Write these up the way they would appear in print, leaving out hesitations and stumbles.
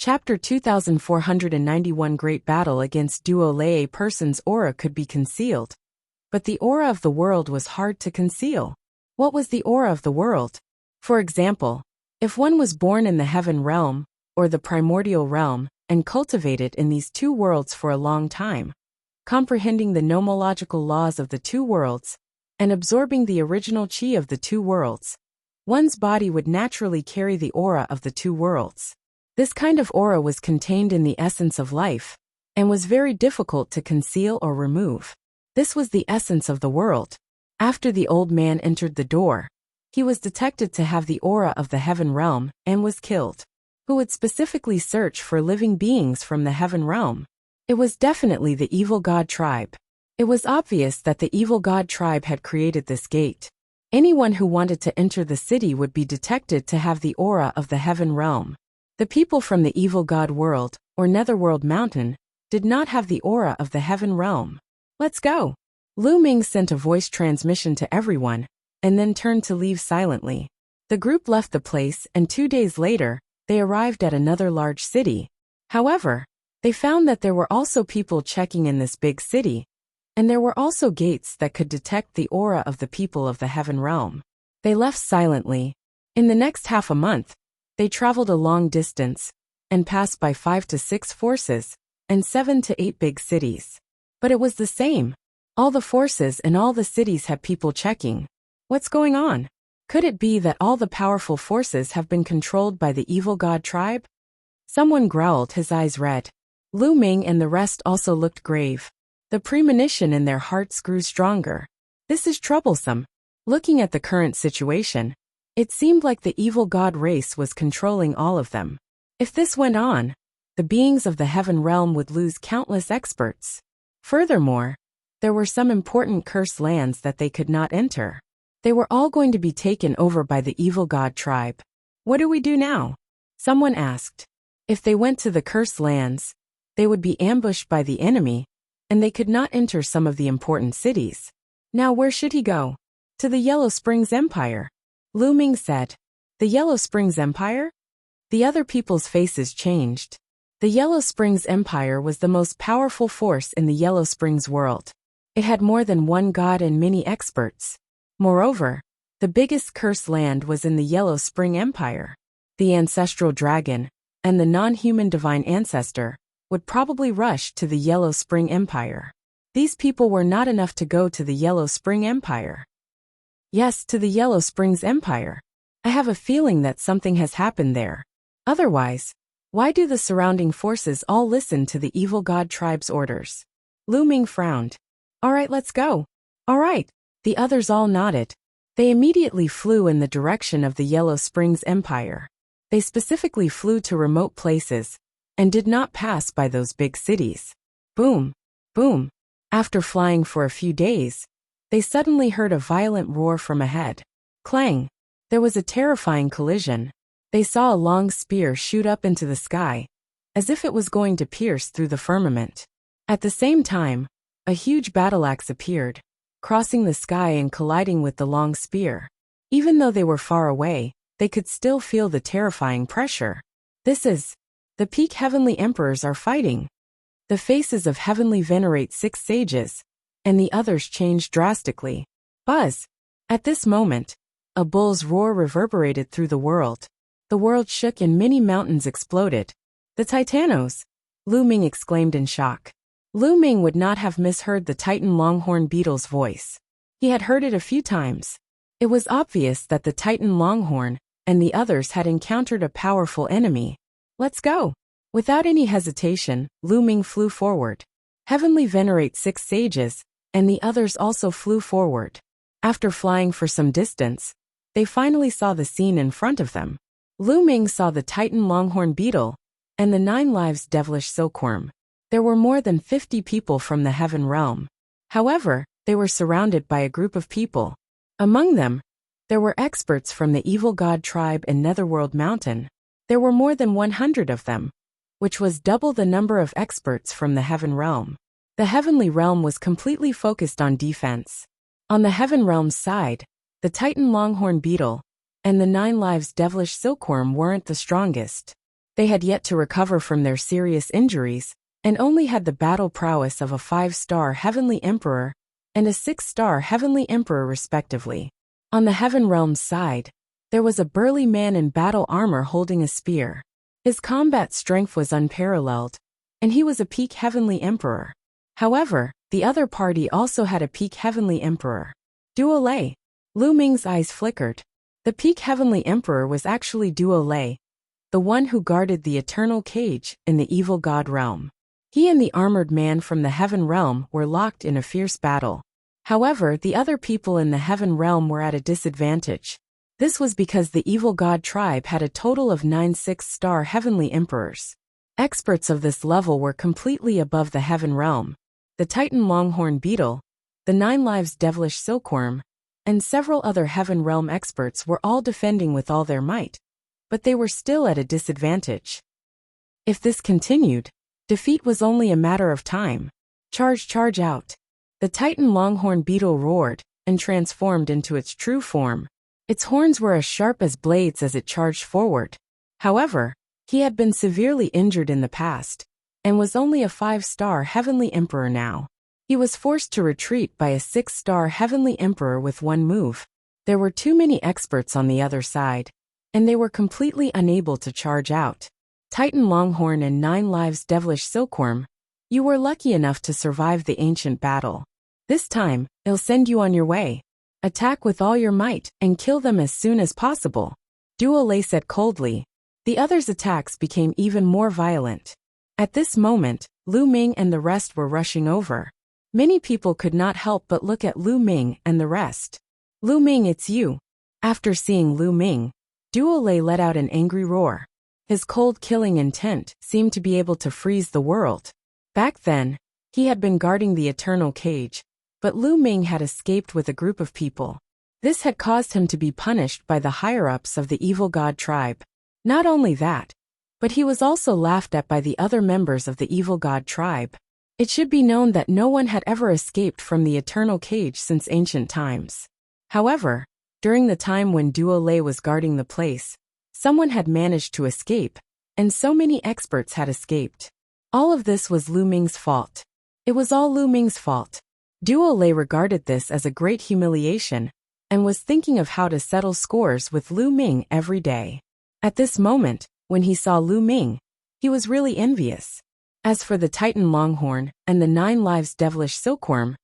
Chapter 2491 Great Battle against Duo Lei. Person's aura could be concealed. But the aura of the world was hard to conceal. What was the aura of the world? For example, if one was born in the heaven realm, or the primordial realm, and cultivated in these two worlds for a long time, comprehending the nomological laws of the two worlds, and absorbing the original chi of the two worlds, one's body would naturally carry the aura of the two worlds. This kind of aura was contained in the essence of life, and was very difficult to conceal or remove. This was the essence of the world. After the old man entered the door, he was detected to have the aura of the heaven realm, and was killed. Who would specifically search for living beings from the heaven realm? It was definitely the evil god tribe. It was obvious that the evil god tribe had created this gate. Anyone who wanted to enter the city would be detected to have the aura of the heaven realm. The people from the evil god world, or netherworld mountain, did not have the aura of the heaven realm. Let's go. Lu Ming sent a voice transmission to everyone, and then turned to leave silently. The group left the place, and 2 days later, they arrived at another large city. However, they found that there were also people checking in this big city, and there were also gates that could detect the aura of the people of the heaven realm. They left silently. In the next half a month, they traveled a long distance, and passed by 5 to 6 forces, and 7 to 8 big cities. But it was the same. All the forces and all the cities had people checking. What's going on? Could it be that all the powerful forces have been controlled by the evil god tribe? Someone growled, his eyes red. Lu Ming and the rest also looked grave. The premonition in their hearts grew stronger. This is troublesome. Looking at the current situation, it seemed like the evil god race was controlling all of them. If this went on, the beings of the heaven realm would lose countless experts. Furthermore, there were some important cursed lands that they could not enter. They were all going to be taken over by the evil god tribe. What do we do now? Someone asked. If they went to the cursed lands, they would be ambushed by the enemy, and they could not enter some of the important cities. Now where should he go? To the Yellow Springs Empire. Lu Ming said. The Yellow Springs Empire? The other people's faces changed. The Yellow Springs Empire was the most powerful force in the Yellow Springs world. It had more than one god and many experts. Moreover, the biggest cursed land was in the Yellow Spring Empire. The ancestral dragon, and the non-human divine ancestor, would probably rush to the Yellow Spring Empire. These people were not enough to go to the Yellow Spring Empire. Yes, to the Yellow Springs Empire. I have a feeling that something has happened there. Otherwise, why do the surrounding forces all listen to the evil god tribe's orders? Lu Ming frowned. All right, let's go. All right. The others all nodded. They immediately flew in the direction of the Yellow Springs Empire. They specifically flew to remote places, and did not pass by those big cities. Boom, boom. After flying for a few days, they suddenly heard a violent roar from ahead. Clang! There was a terrifying collision. They saw a long spear shoot up into the sky, as if it was going to pierce through the firmament. At the same time, a huge battle-axe appeared, crossing the sky and colliding with the long spear. Even though they were far away, they could still feel the terrifying pressure. This is... The peak heavenly emperors are fighting. The faces of heavenly venerate 6 sages, and the others changed drastically. Buzz! At this moment, a bull's roar reverberated through the world. The world shook and many mountains exploded. The Titanos! Lu Ming exclaimed in shock. Lu Ming would not have misheard the Titan Longhorn Beetle's voice. He had heard it a few times. It was obvious that the Titan Longhorn and the others had encountered a powerful enemy. Let's go. Without any hesitation, Lu Ming flew forward. Heavenly venerate 6 sages, and the others also flew forward. After flying for some distance, they finally saw the scene in front of them. Lu Ming saw the Titan Longhorn Beetle, and the 9 lives devilish silkworm. There were more than 50 people from the heaven realm. However, they were surrounded by a group of people. Among them, there were experts from the evil god tribe and Netherworld Mountain. There were more than 100 of them, which was double the number of experts from the heaven realm. The heavenly realm was completely focused on defense. On the heaven realm's side, the Titan Longhorn Beetle and the 9 lives devilish silkworm weren't the strongest. They had yet to recover from their serious injuries, and only had the battle prowess of a 5-star Heavenly Emperor and a 6-star Heavenly Emperor respectively. On the Heaven Realm's side, there was a burly man in battle armor holding a spear. His combat strength was unparalleled, and he was a peak Heavenly Emperor. However, the other party also had a peak Heavenly Emperor. Duo Lei. Lu Ming's eyes flickered. The peak Heavenly Emperor was actually Duo Lei, the one who guarded the eternal cage in the evil god realm. He and the armored man from the Heaven Realm were locked in a fierce battle. However, the other people in the Heaven Realm were at a disadvantage. This was because the evil god tribe had a total of 9 6-star Heavenly Emperors. Experts of this level were completely above the Heaven Realm. The Titan Longhorn Beetle, the 9 Lives Devilish Silkworm, and several other Heaven Realm experts were all defending with all their might, but they were still at a disadvantage. If this continued, defeat was only a matter of time. Charge out. The Titan Longhorn Beetle roared and transformed into its true form. Its horns were as sharp as blades as it charged forward. However, he had been severely injured in the past, and was only a 5-star Heavenly Emperor now. He was forced to retreat by a 6-star Heavenly Emperor with one move. There were too many experts on the other side, and they were completely unable to charge out. Titan Longhorn and 9 Lives Devilish Silkworm, you were lucky enough to survive the ancient battle. This time, I'll send you on your way. Attack with all your might and kill them as soon as possible. Duo Lei said coldly. The others' attacks became even more violent. At this moment, Lu Ming and the rest were rushing over. Many people could not help but look at Lu Ming and the rest. Lu Ming, it's you. After seeing Lu Ming, Duo Lei let out an angry roar. His cold killing intent seemed to be able to freeze the world. Back then, he had been guarding the eternal cage, but Lu Ming had escaped with a group of people. This had caused him to be punished by the higher-ups of the evil god tribe. Not only that, but he was also laughed at by the other members of the evil god tribe. It should be known that no one had ever escaped from the eternal cage since ancient times. However, during the time when Duo Lei was guarding the place, someone had managed to escape, and so many experts had escaped. All of this was Lu Ming's fault. It was all Lu Ming's fault. Duo Lei regarded this as a great humiliation, and was thinking of how to settle scores with Lu Ming every day. At this moment, when he saw Lu Ming, he was really envious. As for the Titan Longhorn and the 9 Lives Devilish Silkworm,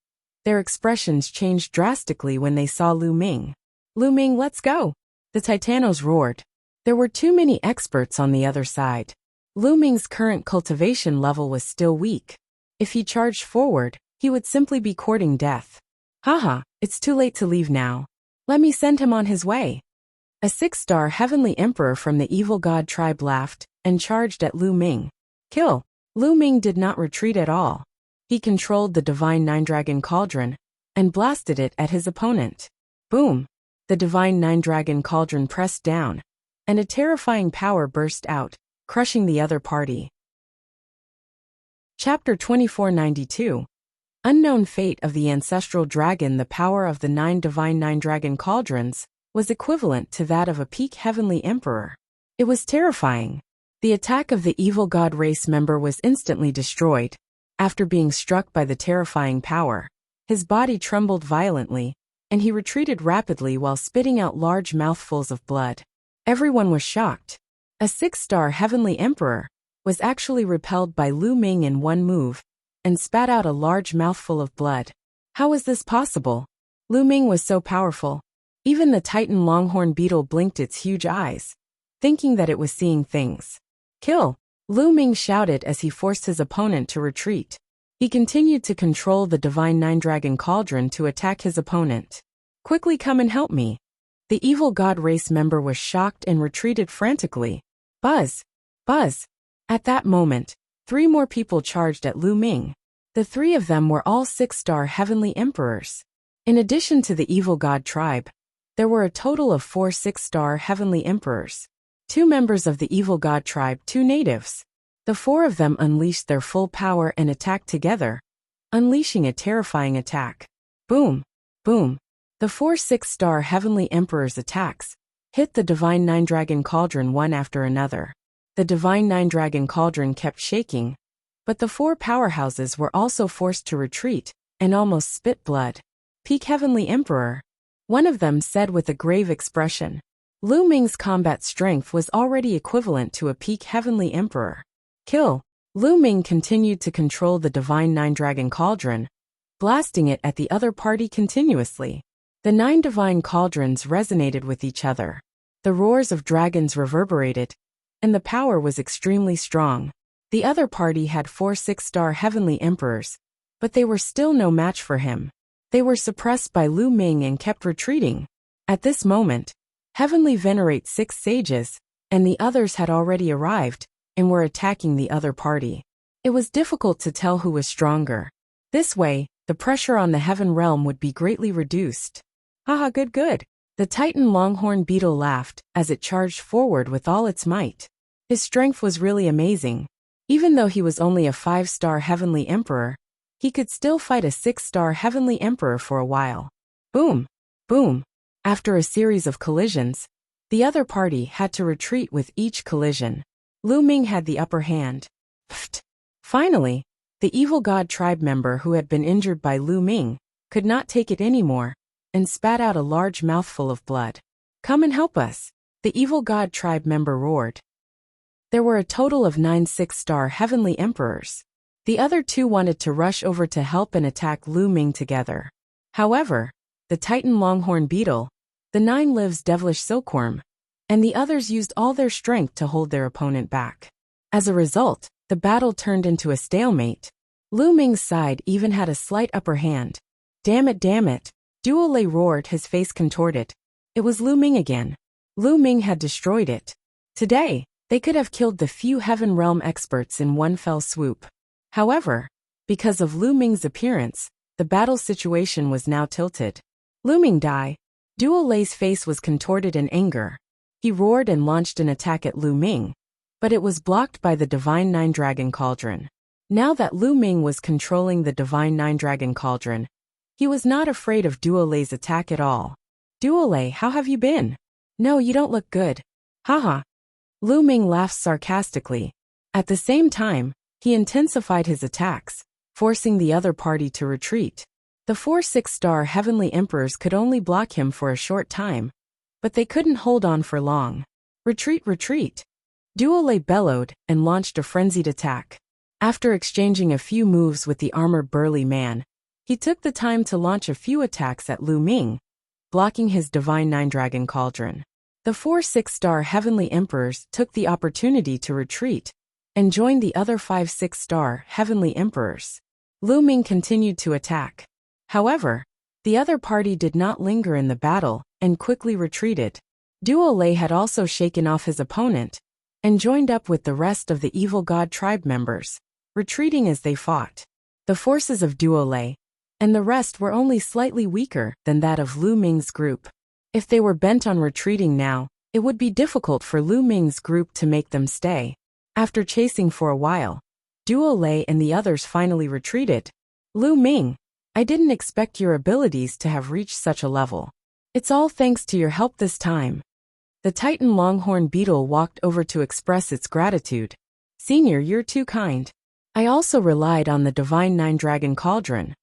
their expressions changed drastically when they saw Lu Ming. Lu Ming, let's go! The Titanos roared. There were too many experts on the other side. Lu Ming's current cultivation level was still weak. If he charged forward, he would simply be courting death. Haha, it's too late to leave now. Let me send him on his way. A 6-star Heavenly Emperor from the evil god tribe laughed and charged at Lu Ming. Kill! Lu Ming did not retreat at all. He controlled the Divine 9-Dragon Cauldron and blasted it at his opponent. Boom! The Divine 9-Dragon Cauldron pressed down, and a terrifying power burst out, crushing the other party. Chapter 2492. Unknown fate of the ancestral dragon. The power of the 9 Divine 9-Dragon Cauldrons was equivalent to that of a peak Heavenly Emperor. It was terrifying. The attack of the evil god race member was instantly destroyed. After being struck by the terrifying power, his body trembled violently, and he retreated rapidly while spitting out large mouthfuls of blood. Everyone was shocked. A 6-star Heavenly Emperor was actually repelled by Lu Ming in one move, and spat out a large mouthful of blood. How was this possible? Lu Ming was so powerful. Even the Titan Longhorn Beetle blinked its huge eyes, thinking that it was seeing things. Kill! Lu Ming shouted as he forced his opponent to retreat. He continued to control the Divine 9-Dragon Cauldron to attack his opponent. Quickly come and help me. The evil god race member was shocked and retreated frantically. Buzz! Buzz! At that moment, 3 more people charged at Lu Ming. The 3 of them were all 6-star Heavenly Emperors. In addition to the evil god tribe, there were a total of 4 6-star Heavenly Emperors. 2 members of the evil god tribe, 2 natives. The 4 of them unleashed their full power and attacked together, unleashing a terrifying attack. Boom! Boom! The 4 6-star Heavenly Emperors' attacks hit the Divine 9-Dragon Cauldron one after another. The divine nine-dragon cauldron kept shaking, but the four powerhouses were also forced to retreat and almost spit blood. Peak Heavenly Emperor, one of them said with a grave expression. Lu Ming's combat strength was already equivalent to a peak Heavenly Emperor. Kill. Lu Ming continued to control the divine nine-dragon cauldron, blasting it at the other party continuously. The 9 divine cauldrons resonated with each other. The roars of dragons reverberated, and the power was extremely strong. The other party had 4 6-star heavenly emperors, but they were still no match for him. They were suppressed by Lu Ming and kept retreating. At this moment, Heavenly Venerate 6 sages, and the others had already arrived, and were attacking the other party. It was difficult to tell who was stronger. This way, the pressure on the heaven realm would be greatly reduced. Haha, good. The Titan Longhorn Beetle laughed as it charged forward with all its might. His strength was really amazing. Even though he was only a 5-star heavenly emperor, he could still fight a 6-star heavenly emperor for a while. Boom! Boom! After a series of collisions, the other party had to retreat with each collision. Lu Ming had the upper hand. Pfft! Finally, the evil god tribe member who had been injured by Lu Ming could not take it anymore and spat out a large mouthful of blood. Come and help us, the evil god tribe member roared. There were a total of 9 6-star heavenly emperors. The other 2 wanted to rush over to help and attack Lu Ming together. However, the Titan Longhorn Beetle, the 9 Lives Devilish Silkworm, and the others used all their strength to hold their opponent back. As a result, the battle turned into a stalemate. Lu Ming's side even had a slight upper hand. Damn it! Duo Lei roared, his face contorted. It was Lu Ming again. Lu Ming had destroyed it. Today, they could have killed the few Heaven Realm experts in one fell swoop. However, because of Lu Ming's appearance, the battle situation was now tilted. Lu Ming die. Duo Lei's face was contorted in anger. He roared and launched an attack at Lu Ming, but it was blocked by the Divine Nine-Dragon Cauldron. Now that Lu Ming was controlling the Divine Nine-Dragon Cauldron, he was not afraid of Duo Lei's attack at all. Duo Lei, how have you been? No, you don't look good. Haha. Lu Ming laughed sarcastically. At the same time, he intensified his attacks, forcing the other party to retreat. The 4 6-star heavenly emperors could only block him for a short time, but they couldn't hold on for long. Retreat! Duo Lei bellowed and launched a frenzied attack. After exchanging a few moves with the armored burly man, he took the time to launch a few attacks at Lu Ming, blocking his Divine Nine-Dragon Cauldron. The 4 6-star heavenly emperors took the opportunity to retreat and joined the other 5 6-star heavenly emperors. Lu Ming continued to attack. However, the other party did not linger in the battle and quickly retreated. Duo Lei had also shaken off his opponent and joined up with the rest of the evil god tribe members, retreating as they fought. The forces of Duo Lei and the rest were only slightly weaker than that of Lu Ming's group. If they were bent on retreating now, it would be difficult for Lu Ming's group to make them stay. After chasing for a while, Duo Lei and the others finally retreated. Lu Ming, I didn't expect your abilities to have reached such a level. It's all thanks to your help this time. The Titan Longhorn Beetle walked over to express its gratitude. Senior, you're too kind. I also relied on the Divine Nine-Dragon Cauldron.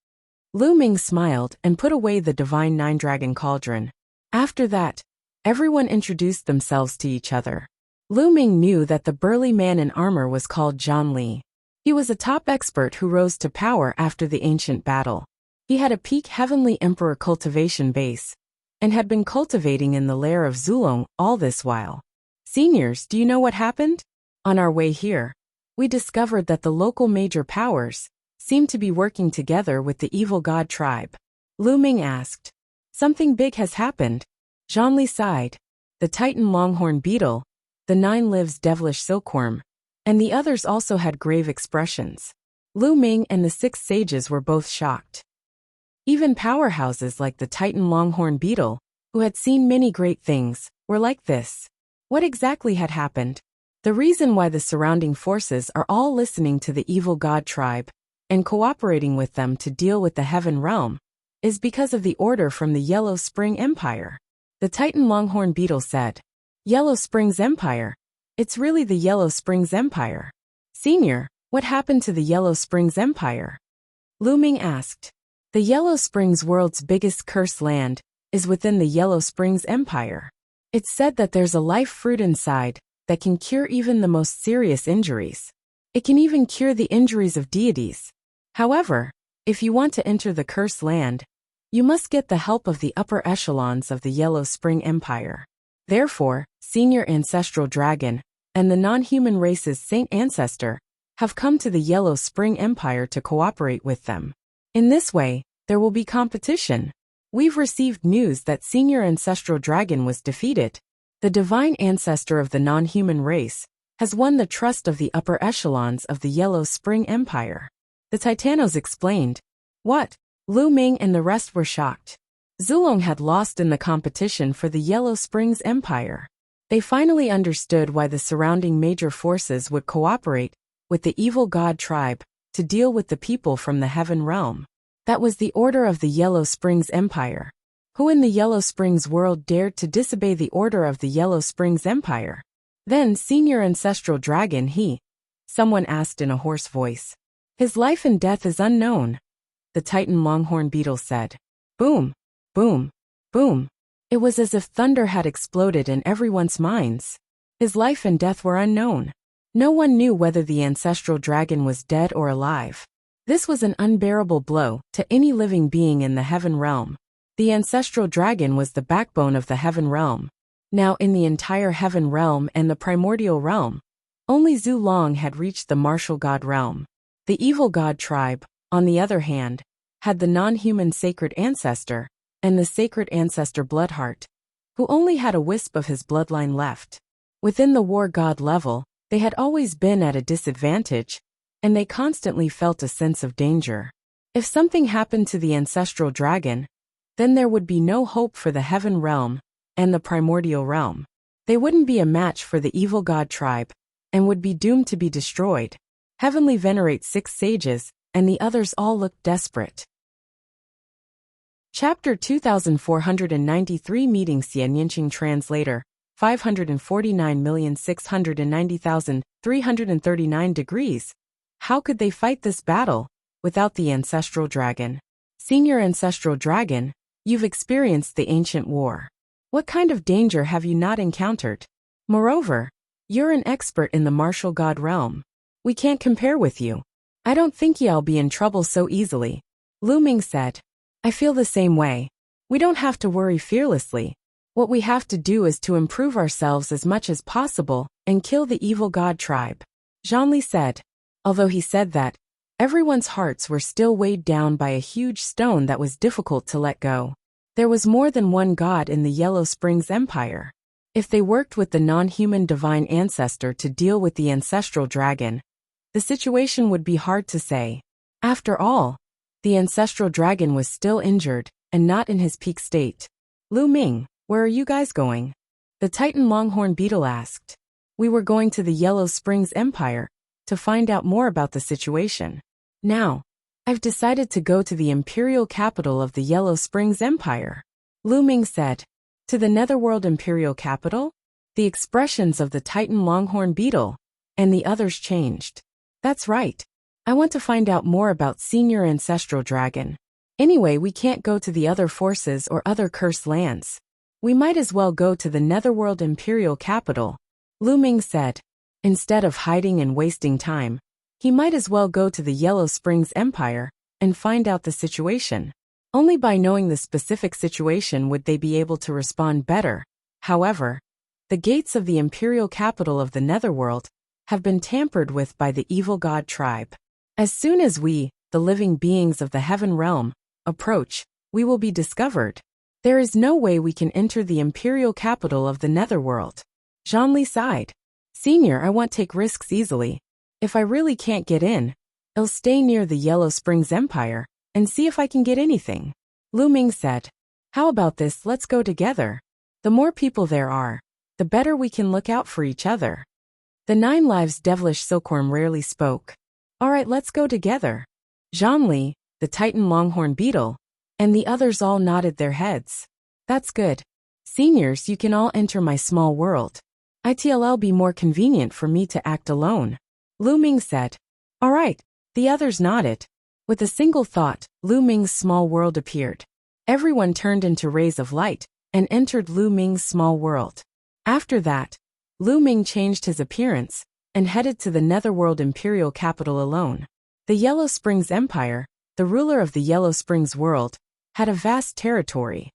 Lu Ming smiled and put away the Divine Nine-Dragon Cauldron. After that, everyone introduced themselves to each other. Lu Ming knew that the burly man in armor was called Zhang Li. He was a top expert who rose to power after the ancient battle. He had a peak Heavenly Emperor cultivation base, and had been cultivating in the lair of Zulong all this while. Seniors, do you know what happened? On our way here, we discovered that the local major powers seemed to be working together with the evil god tribe. Lu Ming asked. Something big has happened. Zhang Li sighed. The Titan Longhorn Beetle, the 9 Lives Devilish Silkworm, and the others also had grave expressions. Lu Ming and the 6 sages were both shocked. Even powerhouses like the Titan Longhorn Beetle, who had seen many great things, were like this. What exactly had happened? The reason why the surrounding forces are all listening to the evil god tribe and cooperating with them to deal with the Heaven Realm is because of the order from the Yellow Spring Empire. The Titan Longhorn Beetle said. Yellow Spring's Empire? It's really the Yellow Springs Empire. Senior, what happened to the Yellow Springs Empire? Lu Ming asked. The Yellow Springs, world's biggest cursed land, is within the Yellow Springs Empire. It's said that there's a life fruit inside that can cure even the most serious injuries. It can even cure the injuries of deities. However, if you want to enter the cursed land, you must get the help of the upper echelons of the Yellow Spring Empire. Therefore, Senior Ancestral Dragon and the non-human race's Saint Ancestor have come to the Yellow Spring Empire to cooperate with them. In this way, there will be competition. We've received news that Senior Ancestral Dragon was defeated. The divine ancestor of the non-human race has won the trust of the upper echelons of the Yellow Spring Empire. The Titanos explained. What? Lu Ming and the rest were shocked. Zulong had lost in the competition for the Yellow Springs Empire. They finally understood why the surrounding major forces would cooperate with the evil god tribe to deal with the people from the Heaven Realm. That was the order of the Yellow Springs Empire. Who in the Yellow Springs world dared to disobey the order of the Yellow Springs Empire? Then Senior Ancestral Dragon someone asked in a hoarse voice. His life and death is unknown. The Titan Longhorn Beetle said. Boom, boom, boom. It was as if thunder had exploded in everyone's minds. His life and death were unknown. No one knew whether the Ancestral Dragon was dead or alive. This was an unbearable blow to any living being in the Heaven Realm. The Ancestral Dragon was the backbone of the Heaven Realm. Now in the entire Heaven Realm and the Primordial Realm, only Zulong had reached the Martial God Realm. The Evil God Tribe, on the other hand, had the non-human Sacred Ancestor and the Sacred Ancestor Bloodheart, who only had a wisp of his bloodline left. Within the War God level, they had always been at a disadvantage, and they constantly felt a sense of danger. If something happened to the Ancestral Dragon, then there would be no hope for the Heaven Realm and the Primordial Realm. They wouldn't be a match for the Evil God Tribe, and would be doomed to be destroyed. Heavenly Venerate 6 sages, and the others all looked desperate. Chapter 2493 Meeting Xian Yinqing Translator 549,690,339 degrees. How could they fight this battle without the Ancestral Dragon? Senior Ancestral Dragon, you've experienced the ancient war. What kind of danger have you not encountered? Moreover, you're an expert in the Martial God Realm. We can't compare with you. I don't think you'll be in trouble so easily. Lu Ming said. I feel the same way. We don't have to worry fearlessly. What we have to do is to improve ourselves as much as possible and kill the Evil God Tribe. Zhonli said. Although he said that, everyone's hearts were still weighed down by a huge stone that was difficult to let go. There was more than one god in the Yellow Springs Empire. If they worked with the non-human divine ancestor to deal with the Ancestral Dragon, the situation would be hard to say. After all, the Ancestral Dragon was still injured and not in his peak state. Lu Ming, where are you guys going? The Titan Longhorn Beetle asked. We were going to the Yellow Springs Empire to find out more about the situation. Now, I've decided to go to the imperial capital of the Yellow Springs Empire. Lu Ming said. To the Netherworld Imperial Capital? The expressions of the Titan Longhorn Beetle and the others changed. That's right. I want to find out more about Senior Ancestral Dragon. Anyway, we can't go to the other forces or other cursed lands. We might as well go to the Netherworld Imperial Capital, Lu Ming said. Instead of hiding and wasting time, he might as well go to the Yellow Springs Empire and find out the situation. Only by knowing the specific situation would they be able to respond better. However, the gates of the imperial capital of the Netherworld have been tampered with by the Evil God Tribe. As soon as we, the living beings of the Heaven Realm, approach, we will be discovered. There is no way we can enter the imperial capital of the Netherworld. Zhonli sighed. Senior, I won't take risks easily. If I really can't get in, I'll stay near the Yellow Springs Empire and see if I can get anything. Lu Ming said. How about this, let's go together. The more people there are, the better we can look out for each other. The 9 Lives Devilish Silkworm rarely spoke. Alright, let's go together. Zhonli, the Titan Longhorn Beetle, and the others all nodded their heads. That's good. Seniors, you can all enter my small world. It'll be more convenient for me to act alone. Lu Ming said. All right. The others nodded. With a single thought, Lu Ming's small world appeared. Everyone turned into rays of light and entered Lu Ming's small world. After that, Lu Ming changed his appearance and headed to the Netherworld imperial capital alone. The Yellow Springs Empire, the ruler of the Yellow Springs world, had a vast territory.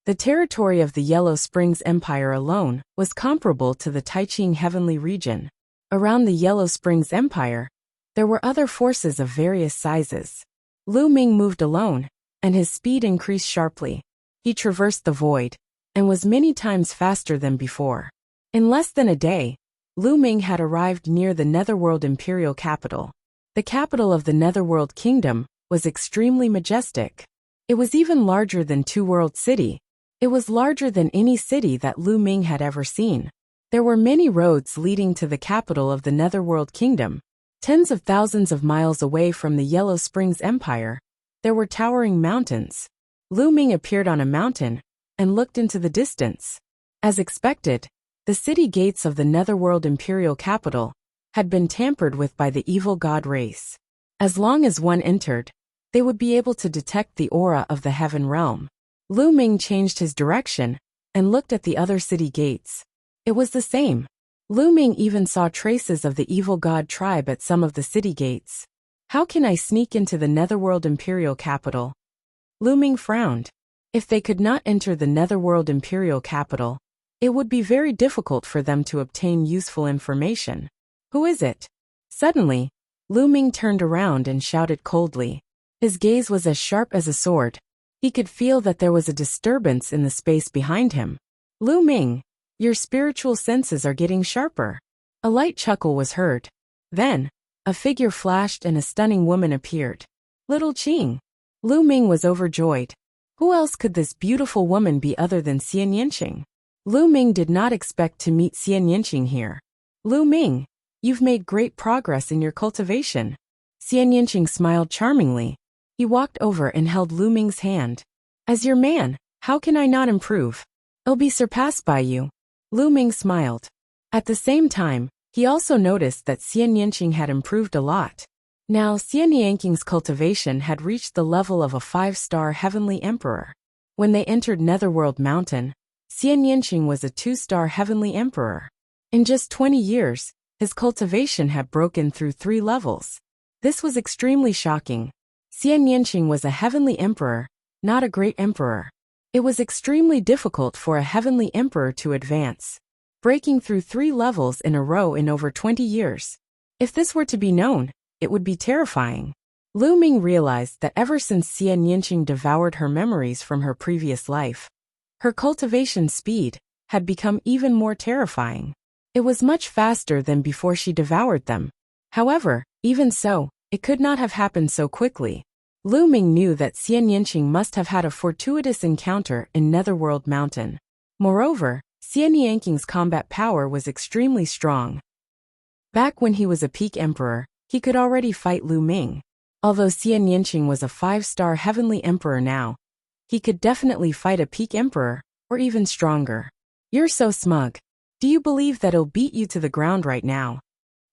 The territory of the Yellow Springs Empire alone was comparable to the Taiching Heavenly region. Around the Yellow Springs Empire, there were other forces of various sizes. Lu Ming moved alone, and his speed increased sharply. He traversed the void, and was many times faster than before. In less than a day, Lu Ming had arrived near the Netherworld imperial capital. The capital of the Netherworld kingdom was extremely majestic. It was even larger than Two World City. It was larger than any city that Lu Ming had ever seen. There were many roads leading to the capital of the Netherworld kingdom. Tens of thousands of miles away from the Yellow Springs Empire, there were towering mountains. Lu Ming appeared on a mountain and looked into the distance. As expected, the city gates of the Netherworld imperial capital had been tampered with by the evil god race. As long as one entered, they would be able to detect the aura of the heaven realm. Lu Ming changed his direction and looked at the other city gates. It was the same. Lu Ming even saw traces of the evil god tribe at some of the city gates. How can I sneak into the Netherworld imperial capital? Lu Ming frowned. If they could not enter the Netherworld imperial capital, it would be very difficult for them to obtain useful information. Who is it? Suddenly, Lu Ming turned around and shouted coldly. His gaze was as sharp as a sword. He could feel that there was a disturbance in the space behind him. Lu Ming, your spiritual senses are getting sharper. A light chuckle was heard. Then, a figure flashed and a stunning woman appeared. Little Qing. Lu Ming was overjoyed. Who else could this beautiful woman be other than Xian Yanqing? Lu Ming did not expect to meet Xian Yanqing here. Lu Ming, you've made great progress in your cultivation. Xian Yanqing smiled charmingly. He walked over and held Lu Ming's hand. As your man, how can I not improve? I'll be surpassed by you. Lu Ming smiled. At the same time, he also noticed that Xian Yanqing had improved a lot. Now Xian Yanqing's cultivation had reached the level of a 5-star heavenly emperor. When they entered Netherworld Mountain, Xian Yanqing was a 2-star heavenly emperor. In just 20 years, his cultivation had broken through 3 levels. This was extremely shocking. Xian Yanqing was a heavenly emperor, not a great emperor. It was extremely difficult for a heavenly emperor to advance, breaking through 3 levels in a row in over 20 years. If this were to be known, it would be terrifying. Lu Ming realized that ever since Xian Yanqing devoured her memories from her previous life, her cultivation speed had become even more terrifying. It was much faster than before she devoured them. However, even so, it could not have happened so quickly. Lu Ming knew that Xian Yanqing must have had a fortuitous encounter in Netherworld Mountain. Moreover, Xian Yanqing's combat power was extremely strong. Back when he was a peak emperor, he could already fight Lu Ming. Although Xian Yanqing was a 5-star heavenly emperor now, he could definitely fight a peak emperor, or even stronger. You're so smug. Do you believe that he'll beat you to the ground right now?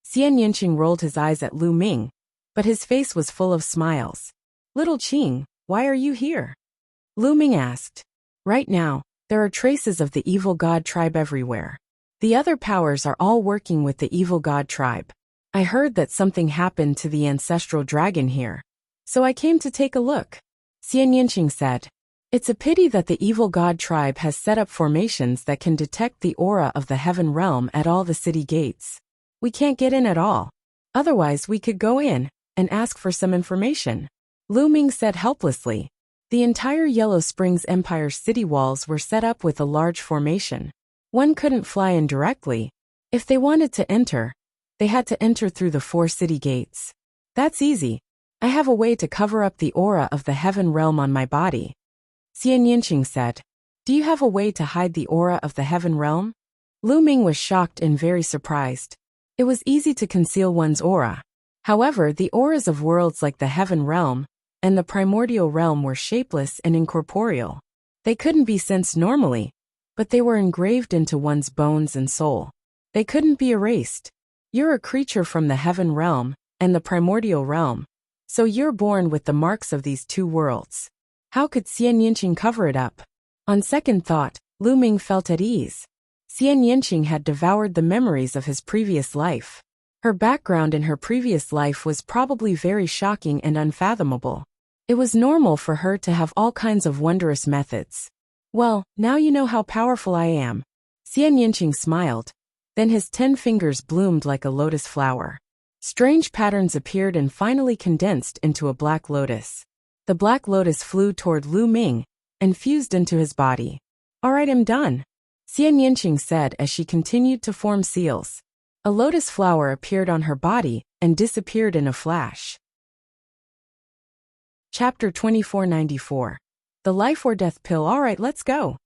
Xian Yanqing rolled his eyes at Lu Ming, but his face was full of smiles. Little Qing, why are you here? Lu Ming asked. Right now, there are traces of the evil god tribe everywhere. The other powers are all working with the evil god tribe. I heard that something happened to the ancestral dragon here, so I came to take a look. Xian Yanqing said. It's a pity that the evil god tribe has set up formations that can detect the aura of the heaven realm at all the city gates. We can't get in at all. Otherwise we could go in and ask for some information. Lu Ming said helplessly. The entire Yellow Springs Empire's city walls were set up with a large formation. One couldn't fly in directly. If they wanted to enter, they had to enter through the 4 city gates. That's easy. I have a way to cover up the aura of the heaven realm on my body. Xian Yanqing said. Do you have a way to hide the aura of the heaven realm? Lu Ming was shocked and very surprised. It was easy to conceal one's aura. However, the auras of worlds like the heaven realm and the primordial realm were shapeless and incorporeal. They couldn't be sensed normally. but they were engraved into one's bones and soul. They couldn't be erased. You're a creature from the heaven realm and the primordial realm, so you're born with the marks of these two worlds. How could Xian Yinqing cover it up? On second thought, Lu Ming felt at ease. Xian Yinqing had devoured the memories of his previous life. Her background in her previous life was probably very shocking and unfathomable. It was normal for her to have all kinds of wondrous methods. Well, now you know how powerful I am. Xian Yinqing smiled. Then his 10 fingers bloomed like a lotus flower. Strange patterns appeared and finally condensed into a black lotus. The black lotus flew toward Lu Ming and fused into his body. All right, I'm done, Xian Yinqing said as she continued to form seals. A lotus flower appeared on her body and disappeared in a flash. Chapter 2494. The Life or Death Pill. All right, let's go,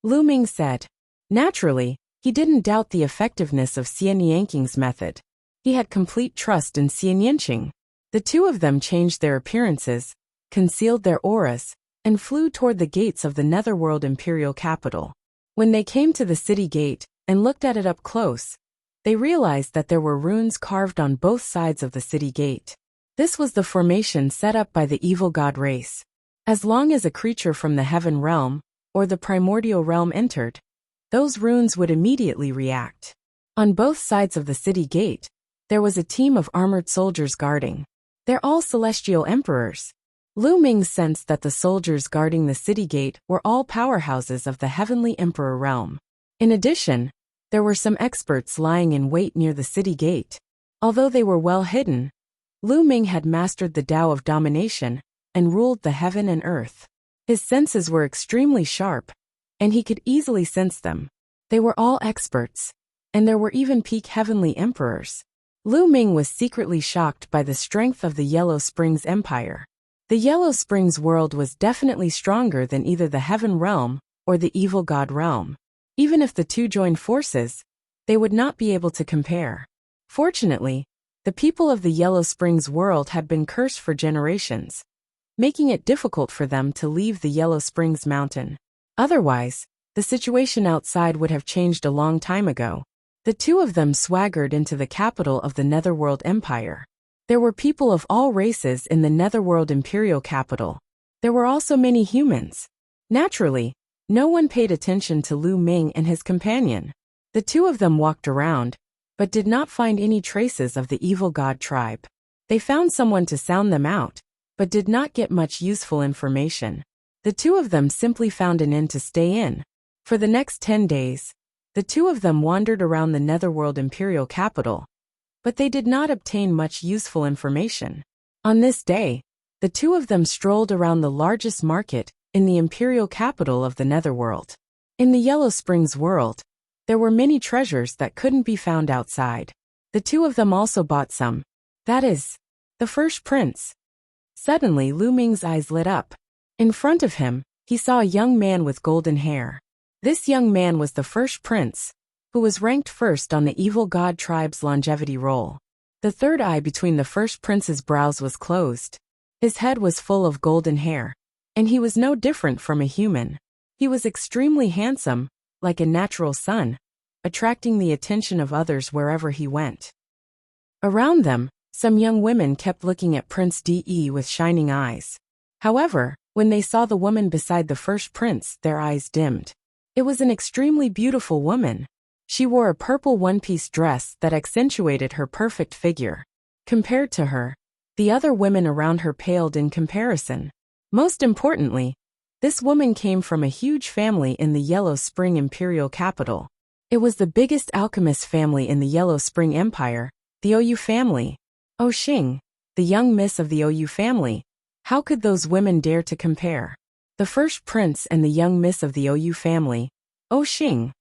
Lu Ming said. Naturally, he didn't doubt the effectiveness of Xian Yinqing's method. He had complete trust in Xian Yinqing. The two of them changed their appearances, concealed their auras, and flew toward the gates of the Netherworld Imperial Capital. When they came to the city gate and looked at it up close, they realized that there were runes carved on both sides of the city gate. This was the formation set up by the evil god race. As long as a creature from the heaven realm or the primordial realm entered, those runes would immediately react. On both sides of the city gate, there was a team of armored soldiers guarding. They're all celestial emperors. Lu Ming sensed that the soldiers guarding the city gate were all powerhouses of the heavenly emperor realm. In addition, there were some experts lying in wait near the city gate. Although they were well hidden, Lu Ming had mastered the Tao of domination and ruled the heaven and earth. His senses were extremely sharp, and he could easily sense them. They were all experts, and there were even peak heavenly emperors. Lu Ming was secretly shocked by the strength of the Yellow Springs Empire. The Yellow Springs world was definitely stronger than either the heaven realm or the evil god realm. Even if the two joined forces, they would not be able to compare. Fortunately, the people of the Yellow Springs world had been cursed for generations, making it difficult for them to leave the Yellow Springs mountain. Otherwise, the situation outside would have changed a long time ago. The two of them swaggered into the capital of the Netherworld Empire. There were people of all races in the Netherworld Imperial capital. There were also many humans. Naturally, no one paid attention to Lu Ming and his companion. The two of them walked around, but did not find any traces of the evil god tribe. They found someone to sound them out, but did not get much useful information. The two of them simply found an inn to stay in. For the next 10 days, the two of them wandered around the Netherworld Imperial capital, but they did not obtain much useful information. On this day, the two of them strolled around the largest market in the imperial capital of the Netherworld. In the Yellow Springs world, there were many treasures that couldn't be found outside. The two of them also bought some. That is, the first prince. Suddenly Lu Ming's eyes lit up. In front of him, he saw a young man with golden hair. This young man was the first prince, who was ranked first on the evil god tribe's longevity roll. The third eye between the first prince's brows was closed. His head was full of golden hair, and he was no different from a human. He was extremely handsome, like a natural sun, attracting the attention of others wherever he went. Around them, some young women kept looking at Prince De with shining eyes. However, when they saw the woman beside the first prince, their eyes dimmed. It was an extremely beautiful woman. She wore a purple one-piece dress that accentuated her perfect figure. Compared to her, the other women around her paled in comparison. Most importantly, this woman came from a huge family in the Yellow Spring Imperial capital. It was the biggest alchemist family in the Yellow Spring Empire, the Ou family. Oh Xing, the young miss of the Ou family. How could those women dare to compare? The first prince and the young miss of the Ou family, Oh Xing,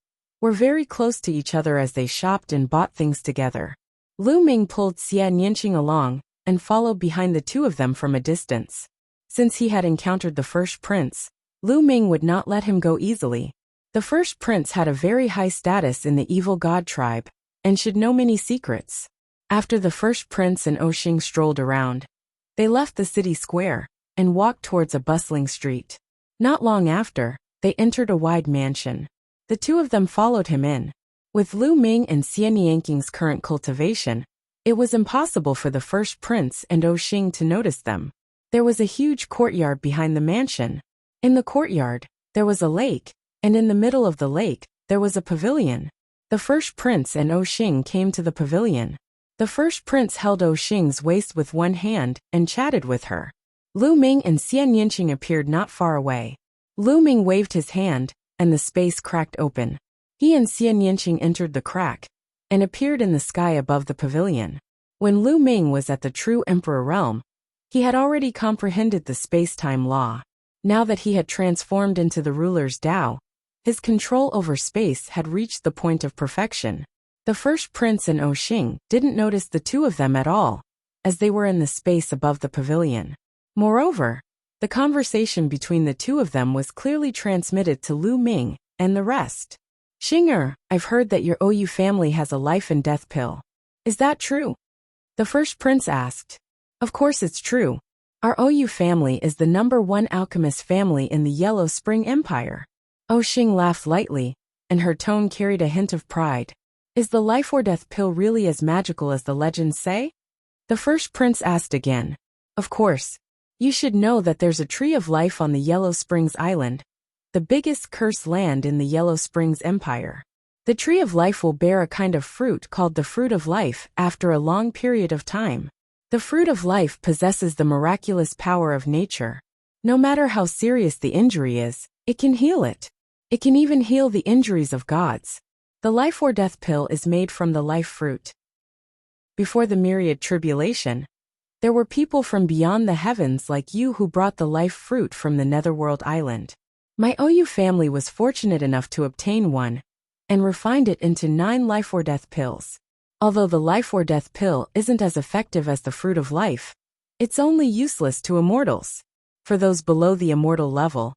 were very close to each other as they shopped and bought things together. Lu Ming pulled Xian Yinqing along and followed behind the two of them from a distance. Since he had encountered the first prince, Lu Ming would not let him go easily. The first prince had a very high status in the evil god tribe and should know many secrets. After the first prince and Oh Xing strolled around, they left the city square and walked towards a bustling street. Not long after, they entered a wide mansion. The two of them followed him in. With Lu Ming and Xian Yanqing's current cultivation, it was impossible for the first prince and Xing to notice them. There was a huge courtyard behind the mansion. In the courtyard, there was a lake, and in the middle of the lake, there was a pavilion. The first prince and Xing came to the pavilion. The first prince held Xing's waist with one hand and chatted with her. Lu Ming and Xian Yanqing appeared not far away. Lu Ming waved his hand, and the space cracked open. He and Xian Yanqing entered the crack and appeared in the sky above the pavilion. When Lu Ming was at the true emperor realm, he had already comprehended the space-time law. Now that he had transformed into the ruler's Tao, his control over space had reached the point of perfection. The first prince and Xing didn't notice the two of them at all, as they were in the space above the pavilion. Moreover, the conversation between the two of them was clearly transmitted to Lu Ming and the rest. Xing, I've heard that your Ou family has a life and death pill. Is that true? The first prince asked. Of course it's true. Our Ou family is the #1 alchemist family in the Yellow Spring Empire. Xing laughed lightly, and her tone carried a hint of pride. Is the life or death pill really as magical as the legends say? The first prince asked again. Of course. You should know that there's a tree of life on the Yellow Springs Island, the biggest cursed land in the Yellow Springs Empire. The tree of life will bear a kind of fruit called the fruit of life after a long period of time. The fruit of life possesses the miraculous power of nature. No matter how serious the injury is, it can heal it. It can even heal the injuries of gods. The life or death pill is made from the life fruit. Before the Myriad tribulation, there were people from beyond the heavens like you who brought the life fruit from the Netherworld Island. My Ou family was fortunate enough to obtain one, and refined it into 9 life or death pills. Although the life or death pill isn't as effective as the fruit of life, it's only useless to immortals. For those below the immortal level,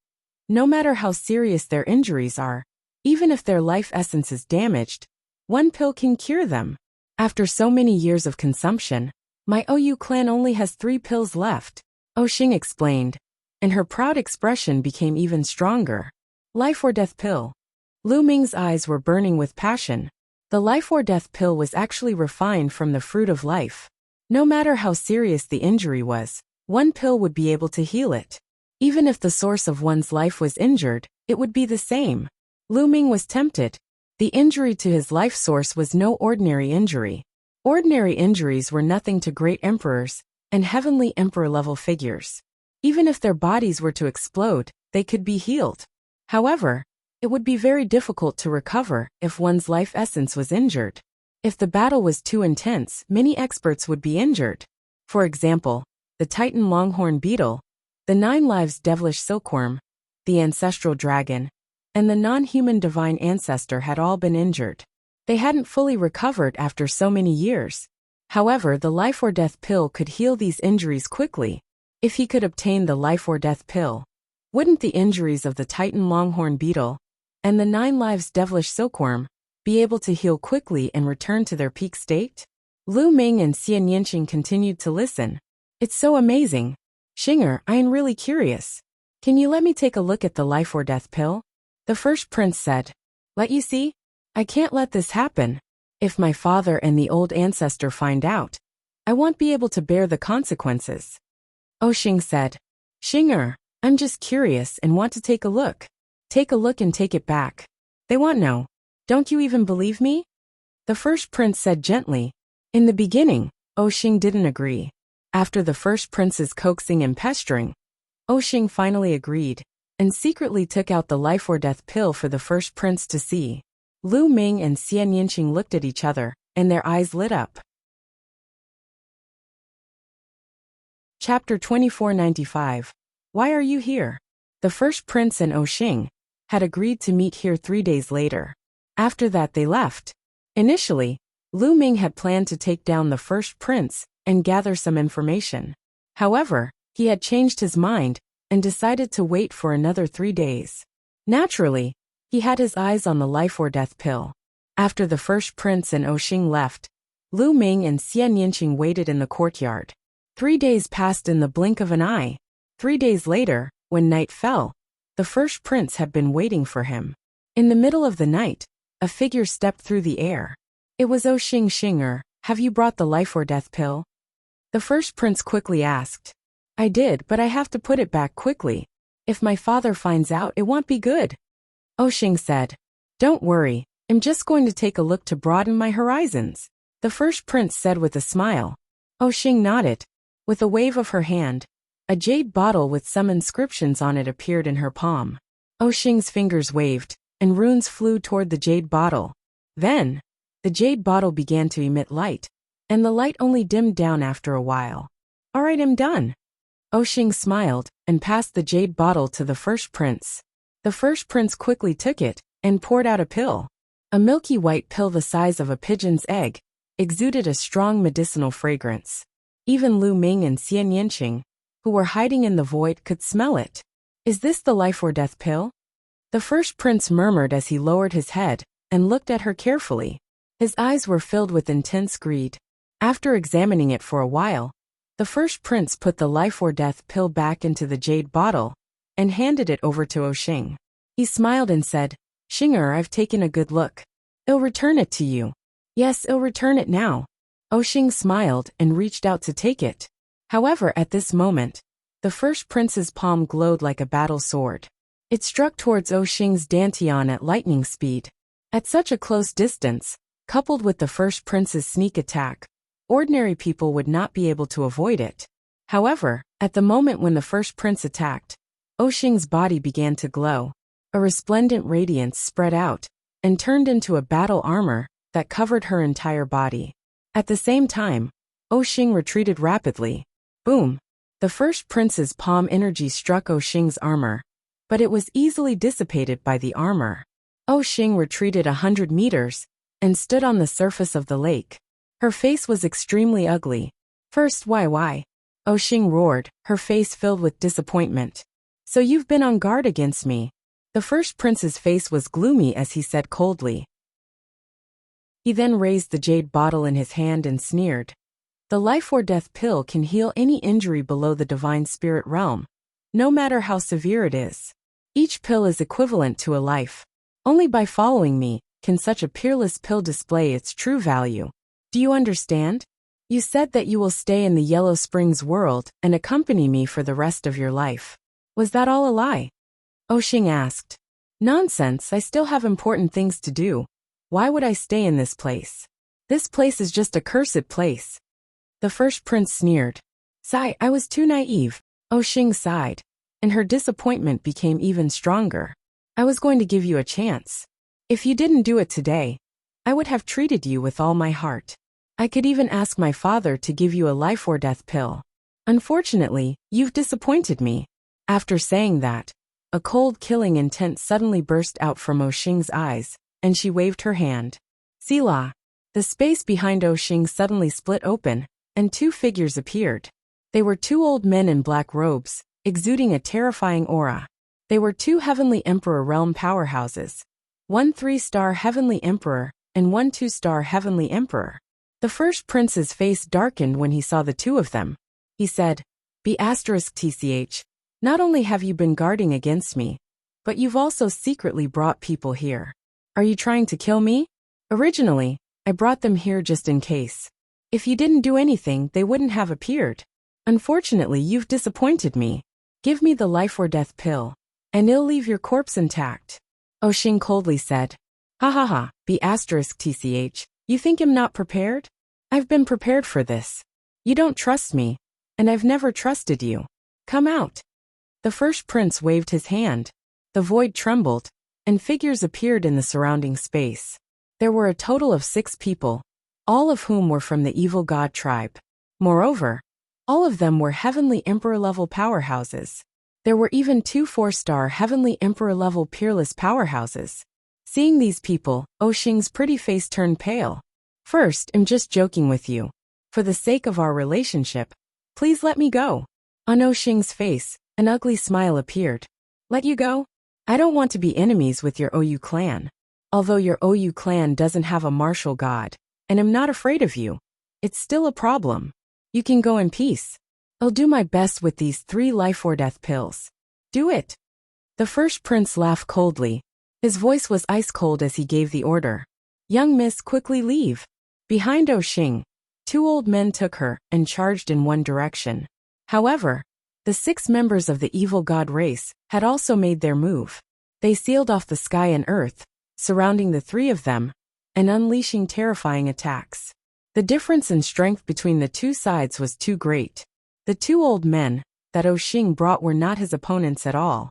no matter how serious their injuries are, even if their life essence is damaged, one pill can cure them. After so many years of consumption, my Ou clan only has 3 pills left, Xing explained, and her proud expression became even stronger. Life or death pill. Lu Ming's eyes were burning with passion. The life or death pill was actually refined from the fruit of life. No matter how serious the injury was, one pill would be able to heal it. Even if the source of one's life was injured, it would be the same. Lu Ming was tempted. The injury to his life source was no ordinary injury. Ordinary injuries were nothing to great emperors and heavenly emperor-level figures. Even if their bodies were to explode, they could be healed. However, it would be very difficult to recover if one's life essence was injured. If the battle was too intense, many experts would be injured. For example, the Titan longhorn beetle, the 9 lives devilish silkworm, the ancestral dragon, and the non-human divine ancestor had all been injured. They hadn't fully recovered after so many years. However, the life or death pill could heal these injuries quickly. If he could obtain the life or death pill, wouldn't the injuries of the Titan longhorn beetle and the 9 lives devilish silkworm be able to heal quickly and return to their peak state? Lu Ming and Xian Yanqing continued to listen. It's so amazing. Xing, I am really curious. Can you let me take a look at the life or death pill? The first prince said. Let you see? I can't let this happen. If my father and the old ancestor find out, I won't be able to bear the consequences. Xing said. Xing, I'm just curious and want to take a look. Take a look and take it back. They won't know. Don't you even believe me? The first prince said gently. In the beginning, Xing didn't agree. After the first prince's coaxing and pestering, Xing finally agreed, and secretly took out the life or death pill for the first prince to see. Lu Ming and Xian Yanqing looked at each other, and their eyes lit up. Chapter 2495. Why are you here? The first prince and Xing had agreed to meet here 3 days later. After that they left. Initially, Lu Ming had planned to take down the first prince and gather some information. However, he had changed his mind and decided to wait for another 3 days. Naturally, he had his eyes on the life or death pill. After the first prince and Xing left, Lu Ming and Xian Yanqing waited in the courtyard. 3 days passed in the blink of an eye. 3 days later, when night fell, the first prince had been waiting for him. In the middle of the night, a figure stepped through the air. It was Xinger. Have you brought the life or death pill? The first prince quickly asked. I did, but I have to put it back quickly. If my father finds out, it won't be good. Xing said. Don't worry, I'm just going to take a look to broaden my horizons. The first prince said with a smile. Xing nodded. With a wave of her hand, a jade bottle with some inscriptions on it appeared in her palm. Xing's fingers waved, and runes flew toward the jade bottle. Then, the jade bottle began to emit light, and the light only dimmed down after a while. All right, I'm done. Xing smiled, and passed the jade bottle to the first prince. The first prince quickly took it, and poured out a pill. A milky white pill the size of a pigeon's egg, exuded a strong medicinal fragrance. Even Lu Ming and Xian Yanqing, who were hiding in the void, could smell it. Is this the life or death pill? The first prince murmured as he lowered his head, and looked at her carefully. His eyes were filled with intense greed. After examining it for a while, the first prince put the life or death pill back into the jade bottle, and handed it over to Xing. He smiled and said, Xinger, I've taken a good look. I'll return it to you. Yes, I'll return it now. Xing smiled and reached out to take it. However, at this moment, the first prince's palm glowed like a battle sword. It struck towards Xing's dantian at lightning speed. At such a close distance, coupled with the first prince's sneak attack, ordinary people would not be able to avoid it. However, at the moment when the first prince attacked, Xing's body began to glow. A resplendent radiance spread out, and turned into a battle armor that covered her entire body. At the same time, Xing retreated rapidly. Boom! The first prince's palm energy struck Xing's armor, but it was easily dissipated by the armor. Xing retreated 100 meters, and stood on the surface of the lake. Her face was extremely ugly. First, why? Xing roared, her face filled with disappointment. So you've been on guard against me. The first prince's face was gloomy as he said coldly. He then raised the jade bottle in his hand and sneered. The life or death pill can heal any injury below the divine spirit realm, no matter how severe it is. Each pill is equivalent to a life. Only by following me can such a peerless pill display its true value. Do you understand? You said that you will stay in the Yellow Springs world and accompany me for the rest of your life. Was that all a lie? Xing asked. Nonsense, I still have important things to do. Why would I stay in this place? This place is just a cursed place. The first prince sneered. Sigh, I was too naive. Xing sighed, and her disappointment became even stronger. I was going to give you a chance. If you didn't do it today, I would have treated you with all my heart. I could even ask my father to give you a life or death pill. Unfortunately, you've disappointed me. After saying that, a cold killing intent suddenly burst out from Xing's eyes, and she waved her hand. Selah. The space behind Xing suddenly split open, and two figures appeared. They were two old men in black robes, exuding a terrifying aura. They were two Heavenly Emperor realm powerhouses. One 3-star Heavenly Emperor, and one 2-star Heavenly Emperor. The first prince's face darkened when he saw the two of them. He said, B***TCH, not only have you been guarding against me, but you've also secretly brought people here. Are you trying to kill me? Originally, I brought them here just in case. If you didn't do anything, they wouldn't have appeared. Unfortunately, you've disappointed me. Give me the life or death pill, and it'll leave your corpse intact. Xing coldly said. Ha ha ha, B***TCH, you think I'm not prepared? I've been prepared for this. You don't trust me, and I've never trusted you. Come out. The first prince waved his hand. The void trembled, and figures appeared in the surrounding space. There were a total of 6 people, all of whom were from the evil god tribe. Moreover, all of them were Heavenly Emperor-level powerhouses. There were even 2 4-star Heavenly Emperor-level peerless powerhouses. Seeing these people, Xing's pretty face turned pale. First, I'm just joking with you. For the sake of our relationship, please let me go. On Xing's face, an ugly smile appeared. Let you go? I don't want to be enemies with your OU clan. Although your OU clan doesn't have a martial god, and I'm not afraid of you, it's still a problem. You can go in peace. I'll do my best with these 3 life or death pills. Do it. The first prince laughed coldly. His voice was ice cold as he gave the order. Young miss, quickly leave. Behind Oxing, 2 old men took her and charged in one direction. However, the 6 members of the evil god race had also made their move. They sealed off the sky and earth, surrounding the 3 of them, and unleashing terrifying attacks. The difference in strength between the 2 sides was too great. The 2 old men that Oxing brought were not his opponents at all.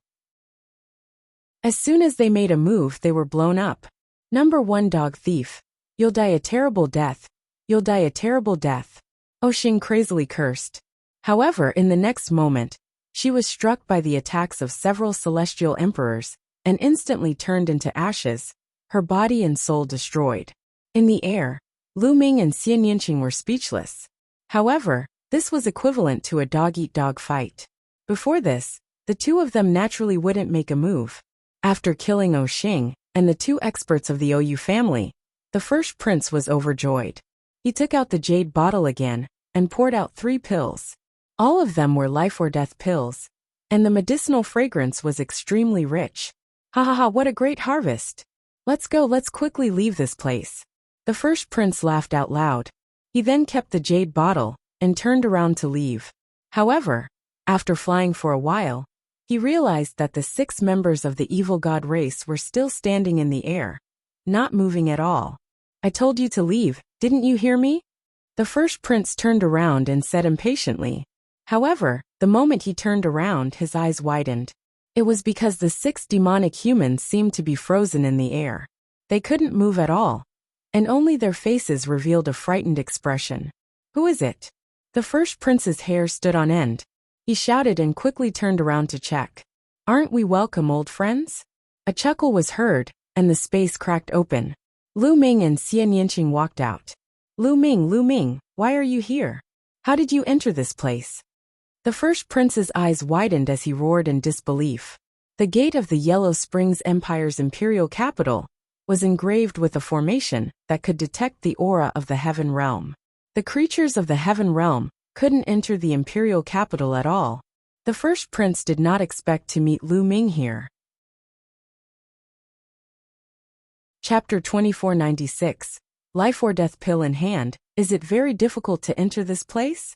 As soon as they made a move, they were blown up. Number 1, dog thief. You'll die a terrible death. You'll die a terrible death. Oxing crazily cursed. However, in the next moment, she was struck by the attacks of several celestial emperors, and instantly turned into ashes, her body and soul destroyed. In the air, Lu Ming and Xian Yinqing were speechless. However, this was equivalent to a dog-eat-dog fight. Before this, the 2 of them naturally wouldn't make a move. After killing Oxing and the 2 experts of the Ou family, the first prince was overjoyed. He took out the jade bottle again and poured out 3 pills. All of them were life or death pills, and the medicinal fragrance was extremely rich. Ha ha ha, what a great harvest! Let's go, let's quickly leave this place. The first prince laughed out loud. He then kept the jade bottle and turned around to leave. However, after flying for a while, he realized that the 6 members of the evil god race were still standing in the air, not moving at all. I told you to leave, didn't you hear me? The first prince turned around and said impatiently. However, the moment he turned around, his eyes widened. It was because the 6 demonic humans seemed to be frozen in the air. They couldn't move at all, and only their faces revealed a frightened expression. Who is it? The first prince's hair stood on end. He shouted and quickly turned around to check. Aren't we welcome, old friends? A chuckle was heard, and the space cracked open. Lu Ming and Xian Yinqing walked out. Lu Ming, why are you here? How did you enter this place? The first prince's eyes widened as he roared in disbelief. The gate of the Yellow Springs Empire's imperial capital was engraved with a formation that could detect the aura of the Heaven Realm. The creatures of the Heaven Realm couldn't enter the imperial capital at all. The first prince did not expect to meet Lu Ming here. Chapter 2496. Life or death pill in hand. Is it very difficult to enter this place?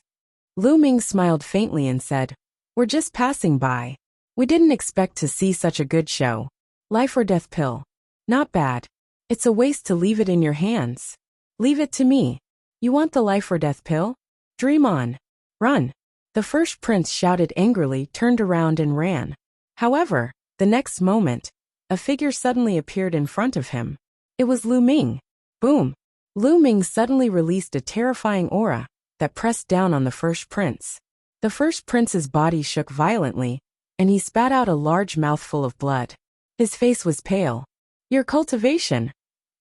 Lu Ming smiled faintly and said, We're just passing by. We didn't expect to see such a good show. Life or death pill. Not bad. It's a waste to leave it in your hands. Leave it to me. You want the life or death pill? Dream on. Run. The first prince shouted angrily, turned around and ran. However, the next moment, a figure suddenly appeared in front of him. It was Lu Ming. Boom. Lu Ming suddenly released a terrifying aura that pressed down on the first prince. The first prince's body shook violently, and he spat out a large mouthful of blood. His face was pale. Your cultivation.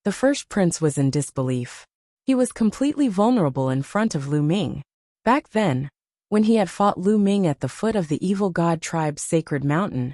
The first prince was in disbelief. He was completely vulnerable in front of Lu Ming. Back then, when he had fought Lu Ming at the foot of the evil god tribe's sacred mountain,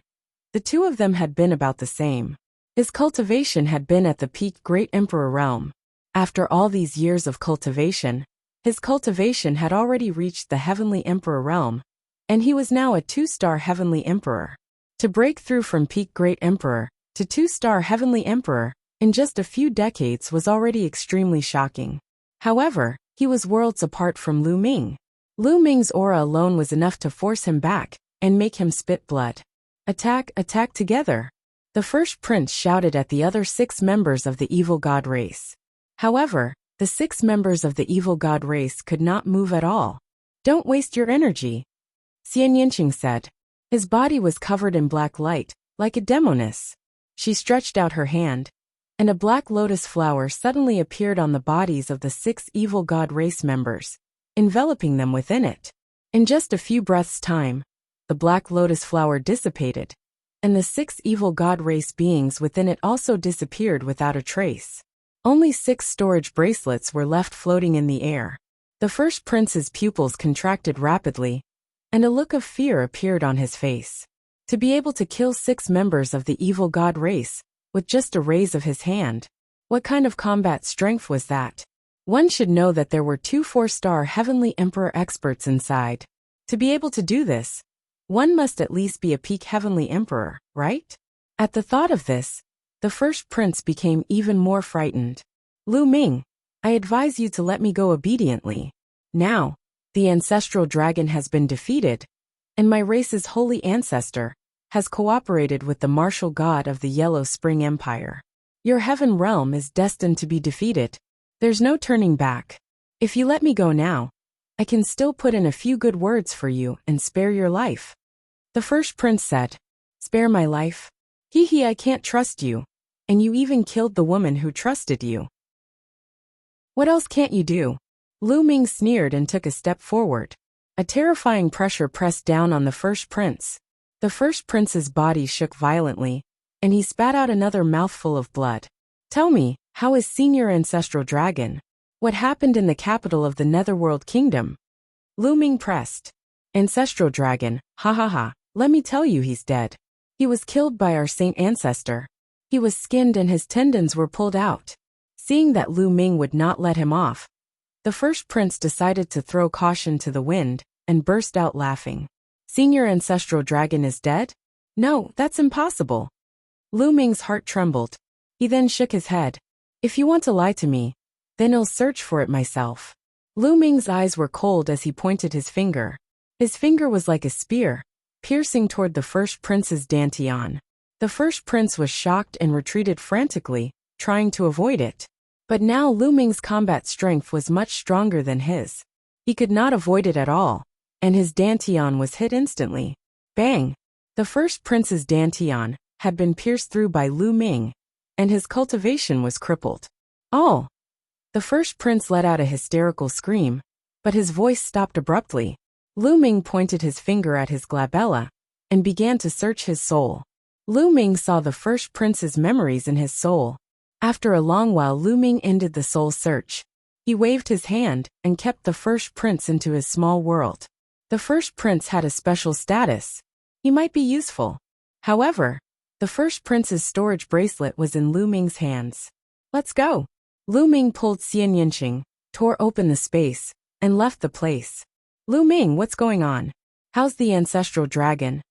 the 2 of them had been about the same. His cultivation had been at the peak Great Emperor realm. After all these years of cultivation, his cultivation had already reached the Heavenly Emperor realm, and he was now a 2-star Heavenly Emperor. To break through from peak Great Emperor to 2-star Heavenly Emperor in just a few decades was already extremely shocking. However, he was worlds apart from Lu Ming. Lu Ming's aura alone was enough to force him back and make him spit blood. Attack, attack together. The first prince shouted at the other 6 members of the evil god race. However, the 6 members of the evil god race could not move at all. Don't waste your energy, Xian Yinqing said. His body was covered in black light, like a demoness. She stretched out her hand, and a black lotus flower suddenly appeared on the bodies of the 6 evil god race members, enveloping them within it. In just a few breaths' time, the black lotus flower dissipated, and the 6 evil god race beings within it also disappeared without a trace. Only 6 storage bracelets were left floating in the air. The first prince's pupils contracted rapidly, and a look of fear appeared on his face. To be able to kill 6 members of the evil god race with just a raise of his hand, what kind of combat strength was that? One should know that there were 2 4-star Heavenly Emperor experts inside. To be able to do this, one must at least be a peak Heavenly Emperor, right? At the thought of this, The first prince became even more frightened. Lu Ming, I advise you to let me go obediently. Now, the ancestral dragon has been defeated, and my race's holy ancestor has cooperated with the martial god of the Yellow Spring Empire. Your heaven realm is destined to be defeated. There's no turning back. If you let me go now, I can still put in a few good words for you and spare your life. The first prince said, Spare my life? Hee, I can't trust you. And you even killed the woman who trusted you. What else can't you do? Lu Ming sneered and took a step forward. A terrifying pressure pressed down on the first prince. The first prince's body shook violently, and he spat out another mouthful of blood. Tell me, how is Senior Ancestral Dragon? What happened in the capital of the Netherworld Kingdom? Lu Ming pressed. Ancestral Dragon, ha. Let me tell you, he's dead. He was killed by our saint ancestor. He was skinned and his tendons were pulled out. Seeing that Lu Ming would not let him off, the first prince decided to throw caution to the wind and burst out laughing. Senior Ancestral Dragon is dead? No, that's impossible. Lu Ming's heart trembled. He then shook his head. If you want to lie to me, then I'll search for it myself. Lu Ming's eyes were cold as he pointed his finger. His finger was like a spear, piercing toward the first prince's dantian. The first prince was shocked and retreated frantically, trying to avoid it. But now Lu Ming's combat strength was much stronger than his. He could not avoid it at all, and his dantian was hit instantly. Bang! The first prince's dantian had been pierced through by Lu Ming, and his cultivation was crippled. Oh! The first prince let out a hysterical scream, but his voice stopped abruptly. Lu Ming pointed his finger at his glabella and began to search his soul. Lu Ming saw the first prince's memories in his soul. After a long while, Lu Ming ended the soul search. He waved his hand and kept the first prince into his small world. The first prince had a special status. He might be useful. However, the first prince's storage bracelet was in Lu Ming's hands. Let's go. Lu Ming pulled Xian Yinqing, tore open the space, and left the place. Lu Ming, what's going on? How's the ancestral dragon?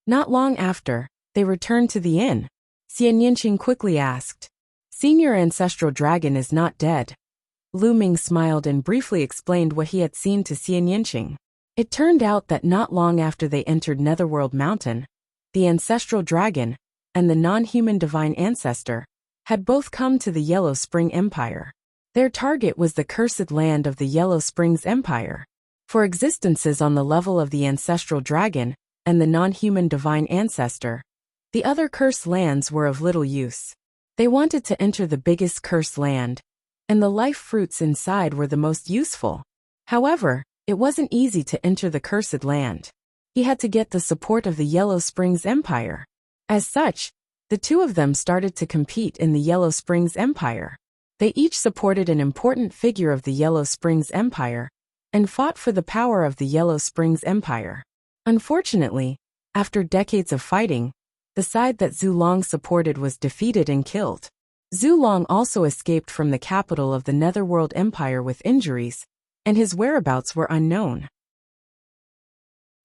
Not long after, they returned to the inn. Xian Yinqing quickly asked. Senior Ancestral Dragon is not dead. Lu Ming smiled and briefly explained what he had seen to Xian Yinqing. It turned out that not long after they entered Netherworld Mountain, the Ancestral Dragon and the non-human Divine Ancestor had both come to the Yellow Spring Empire. Their target was the cursed land of the Yellow Springs Empire. For existences on the level of the Ancestral Dragon and the non-human Divine Ancestor, the other cursed lands were of little use. They wanted to enter the biggest cursed land, and the life fruits inside were the most useful. However, it wasn't easy to enter the cursed land. He had to get the support of the Yellow Springs Empire. As such, the two of them started to compete in the Yellow Springs Empire. They each supported an important figure of the Yellow Springs Empire and fought for the power of the Yellow Springs Empire. Unfortunately, after decades of fighting, the side that Zhu Long supported was defeated and killed. Zhu Long also escaped from the capital of the Netherworld Empire with injuries, and his whereabouts were unknown.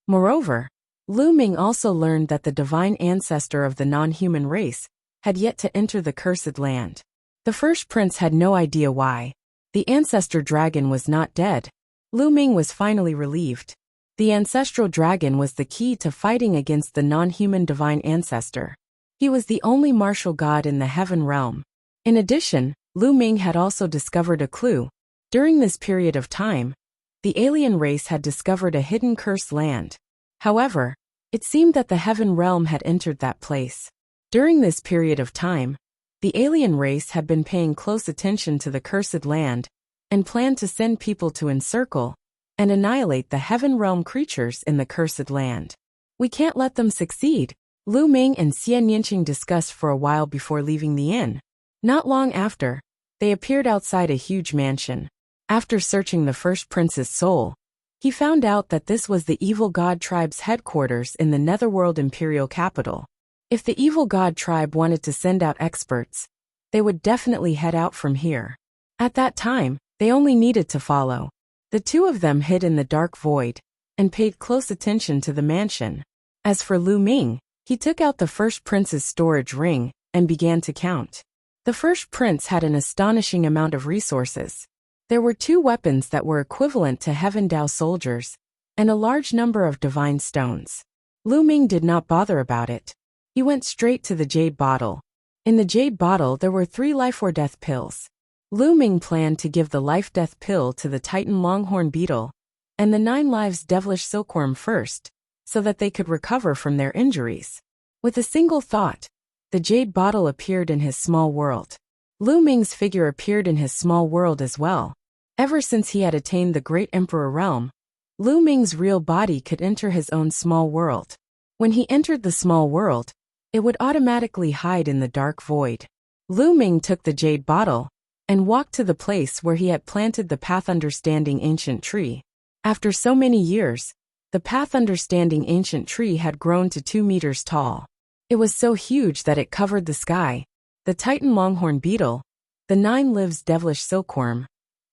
Moreover, Lu Ming also learned that the divine ancestor of the non-human race had yet to enter the cursed land. The first prince had no idea why. The ancestor dragon was not dead. Lu Ming was finally relieved. The ancestral dragon was the key to fighting against the non-human divine ancestor. He was the only martial god in the heaven realm. In addition, Lu Ming had also discovered a clue. During this period of time, the alien race had discovered a hidden cursed land. However, it seemed that the heaven realm had entered that place. During this period of time, the alien race had been paying close attention to the cursed land and planned to send people to encircle and annihilate the heaven realm creatures in the cursed land. We can't let them succeed, Lu Ming and Xian Yinqing discussed for a while before leaving the inn. Not long after, they appeared outside a huge mansion. After searching the first prince's soul, he found out that this was the evil god tribe's headquarters in the Netherworld Imperial capital. If the evil god tribe wanted to send out experts, they would definitely head out from here. At that time, they only needed to follow. The two of them hid in the dark void and paid close attention to the mansion. As for Lu Ming, he took out the first prince's storage ring and began to count. The first prince had an astonishing amount of resources. There were 2 weapons that were equivalent to Heaven Dao soldiers, and a large number of divine stones. Lu Ming did not bother about it. He went straight to the jade bottle. In the jade bottle there were 3 life or death pills. Lu Ming planned to give the life-death pill to the Titan longhorn beetle and the 9 lives devilish silkworm first, so that they could recover from their injuries. With a single thought, the jade bottle appeared in his small world. Lu Ming's figure appeared in his small world as well. Ever since he had attained the Great Emperor realm, Lu Ming's real body could enter his own small world. When he entered the small world, it would automatically hide in the dark void. Lu Ming took the jade bottle and walked to the place where he had planted the path understanding ancient tree. After so many years, the path understanding ancient tree had grown to 2 meters tall. It was so huge that it covered the sky. The Titan longhorn beetle, the 9 lives devilish silkworm,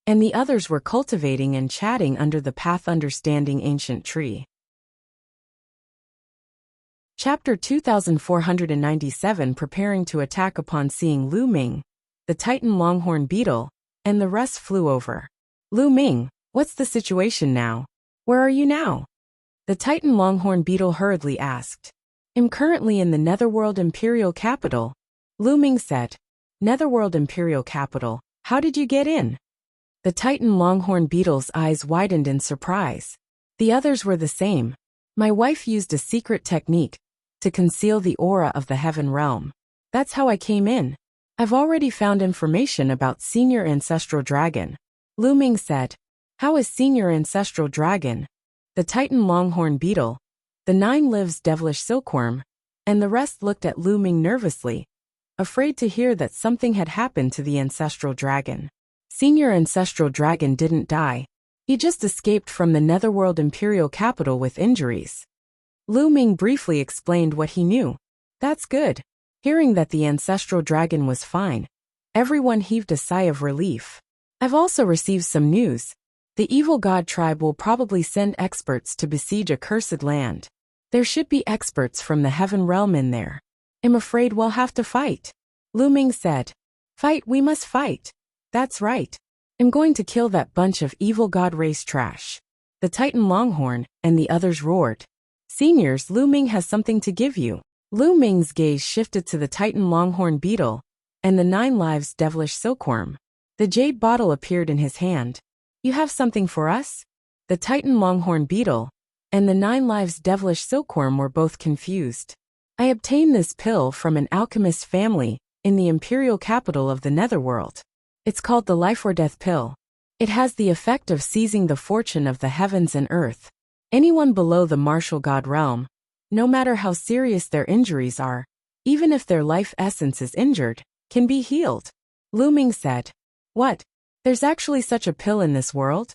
and the others were cultivating and chatting under the path understanding ancient tree. Chapter 2497. Preparing to attack. Upon seeing Lu Ming, the Titan longhorn beetle and the rest flew over. Lu Ming, what's the situation now? Where are you now? The Titan longhorn beetle hurriedly asked. I'm currently in the Netherworld Imperial Capital, Lu Ming said. Netherworld Imperial Capital, how did you get in? The Titan longhorn beetle's eyes widened in surprise. The others were the same. My wife used a secret technique to conceal the aura of the heaven realm. That's how I came in. I've already found information about Senior Ancestral Dragon, Lu Ming said. How is Senior Ancestral Dragon? The Titan longhorn beetle, the 9 lives devilish silkworm, and the rest looked at Lu Ming nervously, afraid to hear that something had happened to the Ancestral Dragon. Senior Ancestral Dragon didn't die. He just escaped from the Netherworld Imperial Capital with injuries. Lu Ming briefly explained what he knew. That's good. Hearing that the Ancestral Dragon was fine, everyone heaved a sigh of relief. I've also received some news. The evil god tribe will probably send experts to besiege a cursed land. There should be experts from the heaven realm in there. I'm afraid we'll have to fight, Lu Ming said. Fight, we must fight. That's right. I'm going to kill that bunch of evil god race trash. The Titan longhorn and the others roared. Seniors, Lu Ming has something to give you. Lu Ming's gaze shifted to the Titan longhorn beetle and the 9 lives devilish silkworm. The jade bottle appeared in his hand. You have something for us? The Titan longhorn beetle and the 9 lives devilish silkworm were both confused. I obtained this pill from an alchemist family in the imperial capital of the Netherworld. It's called the life or death pill. It has the effect of seizing the fortune of the heavens and earth. Anyone below the martial god realm, no matter how serious their injuries are, even if their life essence is injured, can be healed. Lu Ming said. What? There's actually such a pill in this world?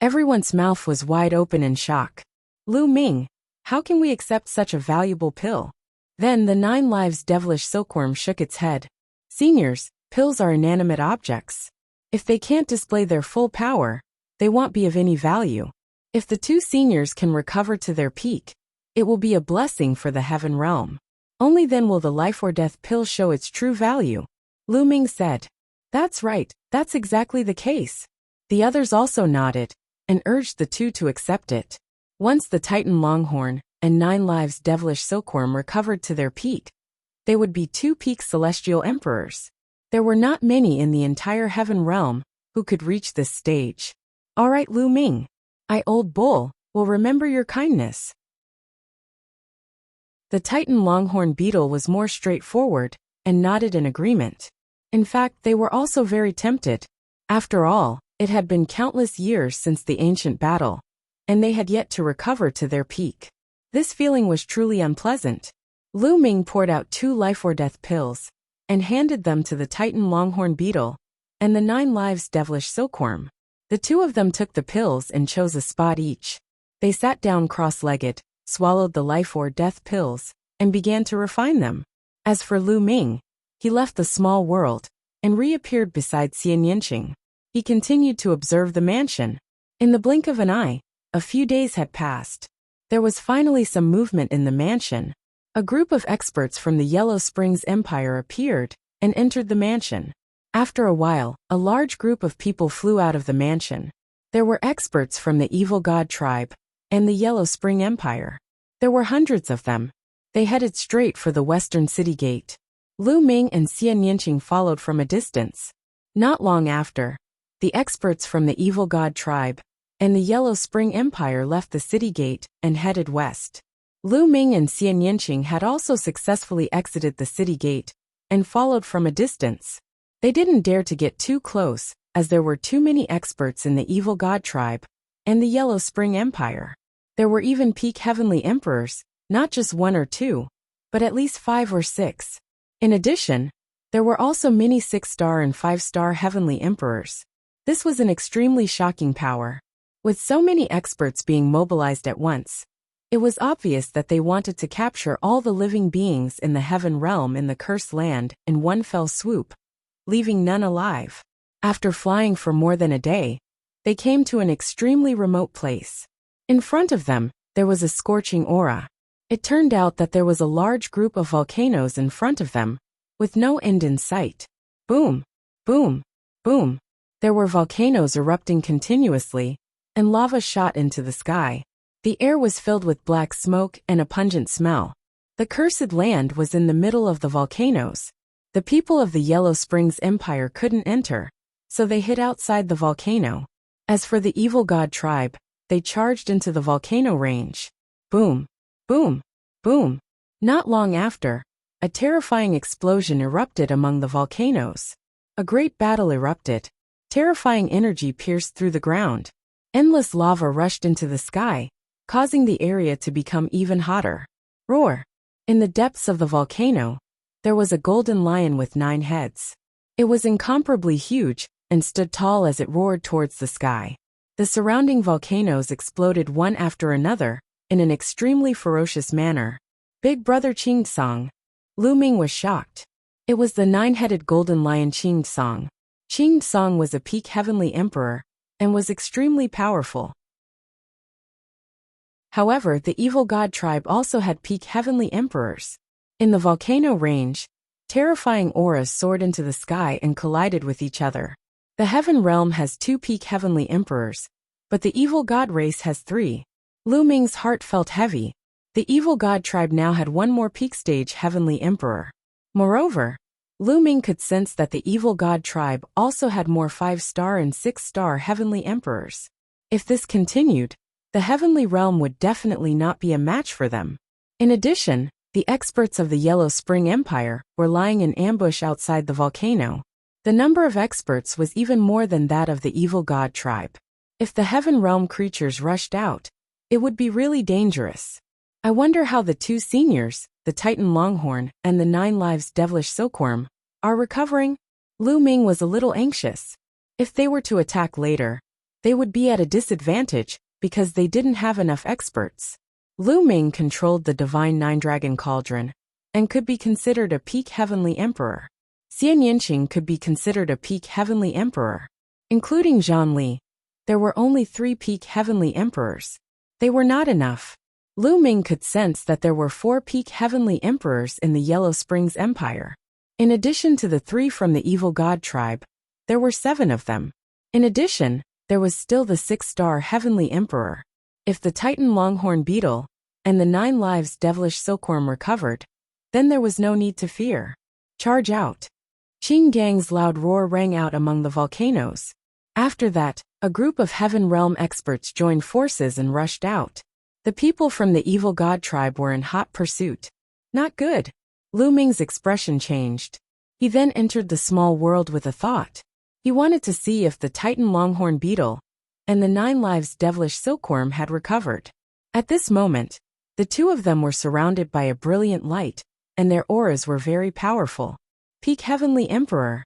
Everyone's mouth was wide open in shock. Lu Ming, how can we accept such a valuable pill? Then the 9 lives devilish silkworm shook its head. Seniors, pills are inanimate objects. If they can't display their full power, they won't be of any value. If the 2 seniors can recover to their peak, it will be a blessing for the heaven realm. Only then will the life or death pill show its true value, Lu Ming said. That's right, that's exactly the case. The others also nodded and urged the 2 to accept it. Once the Titan longhorn and 9 lives devilish silkworm recovered to their peak, they would be 2 peak celestial emperors. There were not many in the entire heaven realm who could reach this stage. All right, Lu Ming. I, old bull, will remember your kindness. The Titan longhorn beetle was more straightforward and nodded in agreement. In fact, they were also very tempted. After all, it had been countless years since the ancient battle, and they had yet to recover to their peak. This feeling was truly unpleasant. Lu Ming poured out 2 life or death pills and handed them to the Titan longhorn beetle and the 9 lives devilish silkworm. The 2 of them took the pills and chose a spot each. They sat down cross-legged, swallowed the life or death pills, and began to refine them. As for Lu Ming, he left the small world and reappeared beside Xian Yinqing. He continued to observe the mansion. In the blink of an eye, a few days had passed. There was finally some movement in the mansion. A group of experts from the Yellow Springs Empire appeared and entered the mansion. After a while, a large group of people flew out of the mansion. There were experts from the Evil God tribe and the Yellow Spring Empire. There were hundreds of them. They headed straight for the western city gate. Lu Ming and Xian Yinqing followed from a distance. Not long after, the experts from the Evil God tribe and the Yellow Spring Empire left the city gate and headed west. Lu Ming and Xian Yinqing had also successfully exited the city gate and followed from a distance. They didn't dare to get too close, as there were too many experts in the Evil God tribe and the Yellow Spring Empire. There were even peak heavenly emperors, not just 1 or 2, but at least 5 or 6. In addition, there were also many 6-star and 5-star heavenly emperors. This was an extremely shocking power. With so many experts being mobilized at once, it was obvious that they wanted to capture all the living beings in the heaven realm in the cursed land in one fell swoop, leaving none alive. After flying for more than a day, they came to an extremely remote place. In front of them, there was a scorching aura. It turned out that there was a large group of volcanoes in front of them, with no end in sight. Boom, boom, boom. There were volcanoes erupting continuously, and lava shot into the sky. The air was filled with black smoke and a pungent smell. The cursed land was in the middle of the volcanoes. The people of the Yellow Springs Empire couldn't enter, so they hid outside the volcano. As for the Evil God tribe, they charged into the volcano range. Boom, boom, boom. Not long after, a terrifying explosion erupted among the volcanoes. A great battle erupted. Terrifying energy pierced through the ground. Endless lava rushed into the sky, causing the area to become even hotter. Roar! In the depths of the volcano, there was a golden lion with 9 heads. It was incomparably huge and stood tall as it roared towards the sky. The surrounding volcanoes exploded one after another in an extremely ferocious manner. Big Brother Qing Song. Lu Ming was shocked. It was the 9-headed golden lion Qing Song. Qing Song was a peak heavenly emperor and was extremely powerful. However, the Evil God tribe also had peak heavenly emperors. In the volcano range, terrifying auras soared into the sky and collided with each other. The heaven realm has 2 peak heavenly emperors, but the Evil God race has 3. Lu Ming's heart felt heavy. The Evil God tribe now had 1 more peak stage heavenly emperor. Moreover, Lu Ming could sense that the Evil God tribe also had more 5-star and 6-star heavenly emperors. If this continued, the heavenly realm would definitely not be a match for them. In addition, the experts of the Yellow Spring Empire were lying in ambush outside the volcano. The number of experts was even more than that of the Evil God tribe. If the heaven realm creatures rushed out, it would be really dangerous. I wonder how the 2 seniors, the Titan Longhorn and the 9 Lives Devilish Silkworm, are recovering. Lu Ming was a little anxious. If they were to attack later, they would be at a disadvantage because they didn't have enough experts. Lu Ming controlled the divine 9-dragon cauldron and could be considered a peak heavenly emperor. Xian Yinqing could be considered a peak heavenly emperor. Including Zhang Li, there were only 3 peak heavenly emperors. They were not enough. Lu Ming could sense that there were 4 peak heavenly emperors in the Yellow Springs Empire. In addition to the 3 from the Evil God tribe, there were 7 of them. In addition, there was still the 6-star heavenly emperor. If the Titan Longhorn Beetle and the 9 Lives Devilish Silkworm recovered, then there was no need to fear. Charge out! Qing Gang's loud roar rang out among the volcanoes. After that, a group of Heaven Realm experts joined forces and rushed out. The people from the Evil God tribe were in hot pursuit. Not good. Lu Ming's expression changed. He then entered the small world with a thought. He wanted to see if the Titan Longhorn Beetle and the 9 Lives Devilish Silkworm had recovered. At this moment, the 2 of them were surrounded by a brilliant light, and their auras were very powerful. Peak Heavenly Emperor.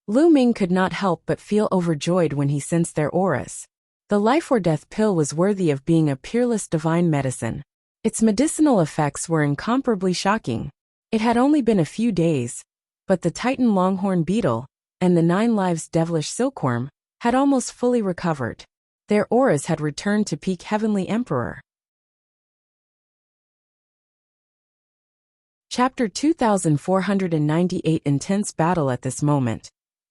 Lu Ming could not help but feel overjoyed when he sensed their auras. The life or death pill was worthy of being a peerless divine medicine. Its medicinal effects were incomparably shocking. It had only been a few days, but the Titan Longhorn Beetle and the 9 Lives Devilish Silkworm had almost fully recovered. Their auras had returned to peak Heavenly Emperor. Chapter 2498. Intense battle. At this moment,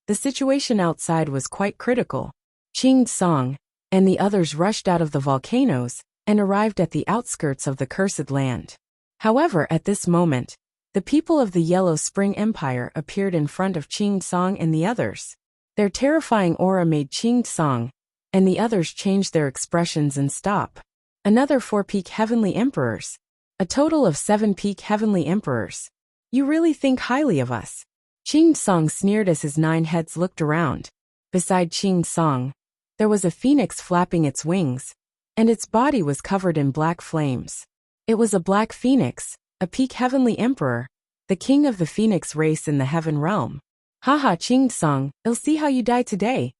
the situation outside was quite critical. Qing Song and the others rushed out of the volcanoes and arrived at the outskirts of the cursed land. However, at this moment, the people of the Yellow Spring Empire appeared in front of Qing Song and the others. Their terrifying aura made Qing Song and the others change their expressions and stop. Another 4 peak heavenly emperors. A total of 7 peak heavenly emperors. You really think highly of us. Qing Song sneered as his 9 heads looked around. Beside Qing Song, there was a phoenix flapping its wings, and its body was covered in black flames. It was a black phoenix, a peak heavenly emperor, the king of the phoenix race in the heaven realm. Haha, Qing Song, I'll see how you die today.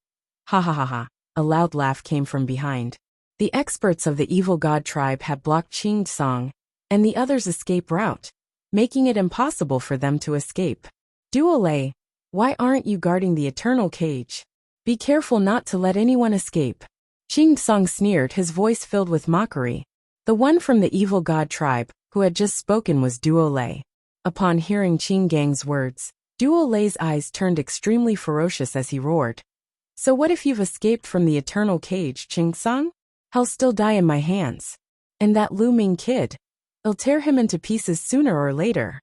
Ha ha ha ha. A loud laugh came from behind. The experts of the evil god tribe had blocked Qing Song and the others' escape route, making it impossible for them to escape. Duo Lei, why aren't you guarding the eternal cage? Be careful not to let anyone escape. Qing Song sneered, his voice filled with mockery. The one from the evil god tribe, who had just spoken, was Duo Lei. Upon hearing Qing Gang's words, Duo Lei's eyes turned extremely ferocious as he roared. So what if you've escaped from the eternal cage, Qing Song? I'll still die in my hands. And that Lu Ming kid, I'll tear him into pieces sooner or later.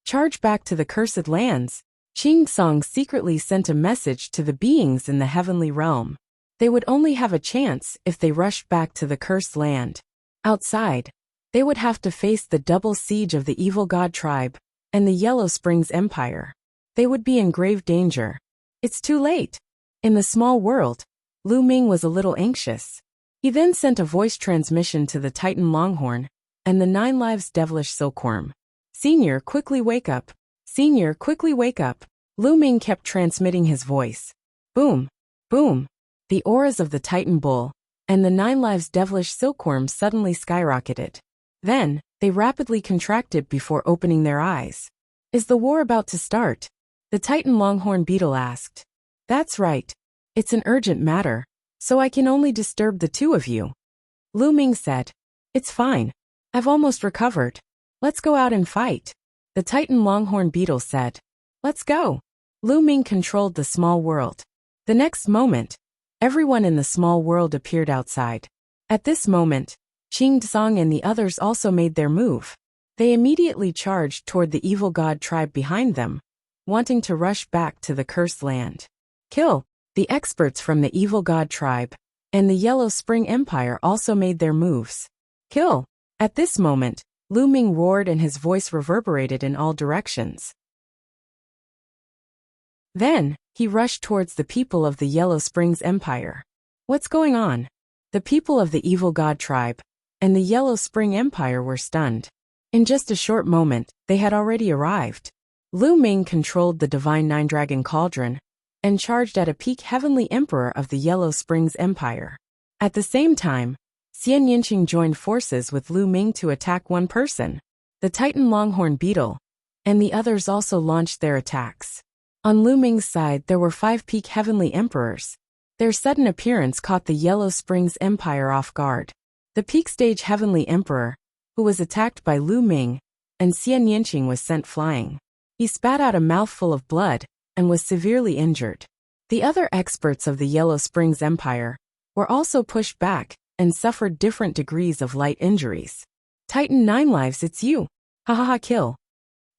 Charge back to the cursed lands. Qing Song secretly sent a message to the beings in the heavenly realm. They would only have a chance if they rushed back to the cursed land. Outside, they would have to face the double siege of the evil god tribe and the Yellow Springs Empire. They would be in grave danger. It's too late. In the small world, Lu Ming was a little anxious. He then sent a voice transmission to the Titan Longhorn and the 9 Lives Devilish Silkworm. Senior, quickly wake up. Senior, quickly wake up. Lu Ming kept transmitting his voice. Boom. Boom. The auras of the Titan Bull and the 9 Lives Devilish Silkworm suddenly skyrocketed. Then, they rapidly contracted before opening their eyes. Is the war about to start? The Titan Longhorn Beetle asked. That's right. It's an urgent matter, so I can only disturb the 2 of you. Lu Ming said. It's fine. I've almost recovered. Let's go out and fight. The Titan Longhorn Beetle said. Let's go. Lu Ming controlled the small world. The next moment, everyone in the small world appeared outside. At this moment, Qing Song and the others also made their move. They immediately charged toward the evil god tribe behind them, wanting to rush back to the cursed land. Kill. The experts from the evil god tribe and the Yellow Spring Empire also made their moves. Kill. At this moment, Lu Ming roared and his voice reverberated in all directions. Then, he rushed towards the people of the Yellow Springs Empire. What's going on? The people of the evil god tribe and the Yellow Spring Empire were stunned. In just a short moment, they had already arrived. Lu Ming controlled the divine 9-dragon cauldron and charged at a peak heavenly emperor of the Yellow Springs Empire. At the same time, Xian Yinqing joined forces with Lu Ming to attack one person, the Titan Longhorn Beetle, and the others also launched their attacks. On Lu Ming's side there were 5 peak heavenly emperors. Their sudden appearance caught the Yellow Springs Empire off guard. The peak stage heavenly emperor, who was attacked by Lu Ming, and Xian Yinqing was sent flying. He spat out a mouthful of blood and was severely injured. The other experts of the Yellow Springs Empire were also pushed back and suffered different degrees of light injuries. Titan 9 Lives, it's you. Ha ha ha, kill.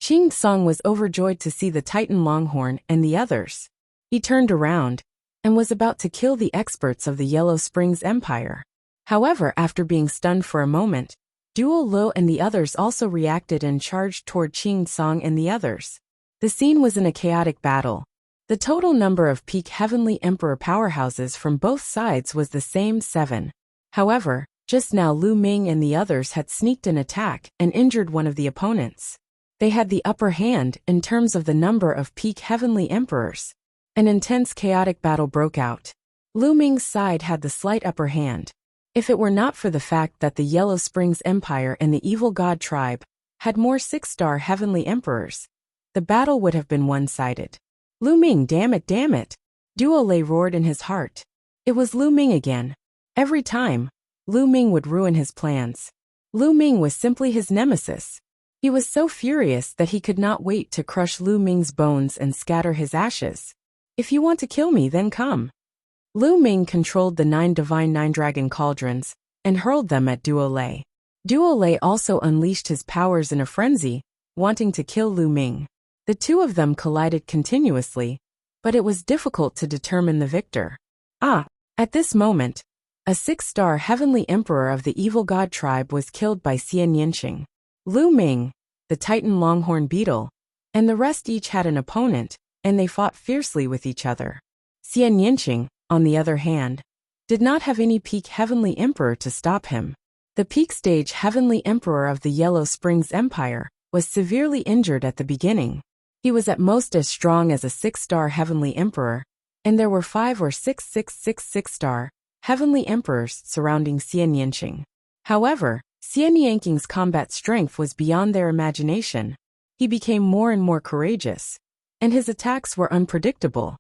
Qing Song was overjoyed to see the Titan Longhorn and the others. He turned around and was about to kill the experts of the Yellow Springs Empire. However, after being stunned for a moment, Duo Lo and the others also reacted and charged toward Qing Song and the others. The scene was in a chaotic battle. The total number of peak heavenly emperor powerhouses from both sides was the same 7. However, just now Lu Ming and the others had sneaked an attack and injured one of the opponents. They had the upper hand in terms of the number of peak heavenly emperors. An intense chaotic battle broke out. Lu Ming's side had the slight upper hand. If it were not for the fact that the Yellow Springs Empire and the evil god tribe had more 6-star heavenly emperors, the battle would have been one-sided. Lu Ming, damn it, damn it. Duo Lei roared in his heart. It was Lu Ming again. Every time, Lu Ming would ruin his plans. Lu Ming was simply his nemesis. He was so furious that he could not wait to crush Lu Ming's bones and scatter his ashes. If you want to kill me, then come. Lu Ming controlled the 9 divine 9-dragon cauldrons and hurled them at Duo Lei. Duo Lei also unleashed his powers in a frenzy, wanting to kill Lu Ming. The two of them collided continuously, but it was difficult to determine the victor. At this moment, a 6-star heavenly emperor of the evil god tribe was killed by Xian Yinqing. Lu Ming, the Titan Longhorn Beetle, and the rest each had an opponent, and they fought fiercely with each other. Xian Yinqing, on the other hand, did not have any peak heavenly emperor to stop him. The peak stage heavenly emperor of the Yellow Springs Empire was severely injured at the beginning. He was at most as strong as a 6-star heavenly emperor, and there were 5 or 6 6-star heavenly emperors surrounding Xian Yinqing. However, Xian Yinqing's combat strength was beyond their imagination. He became more and more courageous, and his attacks were unpredictable.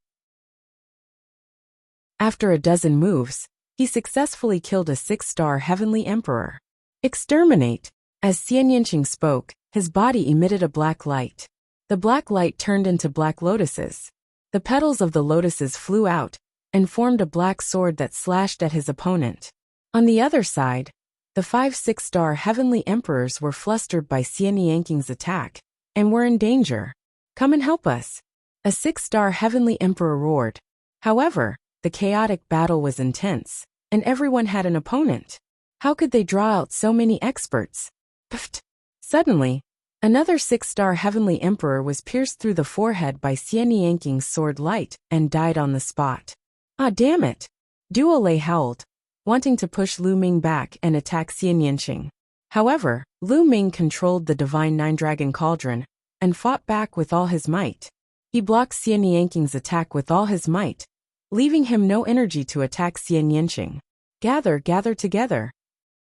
After a dozen moves, he successfully killed a 6-star heavenly emperor. Exterminate! As Xian Yinqing spoke, his body emitted a black light. The black light turned into black lotuses. The petals of the lotuses flew out and formed a black sword that slashed at his opponent. On the other side, the 5 6-star heavenly emperors were flustered by Xian Yinqing's attack and were in danger. Come and help us! A 6-star heavenly emperor roared. However, the chaotic battle was intense, and everyone had an opponent. How could they draw out so many experts? Pfft! Suddenly, another 6-star heavenly emperor was pierced through the forehead by Xian Yinqing's sword light and died on the spot. Ah, damn it! Duo Lei howled, wanting to push Lu Ming back and attack Xian Yinqing. However, Lu Ming controlled the divine 9-dragon cauldron and fought back with all his might. He blocked Xian Yinqing's attack with all his might, leaving him no energy to attack Xian Yinqing. Gather together!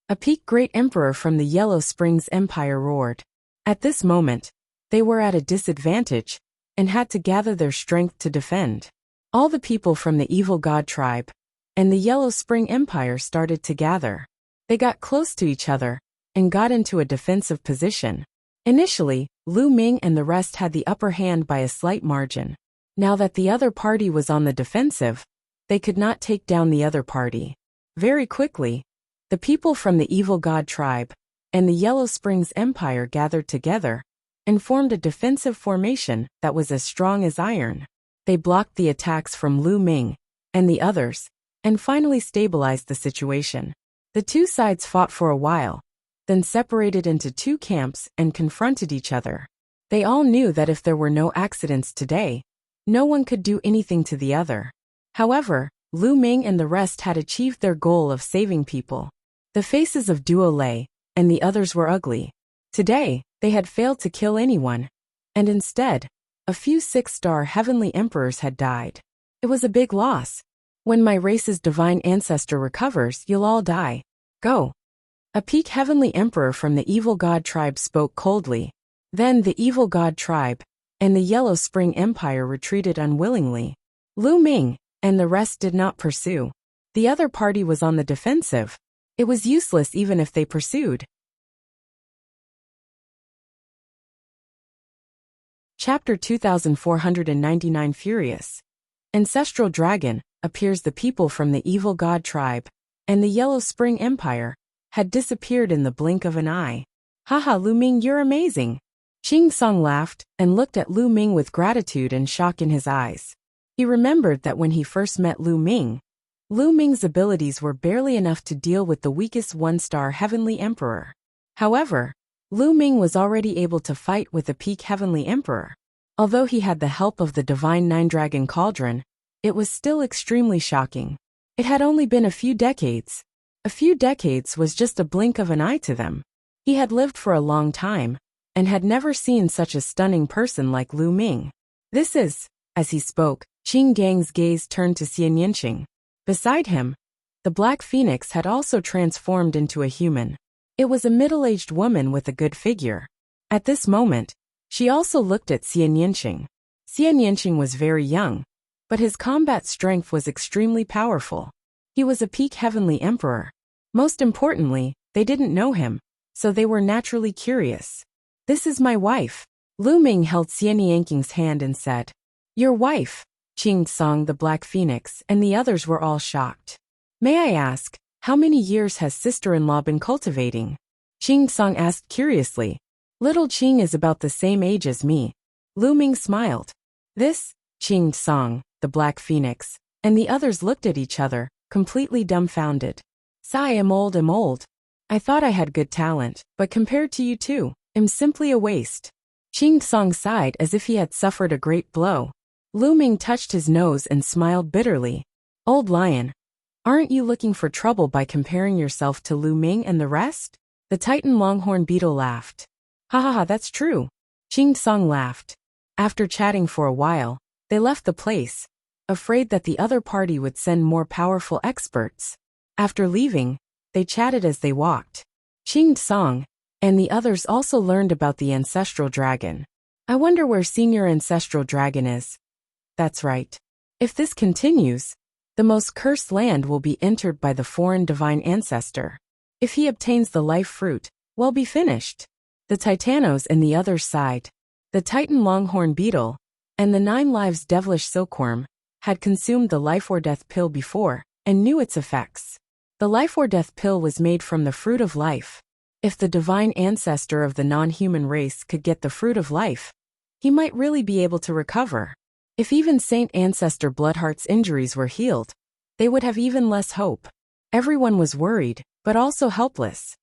A peak great emperor from the Yellow Springs Empire roared. At this moment, they were at a disadvantage and had to gather their strength to defend. All the people from the evil god tribe and the Yellow Spring Empire started to gather. They got close to each other and got into a defensive position. Initially, Lu Ming and the rest had the upper hand by a slight margin. Now that the other party was on the defensive, they could not take down the other party. Very quickly, the people from the evil god tribe and the Yellow Springs Empire gathered together and formed a defensive formation that was as strong as iron. They blocked the attacks from Lu Ming and the others, and finally stabilized the situation. The two sides fought for a while, then separated into 2 camps and confronted each other. They all knew that if there were no accidents today, no one could do anything to the other. However, Lu Ming and the rest had achieved their goal of saving people. The faces of Duo Lei and the others were ugly. Today, they had failed to kill anyone, and instead, a few 6-star heavenly emperors had died. It was a big loss. When my race's divine ancestor recovers, you'll all die. Go. A peak heavenly emperor from the evil god tribe spoke coldly. Then the evil god tribe and the Yellow Spring Empire retreated unwillingly. Lu Ming and the rest did not pursue. The other party was on the defensive. It was useless even if they pursued. Chapter 2499 Furious. Ancestral Dragon appears. The people from the evil god tribe and the Yellow Spring Empire had disappeared in the blink of an eye. Haha, Lu Ming, you're amazing. Qing Song laughed and looked at Lu Ming with gratitude and shock in his eyes. He remembered that when he first met Lu Ming's abilities were barely enough to deal with the weakest 1-star heavenly emperor. However, Lu Ming was already able to fight with a peak heavenly emperor. Although he had the help of the divine 9-dragon cauldron, it was still extremely shocking. It had only been a few decades. A few decades was just a blink of an eye to them. He had lived for a long time and had never seen such a stunning person like Lu Ming. This is, as he spoke, Qing Gang's gaze turned to Xian Yinqing. Beside him, the Black Phoenix had also transformed into a human. It was a middle-aged woman with a good figure. At this moment, she also looked at Xian Yinqing. Xian Yinqing was very young, but his combat strength was extremely powerful. He was a peak heavenly emperor. Most importantly, they didn't know him, so they were naturally curious. This is my wife. Lu Ming held Xian Yangqing's hand and said, Your wife, Qing Song the Black Phoenix, and the others were all shocked. May I ask, how many years has sister-in-law been cultivating? Qing Song asked curiously. Little Qing is about the same age as me. Lu Ming smiled. This, Qing Song, the Black Phoenix, and the others looked at each other, completely dumbfounded. Sigh, I'm old. I thought I had good talent, but compared to you two, I'm simply a waste. Qing Song sighed as if he had suffered a great blow. Lu Ming touched his nose and smiled bitterly. Old lion, aren't you looking for trouble by comparing yourself to Lu Ming and the rest? The Titan longhorn beetle laughed. Ha ha ha, that's true. Qing Song laughed. After chatting for a while, they left the place, afraid that the other party would send more powerful experts. After leaving, they chatted as they walked. Qing Song and the others also learned about the ancestral dragon. I wonder where senior ancestral dragon is. That's right. If this continues, the most cursed land will be entered by the foreign divine ancestor. If he obtains the life fruit, we'll be finished. The Titanos and the others sighed. The Titan longhorn beetle and the 9 lives devilish silkworm had consumed the life or death pill before and knew its effects. The life or death pill was made from the fruit of life. If the divine ancestor of the non-human race could get the fruit of life, he might really be able to recover. If even Saint Ancestor Bloodheart's injuries were healed, they would have even less hope. Everyone was worried, but also helpless.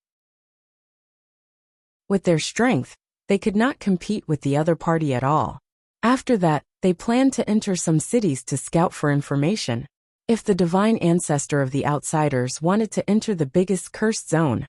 With their strength, they could not compete with the other party at all. After that, they planned to enter some cities to scout for information. If the divine ancestor of the outsiders wanted to enter the biggest cursed zone,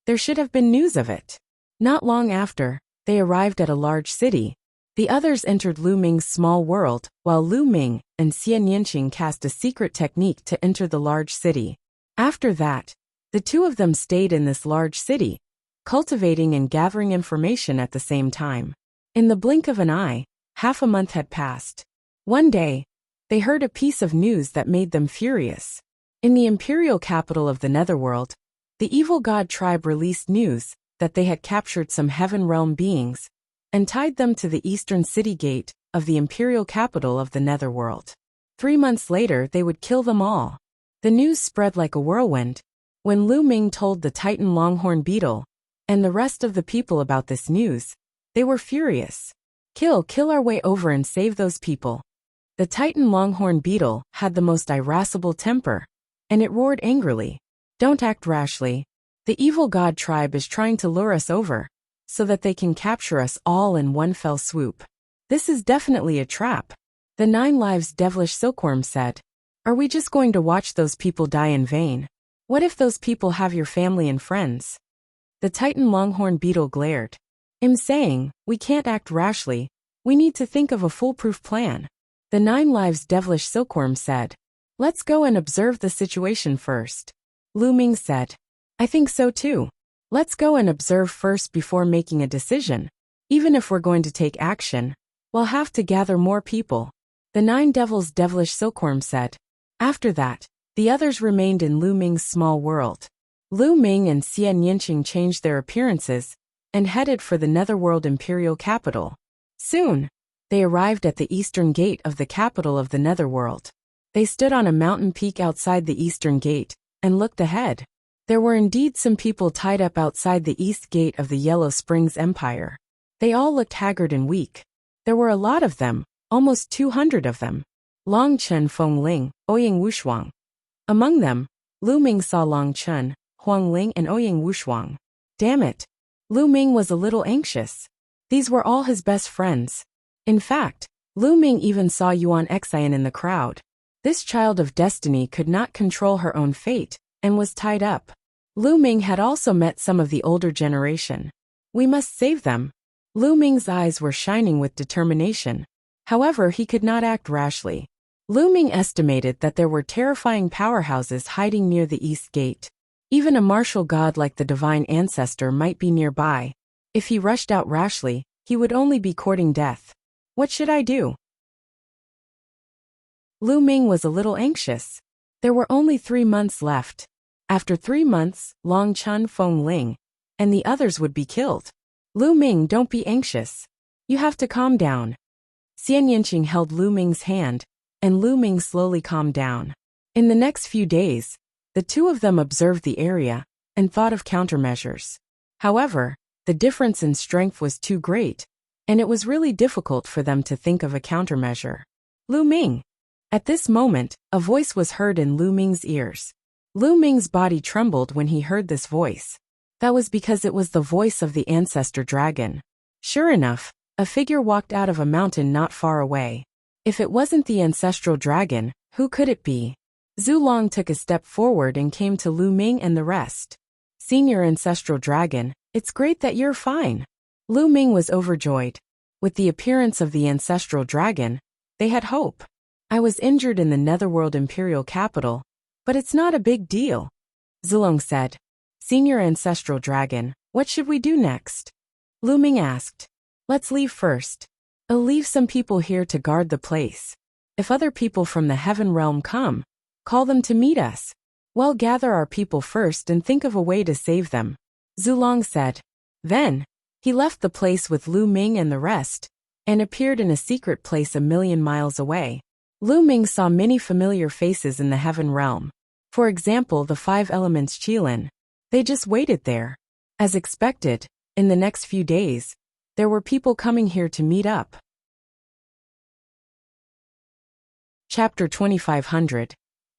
there should have been news of it. Not long after, they arrived at a large city. The others entered Lu Ming's small world, while Lu Ming and Xian Yangqing cast a secret technique to enter the large city. After that, the two of them stayed in this large city, cultivating and gathering information at the same time. In the blink of an eye, half a month had passed. One day, they heard a piece of news that made them furious. In the imperial capital of the Netherworld, the evil god tribe released news that they had captured some heaven realm beings and tied them to the eastern city gate of the imperial capital of the Netherworld. 3 months later, they would kill them all. The news spread like a whirlwind. When Lu Ming told the Titan longhorn beetle and the rest of the people about this news, they were furious. Kill our way over and save those people. The Titan longhorn beetle had the most irascible temper, and it roared angrily. Don't act rashly. The evil god tribe is trying to lure us over, so that they can capture us all in one fell swoop. This is definitely a trap. The 9 lives devilish silkworm said. Are we just going to watch those people die in vain? What if those people have your family and friends? The Titan longhorn beetle glared. I'm saying, we can't act rashly. We need to think of a foolproof plan. The 9 lives devilish silkworm said. Let's go and observe the situation first. Lu Ming said. I think so too. Let's go and observe first before making a decision. Even if we're going to take action, we'll have to gather more people. The 9 devils devilish silkworm said. After that, the others remained in Lu Ming's small world. Lu Ming and Xian Yangqing changed their appearances and headed for the Netherworld imperial capital. Soon, they arrived at the eastern gate of the capital of the Netherworld. They stood on a mountain peak outside the eastern gate and looked ahead. There were indeed some people tied up outside the east gate of the Yellow Springs Empire. They all looked haggard and weak. There were a lot of them, almost 200 of them. Long Chen Feng Ling, Ouyang Wushuang. Among them, Lu Ming saw Long Chen, Huang Ling and Ouyang Wushuang. Damn it. Lu Ming was a little anxious. These were all his best friends. In fact, Lu Ming even saw Yuan Xian in the crowd. This child of destiny could not control her own fate and was tied up. Lu Ming had also met some of the older generation. We must save them. Lu Ming's eyes were shining with determination. However, he could not act rashly. Lu Ming estimated that there were terrifying powerhouses hiding near the east gate. Even a martial god like the divine ancestor might be nearby. If he rushed out rashly, he would only be courting death. What should I do? Lu Ming was a little anxious. There were only 3 months left. After 3 months, Long Chen Feng Ling and the others would be killed. Lu Ming, don't be anxious. You have to calm down. Xian Yinqing held Lu Ming's hand, and Lu Ming slowly calmed down. In the next few days, the two of them observed the area and thought of countermeasures. However, the difference in strength was too great, and it was really difficult for them to think of a countermeasure. Lu Ming. At this moment, a voice was heard in Lu Ming's ears. Lu Ming's body trembled when he heard this voice. That was because it was the voice of the ancestor dragon. Sure enough, a figure walked out of a mountain not far away. If it wasn't the ancestral dragon, who could it be? Zhu Long took a step forward and came to Lu Ming and the rest. Senior ancestral dragon, it's great that you're fine. Lu Ming was overjoyed. With the appearance of the ancestral dragon, they had hope. I was injured in the Netherworld Imperial Capital, but it's not a big deal. Zilong said. Senior ancestral dragon, what should we do next? Lu Ming asked. Let's leave first. I'll leave some people here to guard the place. If other people from the Heaven Realm come, call them to meet us. We'll gather our people first and think of a way to save them. Zulong said. Then, he left the place with Lu Ming and the rest, and appeared in a secret place 1,000,000 miles away. Lu Ming saw many familiar faces in the Heaven Realm. For example, the 5 elements Qilin. They just waited there. As expected, in the next few days, there were people coming here to meet up. Chapter 2500.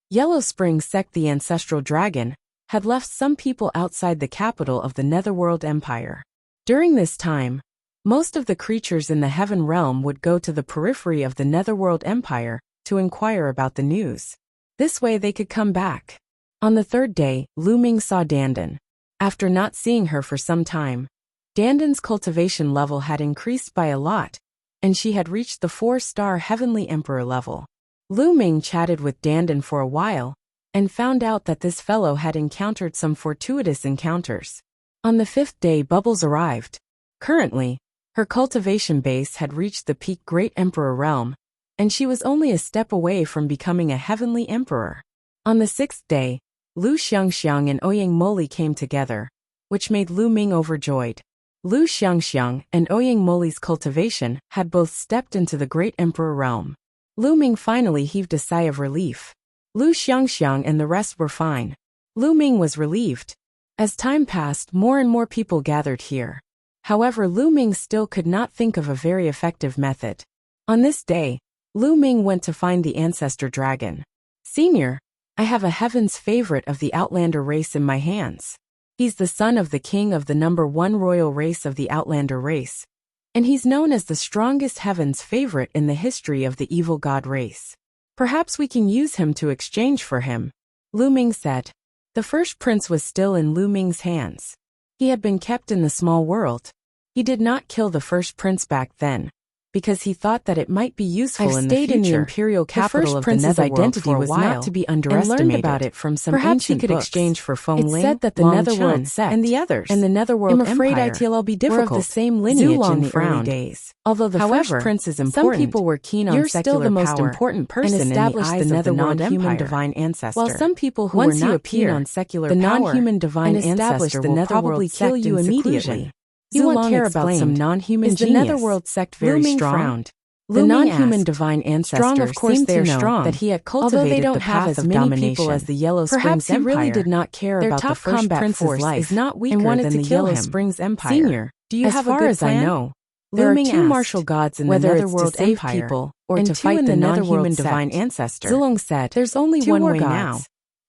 Yellow Spring Sect. The ancestral dragon had left some people outside the capital of the Netherworld Empire. During this time, most of the creatures in the Heaven Realm would go to the periphery of the Netherworld Empire to inquire about the news. This way they could come back. On the 3rd day, Lu Ming saw Dandan. After not seeing her for some time, Dandan's cultivation level had increased by a lot, and she had reached the 4-star Heavenly Emperor level. Lu Ming chatted with Dandan for a while, and found out that this fellow had encountered some fortuitous encounters. On the 5th day, Bubbles arrived. Currently, her cultivation base had reached the peak Great Emperor realm, and she was only a step away from becoming a Heavenly Emperor. On the 6th day, Lu Xiangxiang and Ouyang Moli came together, which made Lu Ming overjoyed. Lu Xiangxiang and Ouyang Moli's cultivation had both stepped into the Great Emperor realm. Lu Ming finally heaved a sigh of relief. Lu Xiangxiang and the rest were fine. Lu Ming was relieved. As time passed, more and more people gathered here. However, Lu Ming still could not think of a very effective method. On this day, Lu Ming went to find the ancestor dragon. Senior, I have a heaven's favorite of the Outlander race in my hands. He's the son of the king of the #1 royal race of the Outlander race, and he's known as the strongest heaven's favorite in the history of the evil god race. Perhaps we can use him to exchange for him, Lu Ming said. The first prince was still in Lu Ming's hands. He had been kept in the small world. He did not kill the first prince back then, because he thought that it might be useful in the future. I've stayed in the imperial capital of the Netherworld identity was not to be underestimated, and learned about it from some perhaps ancient he could books. Exchange for Feng Ling, said that the Netherworld sect and the others and the Netherworld Empire. I'm afraid it'll be difficult. Were of the same lineage in the early days. Although the first prince is important, some people were keen on secular still the most important person and established in the eyes of the non-human divine ancestor. While some people who were not keen on secular power, the non-human divine ancestor will probably kill you immediately. You won't care about some non-human genius. The Netherworld sect very strong? The non-human divine ancestor seemed to know that he had cultivated the path of domination. As the Yellow Springs Empire, he really did not care about the first prince's life is not weaker and wanted to kill Yellow Springs Empire. Senior, do you have a good plan? As far as I know, there are 2 martial gods in the Netherworld Empire, people or to fight the non-human divine ancestor. Zilong said, "There's only one way now,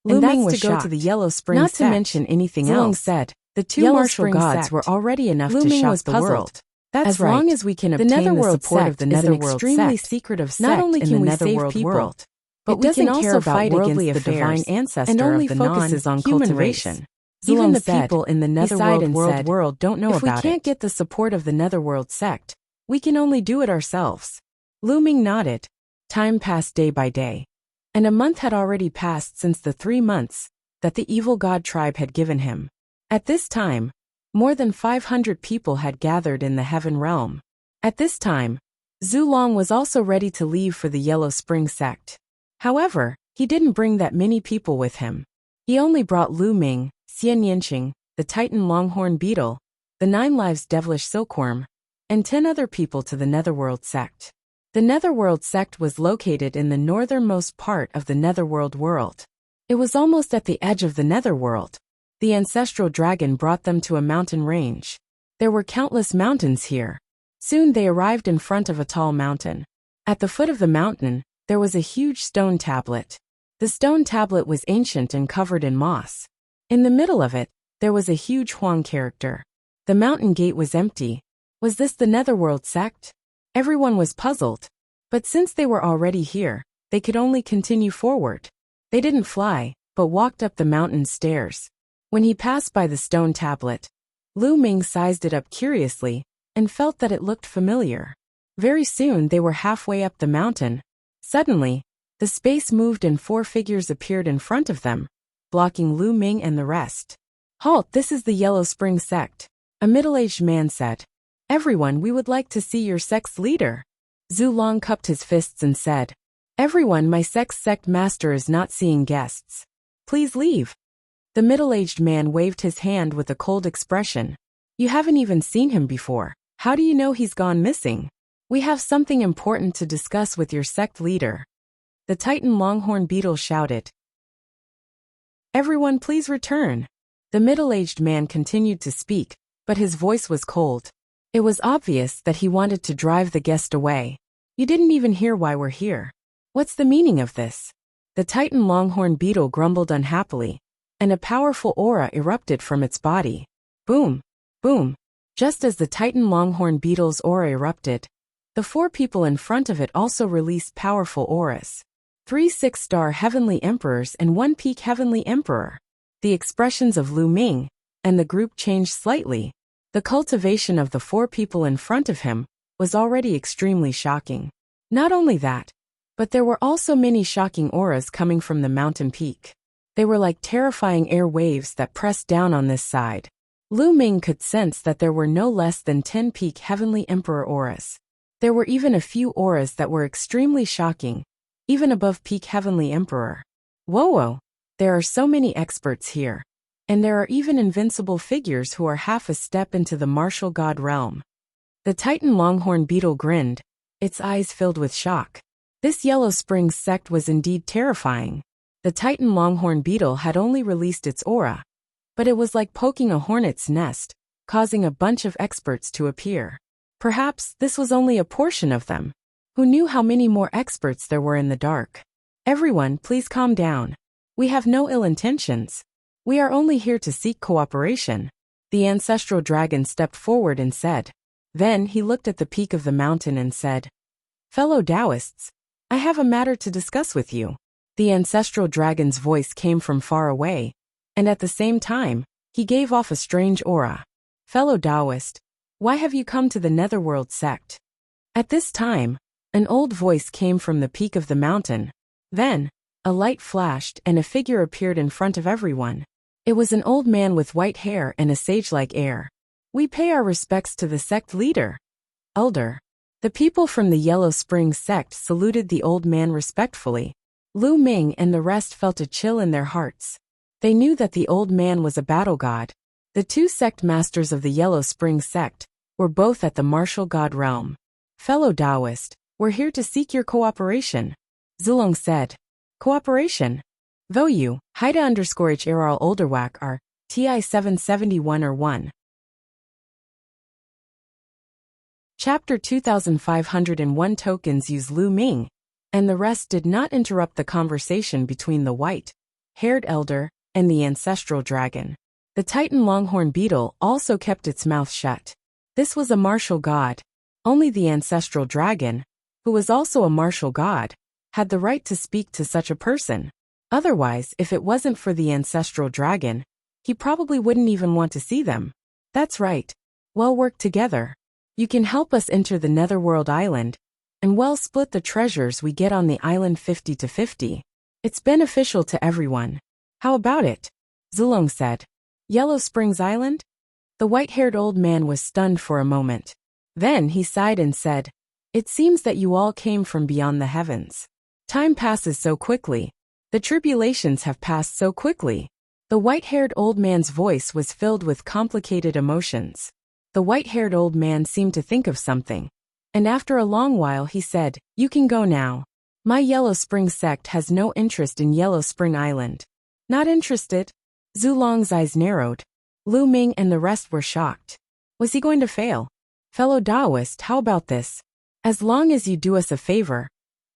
and that's to go to the Yellow Springs Not to mention anything else." Zilong said, "The 2 martial gods were already enough to shock the world. That's right. As long as we can obtain the support of the Netherworld extremely secretive sect, not only can we save people, but we can also fight against the divine ancestor and only focuses on cultivation." Even the people in the Netherworld world don't know about it. If we can't get the support of the Netherworld sect, we can only do it ourselves. Lu Ming nodded. Time passed day by day, and a month had already passed since the 3 months that the evil god tribe had given him. At this time, more than 500 people had gathered in the Heaven Realm. At this time, Zhu Long was also ready to leave for the Yellow Spring sect. However, he didn't bring that many people with him. He only brought Lu Ming, Xian Yinqing, the Titan Longhorn Beetle, the 9 lives devilish silkworm, and 10 other people to the Netherworld sect. The Netherworld sect was located in the northernmost part of the Netherworld world. It was almost at the edge of the Netherworld. The ancestral dragon brought them to a mountain range. There were countless mountains here. Soon they arrived in front of a tall mountain. At the foot of the mountain, there was a huge stone tablet. The stone tablet was ancient and covered in moss. In the middle of it, there was a huge Huang character. The mountain gate was empty. Was this the Netherworld sect? Everyone was puzzled. But since they were already here, they could only continue forward. They didn't fly, but walked up the mountain stairs. When he passed by the stone tablet, Lu Ming sized it up curiously and felt that it looked familiar. Very soon they were halfway up the mountain. Suddenly, the space moved and 4 figures appeared in front of them, blocking Lu Ming and the rest. "Halt, this is the Yellow Spring sect," a middle-aged man said. "Everyone, we would like to see your sect's leader." Zhu Long cupped his fists and said, "Everyone, my sect's sect master is not seeing guests. Please leave." The middle-aged man waved his hand with a cold expression. "You haven't even seen him before. How do you know he's gone missing? We have something important to discuss with your sect leader." The Titan Longhorn Beetle shouted. "Everyone, please return." The middle-aged man continued to speak, but his voice was cold. It was obvious that he wanted to drive the guest away. "You didn't even hear why we're here. What's the meaning of this?" The Titan Longhorn Beetle grumbled unhappily, and a powerful aura erupted from its body. Boom! Boom! Just as the Titan Longhorn Beetle's aura erupted, the 4 people in front of it also released powerful auras. 3 6-star Heavenly Emperors and 1 Peak Heavenly Emperor. The expressions of Lu Ming and the group changed slightly. The cultivation of the 4 people in front of him was already extremely shocking. Not only that, but there were also many shocking auras coming from the mountain peak. They were like terrifying air waves that pressed down on this side. Lu Ming could sense that there were no less than 10 Peak Heavenly Emperor auras. There were even a few auras that were extremely shocking, even above Peak Heavenly Emperor. Whoa! There are so many experts here. And there are even invincible figures who are half a step into the martial god realm. The Titan Longhorn Beetle grinned, its eyes filled with shock. This Yellow Springs sect was indeed terrifying. The Titan Longhorn Beetle had only released its aura, but it was like poking a hornet's nest, causing a bunch of experts to appear. Perhaps this was only a portion of them. Who knew how many more experts there were in the dark? "Everyone, please calm down. We have no ill intentions. We are only here to seek cooperation." The ancestral dragon stepped forward and said. Then he looked at the peak of the mountain and said, "Fellow Taoists, I have a matter to discuss with you." The ancestral dragon's voice came from far away, and at the same time, he gave off a strange aura. "Fellow Taoist, why have you come to the Netherworld sect?" At this time, an old voice came from the peak of the mountain. Then, a light flashed and a figure appeared in front of everyone. It was an old man with white hair and a sage-like air. "We pay our respects to the sect leader, Elder." The people from the Yellow Springs sect saluted the old man respectfully. Lu Ming and the rest felt a chill in their hearts. They knew that the old man was a battle god. The 2 sect masters of the Yellow Springs sect were both at the martial god realm. "Fellow Taoist, we're here to seek your cooperation," Zulong said. "Cooperation? Though you, Haida_HRL Olderwak are, TI 771 or 1. Chapter 2501 Tokens use Lu Ming, and the rest did not interrupt the conversation between the white-haired elder and the ancestral dragon. The Titan Longhorn Beetle also kept its mouth shut. This was a martial god. Only the ancestral dragon, who was also a martial god, had the right to speak to such a person. Otherwise, if it wasn't for the ancestral dragon, he probably wouldn't even want to see them. "That's right. Well worked together. You can help us enter the Netherworld Island, and well split the treasures we get on the island 50-50. It's beneficial to everyone. How about it?" Zulong said. "Yellow Springs Island?" The white-haired old man was stunned for a moment. Then he sighed and said, "It seems that you all came from beyond the heavens. Time passes so quickly. The tribulations have passed so quickly." The white-haired old man's voice was filled with complicated emotions. The white-haired old man seemed to think of something. And after a long while he said, "You can go now. My Yellow Spring sect has no interest in Yellow Spring Island." Not interested? Zulong's eyes narrowed. Lu Ming and the rest were shocked. Was he going to fail? Fellow Taoist, how about this? As long as you do us a favor,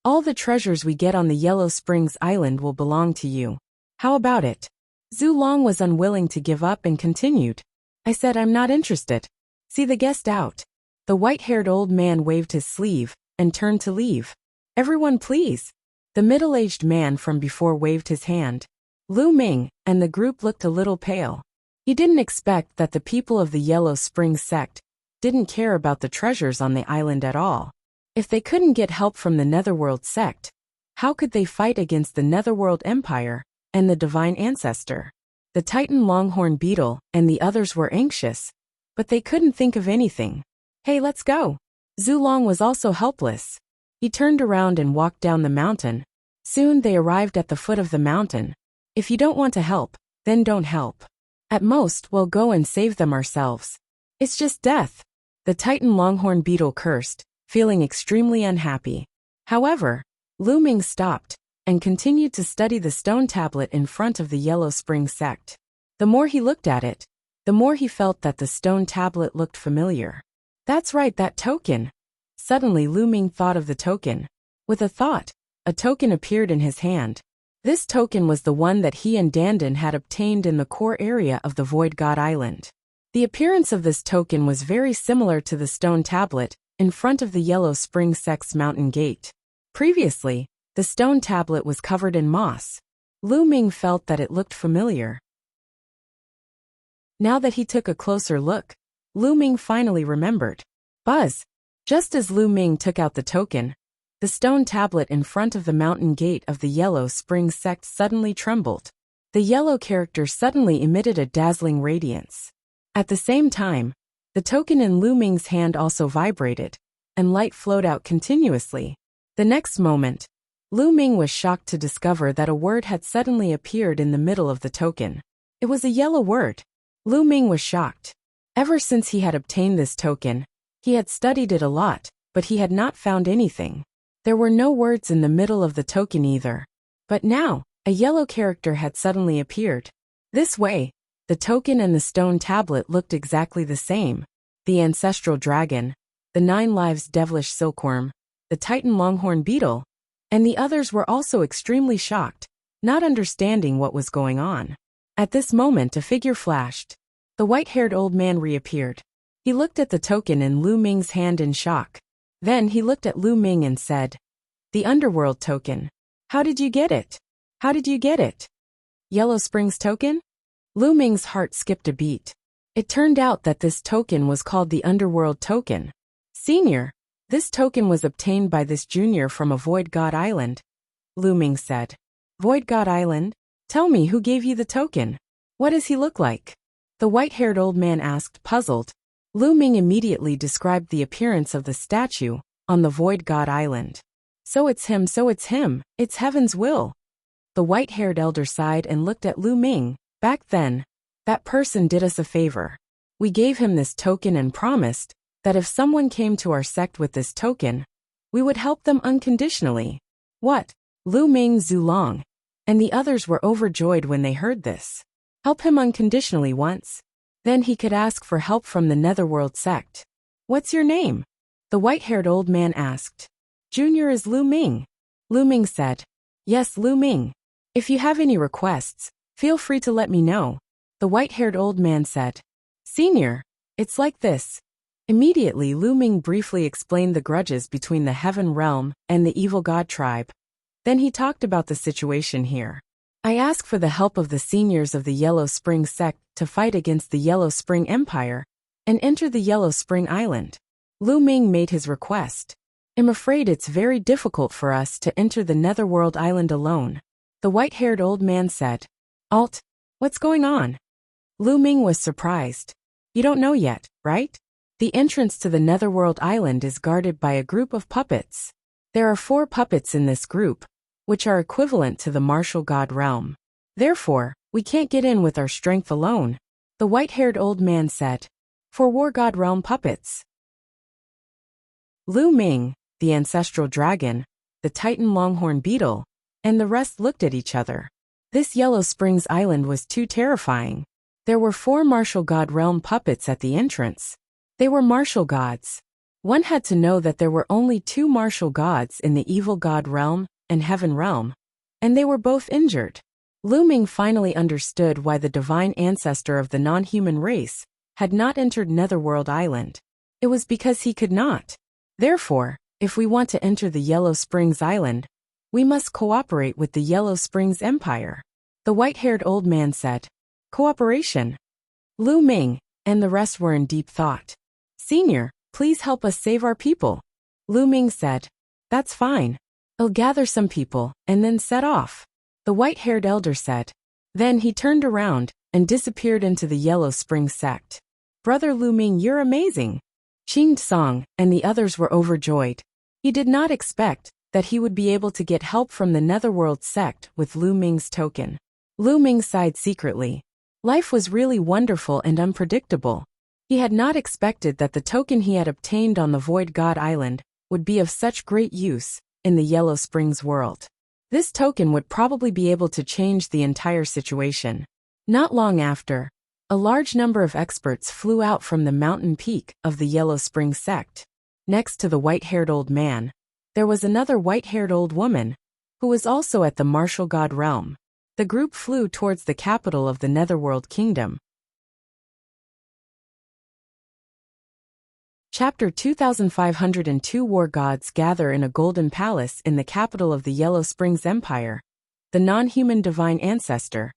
all the treasures we get on the Yellow Springs Island will belong to you. How about it? Zulong was unwilling to give up and continued. I said I'm not interested. See the guest out. The white-haired old man waved his sleeve and turned to leave. Everyone please. The middle-aged man from before waved his hand. Lu Ming and the group looked a little pale. He didn't expect that the people of the Yellow Spring sect didn't care about the treasures on the island at all. If they couldn't get help from the Netherworld sect, how could they fight against the Netherworld Empire and the Divine Ancestor? The Titan Longhorn Beetle and the others were anxious, but they couldn't think of anything. Hey, let's go. Zulong was also helpless. He turned around and walked down the mountain. Soon they arrived at the foot of the mountain. If you don't want to help, then don't help. At most, we'll go and save them ourselves. It's just death. The Titan Longhorn Beetle cursed, feeling extremely unhappy. However, Lu Ming stopped and continued to study the stone tablet in front of the Yellow Spring sect. The more he looked at it, the more he felt that the stone tablet looked familiar. That's right, that token. Suddenly Lu Ming thought of the token. With a thought, a token appeared in his hand. This token was the one that he and Dandan had obtained in the core area of the Void God Island. The appearance of this token was very similar to the stone tablet in front of the Yellow Spring sect's mountain gate. Previously, the stone tablet was covered in moss. Lu Ming felt that it looked familiar. Now that he took a closer look, Lu Ming finally remembered. Buzz! Just as Lu Ming took out the token, the stone tablet in front of the mountain gate of the Yellow Spring sect suddenly trembled. The yellow character suddenly emitted a dazzling radiance. At the same time, the token in Lu Ming's hand also vibrated, and light flowed out continuously. The next moment, Lu Ming was shocked to discover that a word had suddenly appeared in the middle of the token. It was a yellow word. Lu Ming was shocked. Ever since he had obtained this token, he had studied it a lot, but he had not found anything. There were no words in the middle of the token either. But now, a yellow character had suddenly appeared. This way, the token and the stone tablet looked exactly the same. The ancestral dragon, the 9 lives devilish silkworm, the Titan Longhorn Beetle, and the others were also extremely shocked, not understanding what was going on. At this moment a figure flashed. The white-haired old man reappeared. He looked at the token in Lu Ming's hand in shock. Then he looked at Lu Ming and said, "The Underworld token. How did you get it? How did you get it? Yellow Springs token?" Lu Ming's heart skipped a beat. It turned out that this token was called the Underworld token. "Senior, this token was obtained by this junior from a Void God Island," Lu Ming said. "Void God Island? Tell me who gave you the token. What does he look like?" The white-haired old man asked, puzzled. Lu Ming immediately described the appearance of the statue on the Void God Island. So it's him, it's heaven's will." The white-haired elder sighed and looked at Lu Ming. "Back then, that person did us a favor. We gave him this token and promised that if someone came to our sect with this token, we would help them unconditionally." What? Lu Ming, Zulong, and the others were overjoyed when they heard this. Help him unconditionally once. Then he could ask for help from the Netherworld sect. "What's your name?" the white-haired old man asked. "Junior is Lu Ming." Lu Ming said. "Yes, Lu Ming. If you have any requests, feel free to let me know," the white-haired old man said. "Senior, it's like this." Immediately Lu Ming briefly explained the grudges between the Heaven Realm and the Evil God tribe. Then he talked about the situation here. "I ask for the help of the seniors of the Yellow Spring sect to fight against the Yellow Spring Empire and enter the Yellow Spring Island." Lu Ming made his request. "I'm afraid it's very difficult for us to enter the Netherworld Island alone," the white-haired old man said. "Alt, what's going on?" Lu Ming was surprised. "You don't know yet, right? The entrance to the Netherworld Island is guarded by a group of puppets. There are 4 puppets in this group, which are equivalent to the martial god realm. Therefore, we can't get in with our strength alone," the white-haired old man said. For War God Realm puppets. Lu Ming, the ancestral dragon, the Titan longhorn beetle, and the rest looked at each other. This Yellow Springs Island was too terrifying. There were 4 martial god realm puppets at the entrance. They were martial gods. One had to know that there were only 2 martial gods in the evil god realm and heaven realm, and they were both injured. Lu Ming finally understood why the divine ancestor of the non-human race had not entered Netherworld Island. It was because he could not. Therefore, if we want to enter the Yellow Springs Island, we must cooperate with the Yellow Springs Empire. The white-haired old man said. Cooperation. Lu Ming and the rest were in deep thought. Senior, please help us save our people. Lu Ming said. That's fine. I'll gather some people and then set off. The white-haired elder said. Then he turned around and disappeared into the Yellow Springs sect. Brother Lu Ming, you're amazing. Qing Song and the others were overjoyed. He did not expect that he would be able to get help from the Netherworld sect with Lu Ming's token. Lu Ming sighed secretly. Life was really wonderful and unpredictable. He had not expected that the token he had obtained on the Void God Island would be of such great use in the Yellow Springs world. This token would probably be able to change the entire situation. Not long after, a large number of experts flew out from the mountain peak of the Yellow Springs sect. Next to the white-haired old man, there was another white-haired old woman, who was also at the martial god realm. The group flew towards the capital of the Netherworld Kingdom. Chapter 2502 War Gods gather in a golden palace in the capital of the Yellow Springs Empire. The non-human divine ancestor,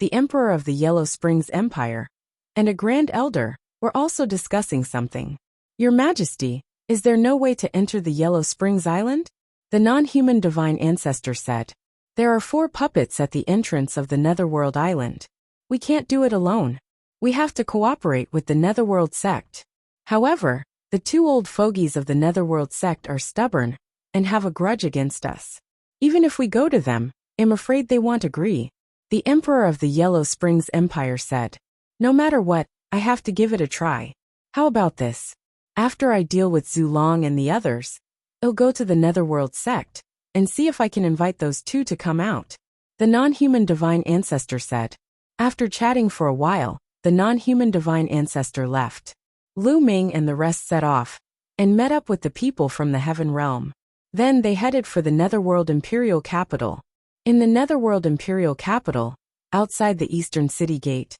the emperor of the Yellow Springs Empire, and a grand elder were also discussing something. Your Majesty, is there no way to enter the Yellow Springs Island? The non-human divine ancestor said. There are 4 puppets at the entrance of the Netherworld Island. We can't do it alone. We have to cooperate with the Netherworld sect. However, the 2 old fogies of the Netherworld sect are stubborn and have a grudge against us. Even if we go to them, I'm afraid they won't agree. The Emperor of the Yellow Springs Empire said. No matter what, I have to give it a try. How about this? After I deal with Zulong and the others, I'll go to the Netherworld sect and see if I can invite those 2 to come out. The non-human divine ancestor said. After chatting for a while, the non-human divine ancestor left. Lu Ming and the rest set off and met up with the people from the Heaven Realm. Then they headed for the Netherworld Imperial Capital. In the Netherworld Imperial Capital, outside the Eastern City Gate,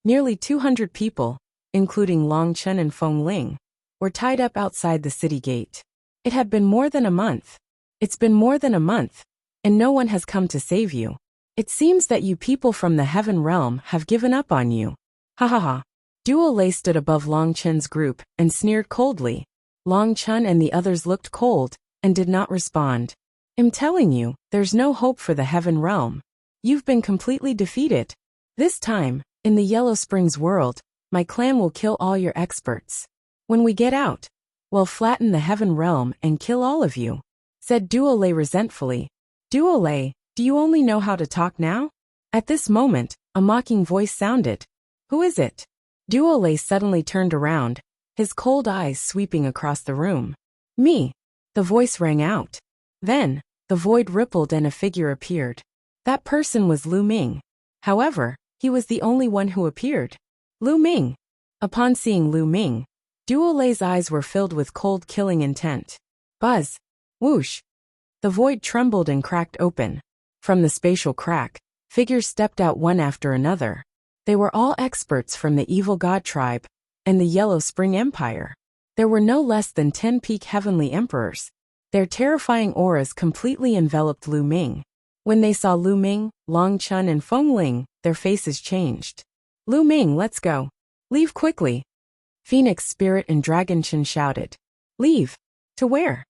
nearly 200 people, including Long Chen and Feng Ling, were tied up outside the city gate. It had been more than a month. It's been more than a month, and no one has come to save you. It seems that you people from the Heaven Realm have given up on you. Ha ha ha. Duo Lei stood above Long Chen's group and sneered coldly. Long Chen and the others looked cold and did not respond. I'm telling you, there's no hope for the Heaven Realm. You've been completely defeated. This time, in the Yellow Springs world, my clan will kill all your experts. When we get out, we'll flatten the Heaven Realm and kill all of you, said Duo Lei resentfully. Duo Lei, do you only know how to talk now? At this moment, a mocking voice sounded. Who is it? Duo Lei suddenly turned around, his cold eyes sweeping across the room. Me. The voice rang out. Then, the void rippled and a figure appeared. That person was Lu Ming. However, he was the only one who appeared. Lu Ming. Upon seeing Lu Ming, Duo Lei's eyes were filled with cold killing intent. Buzz. Whoosh. The void trembled and cracked open. From the spatial crack, figures stepped out one after another. They were all experts from the Evil God tribe and the Yellow Spring Empire. There were no less than 10 peak heavenly emperors. Their terrifying auras completely enveloped Lu Ming. When they saw Lu Ming, Long Chen and Feng Ling, their faces changed. Lu Ming, let's go. Leave quickly. Phoenix Spirit and Dragon Chen shouted. Leave? To where?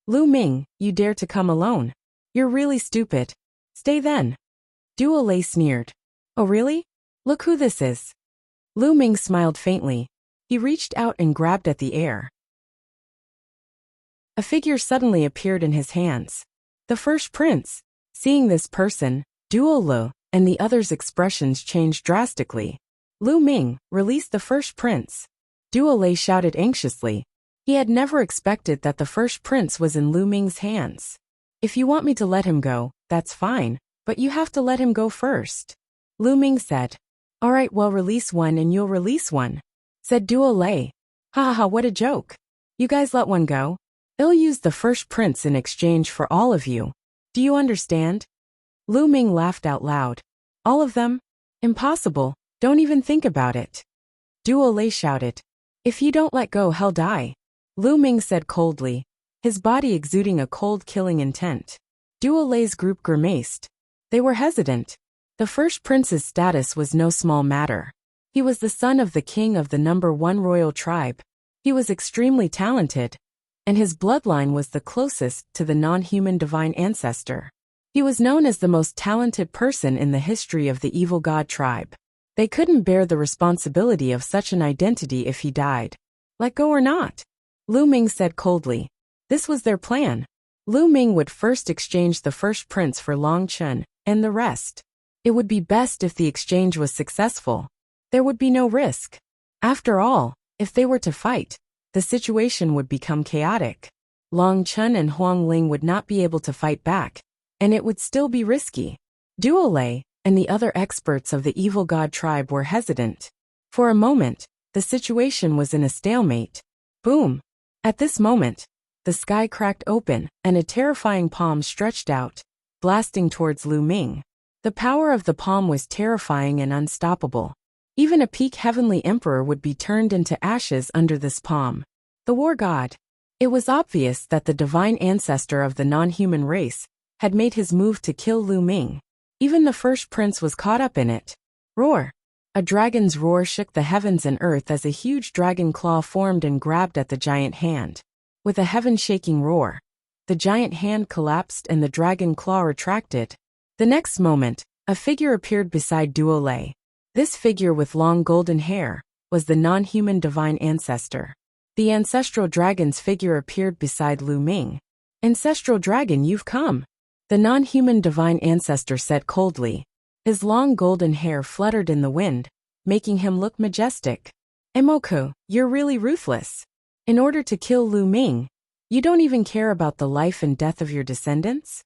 Lu Ming, you dare to come alone? You're really stupid. Stay then. Duo Lei sneered. Oh really? Look who this is. Lu Ming smiled faintly. He reached out and grabbed at the air. A figure suddenly appeared in his hands. The first prince. Seeing this person, Duo Lei and the others' expressions changed drastically. Lu Ming, release the first prince. Duolei shouted anxiously. He had never expected that the first prince was in Lu Ming's hands. If you want me to let him go, that's fine, but you have to let him go first. Lu Ming said. All right, well, release one and you'll release one, said Duolei. Ha ha ha, what a joke. You guys let one go. I'll use the first prince in exchange for all of you. Do you understand? Lu Ming laughed out loud. All of them? Impossible, don't even think about it. Duolei shouted. If you don't let go, he'll die. Lu Ming said coldly, his body exuding a cold killing intent. Duolei's group grimaced. They were hesitant. The first prince's status was no small matter. He was the son of the king of the #1 royal tribe. He was extremely talented, and his bloodline was the closest to the non-human divine ancestor. He was known as the most talented person in the history of the evil god tribe. They couldn't bear the responsibility of such an identity if he died. Let go or not? Lu Ming said coldly. This was their plan. Lu Ming would first exchange the first prince for Long Chun, and the rest. It would be best if the exchange was successful. There would be no risk. After all, if they were to fight, the situation would become chaotic. Long Chun and Huang Ling would not be able to fight back, and it would still be risky. Duolei and the other experts of the evil god tribe were hesitant. For a moment, the situation was in a stalemate. Boom! At this moment, the sky cracked open, and a terrifying palm stretched out, blasting towards Lu Ming. The power of the palm was terrifying and unstoppable. Even a peak heavenly emperor would be turned into ashes under this palm. The war god. It was obvious that the divine ancestor of the non-human race had made his move to kill Lu Ming. Even the first prince was caught up in it. Roar! A dragon's roar shook the heavens and earth as a huge dragon claw formed and grabbed at the giant hand. With a heaven-shaking roar, the giant hand collapsed and the dragon claw retracted. The next moment, a figure appeared beside Duolei. This figure with long golden hair was the non-human divine ancestor. The ancestral dragon's figure appeared beside Lu Ming. Ancestral dragon, you've come. The non-human divine ancestor said coldly. His long golden hair fluttered in the wind, making him look majestic. Emoku, you're really ruthless. In order to kill Lu Ming, you don't even care about the life and death of your descendants?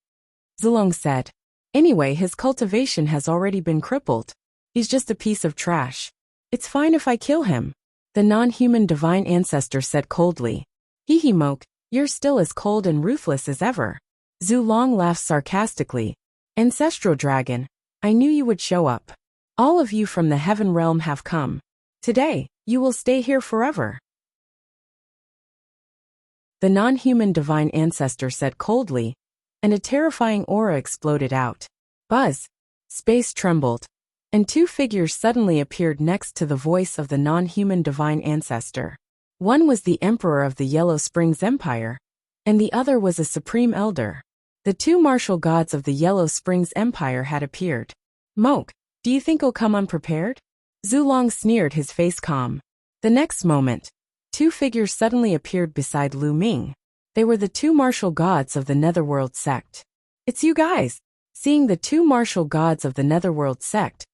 Zilong said. Anyway, his cultivation has already been crippled. He's just a piece of trash. It's fine if I kill him. The non-human divine ancestor said coldly. Hihimok, you're still as cold and ruthless as ever. Zulong laughed sarcastically. Ancestral dragon, I knew you would show up. All of you from the heaven realm have come. Today, you will stay here forever. The non-human divine ancestor said coldly, and a terrifying aura exploded out. Buzz! Space trembled, and two figures suddenly appeared next to the voice of the non-human divine ancestor. One was the emperor of the Yellow Springs Empire, and the other was a supreme elder. The two martial gods of the Yellow Springs Empire had appeared. Moke, do you think I'll come unprepared? Zulong sneered, his face calm. The next moment, two figures suddenly appeared beside Lu Ming. They were the two martial gods of the Netherworld sect. It's you guys! Seeing the two martial gods of the Netherworld sect,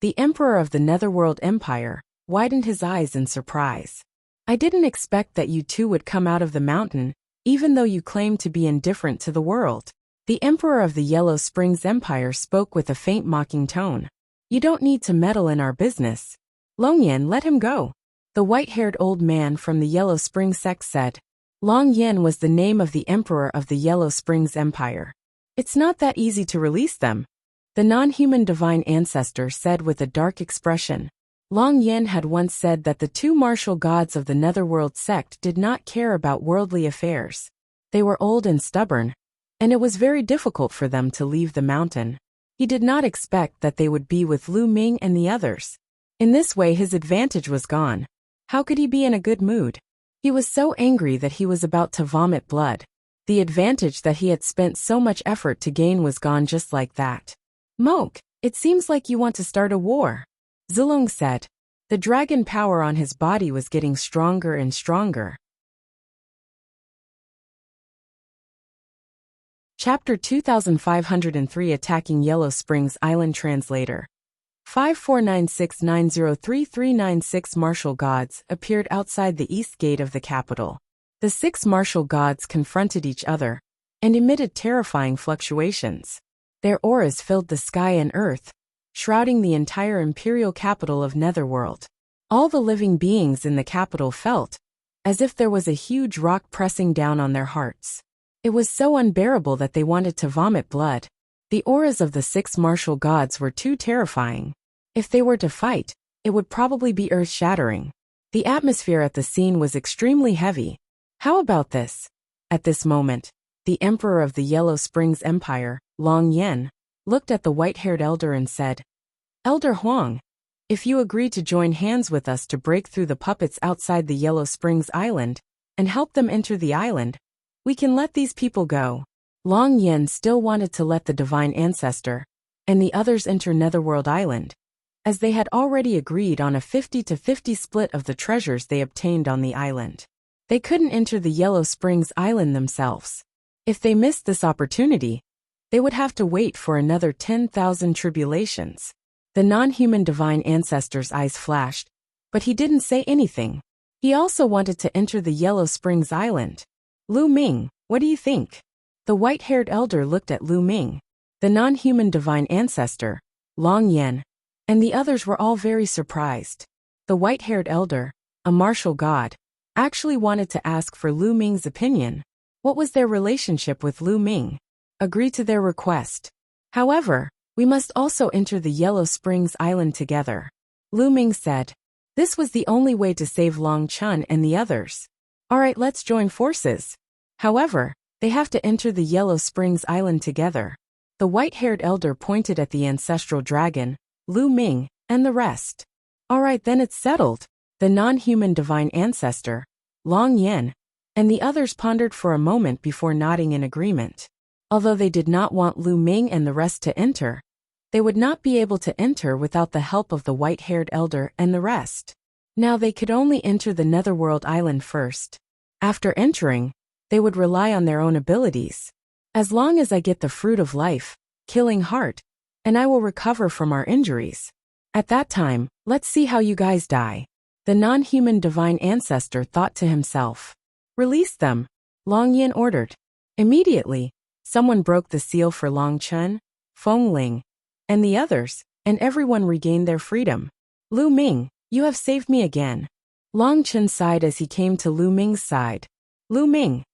the emperor of the Netherworld Empire widened his eyes in surprise. I didn't expect that you two would come out of the mountain, even though you claim to be indifferent to the world. The emperor of the Yellow Springs Empire spoke with a faint mocking tone. You don't need to meddle in our business. Long Yen, let him go. The white-haired old man from the Yellow Springs sect said. Long Yen was the name of the emperor of the Yellow Springs Empire. It's not that easy to release them. The non-human divine ancestor said with a dark expression. Long Yen had once said that the two martial gods of the Netherworld sect did not care about worldly affairs. They were old and stubborn, and it was very difficult for them to leave the mountain. He did not expect that they would be with Lu Ming and the others. In this way his advantage was gone. How could he be in a good mood? He was so angry that he was about to vomit blood. The advantage that he had spent so much effort to gain was gone just like that. Moke, it seems like you want to start a war. Zulong said. The dragon power on his body was getting stronger and stronger. Chapter 2503 Attacking Yellow Springs Island Translator. 549690339 martial gods appeared outside the east gate of the capital. The 6 martial gods confronted each other and emitted terrifying fluctuations. Their auras filled the sky and earth, shrouding the entire imperial capital of Netherworld. All the living beings in the capital felt as if there was a huge rock pressing down on their hearts. It was so unbearable that they wanted to vomit blood. The auras of the 6 martial gods were too terrifying. If they were to fight, it would probably be earth-shattering. The atmosphere at the scene was extremely heavy. How about this? At this moment, the emperor of the Yellow Springs Empire, Long Yen, looked at the white-haired elder and said, "Elder Huang, if you agree to join hands with us to break through the puppets outside the Yellow Springs Island and help them enter the island, we can let these people go." Long Yen still wanted to let the divine ancestor and the others enter Netherworld Island, as they had already agreed on a 50-50 split of the treasures they obtained on the island. They couldn't enter the Yellow Springs Island themselves. If they missed this opportunity, they would have to wait for another 10,000 tribulations. The non-human divine ancestor's eyes flashed, but he didn't say anything. He also wanted to enter the Yellow Springs Island. "Lu Ming, what do you think?" The white-haired elder looked at Lu Ming, the non-human divine ancestor, Long Yen, and the others were all very surprised. The white-haired elder, a martial god, actually wanted to ask for Lu Ming's opinion. What was their relationship with Lu Ming? Agree to their request. However, we must also enter the Yellow Springs Island together. Lu Ming said. This was the only way to save Long Chun and the others. Alright, let's join forces. However, they have to enter the Yellow Springs Island together. The white-haired elder pointed at the ancestral dragon, Lu Ming, and the rest. Alright, then it's settled. The non-human divine ancestor, Long Yen, and the others pondered for a moment before nodding in agreement. Although they did not want Lu Ming and the rest to enter, they would not be able to enter without the help of the white-haired elder and the rest. Now they could only enter the Netherworld Island first. After entering, they would rely on their own abilities. As long as I get the fruit of life, killing heart, and I will recover from our injuries. At that time, let's see how you guys die. The non-human divine ancestor thought to himself. Release them, Long Yin ordered. Immediately, someone broke the seal for Long Chun, Feng Ling, and the others, and everyone regained their freedom. Lu Ming, you have saved me again. Long Chun sighed as he came to Lu Ming's side. Lu Ming.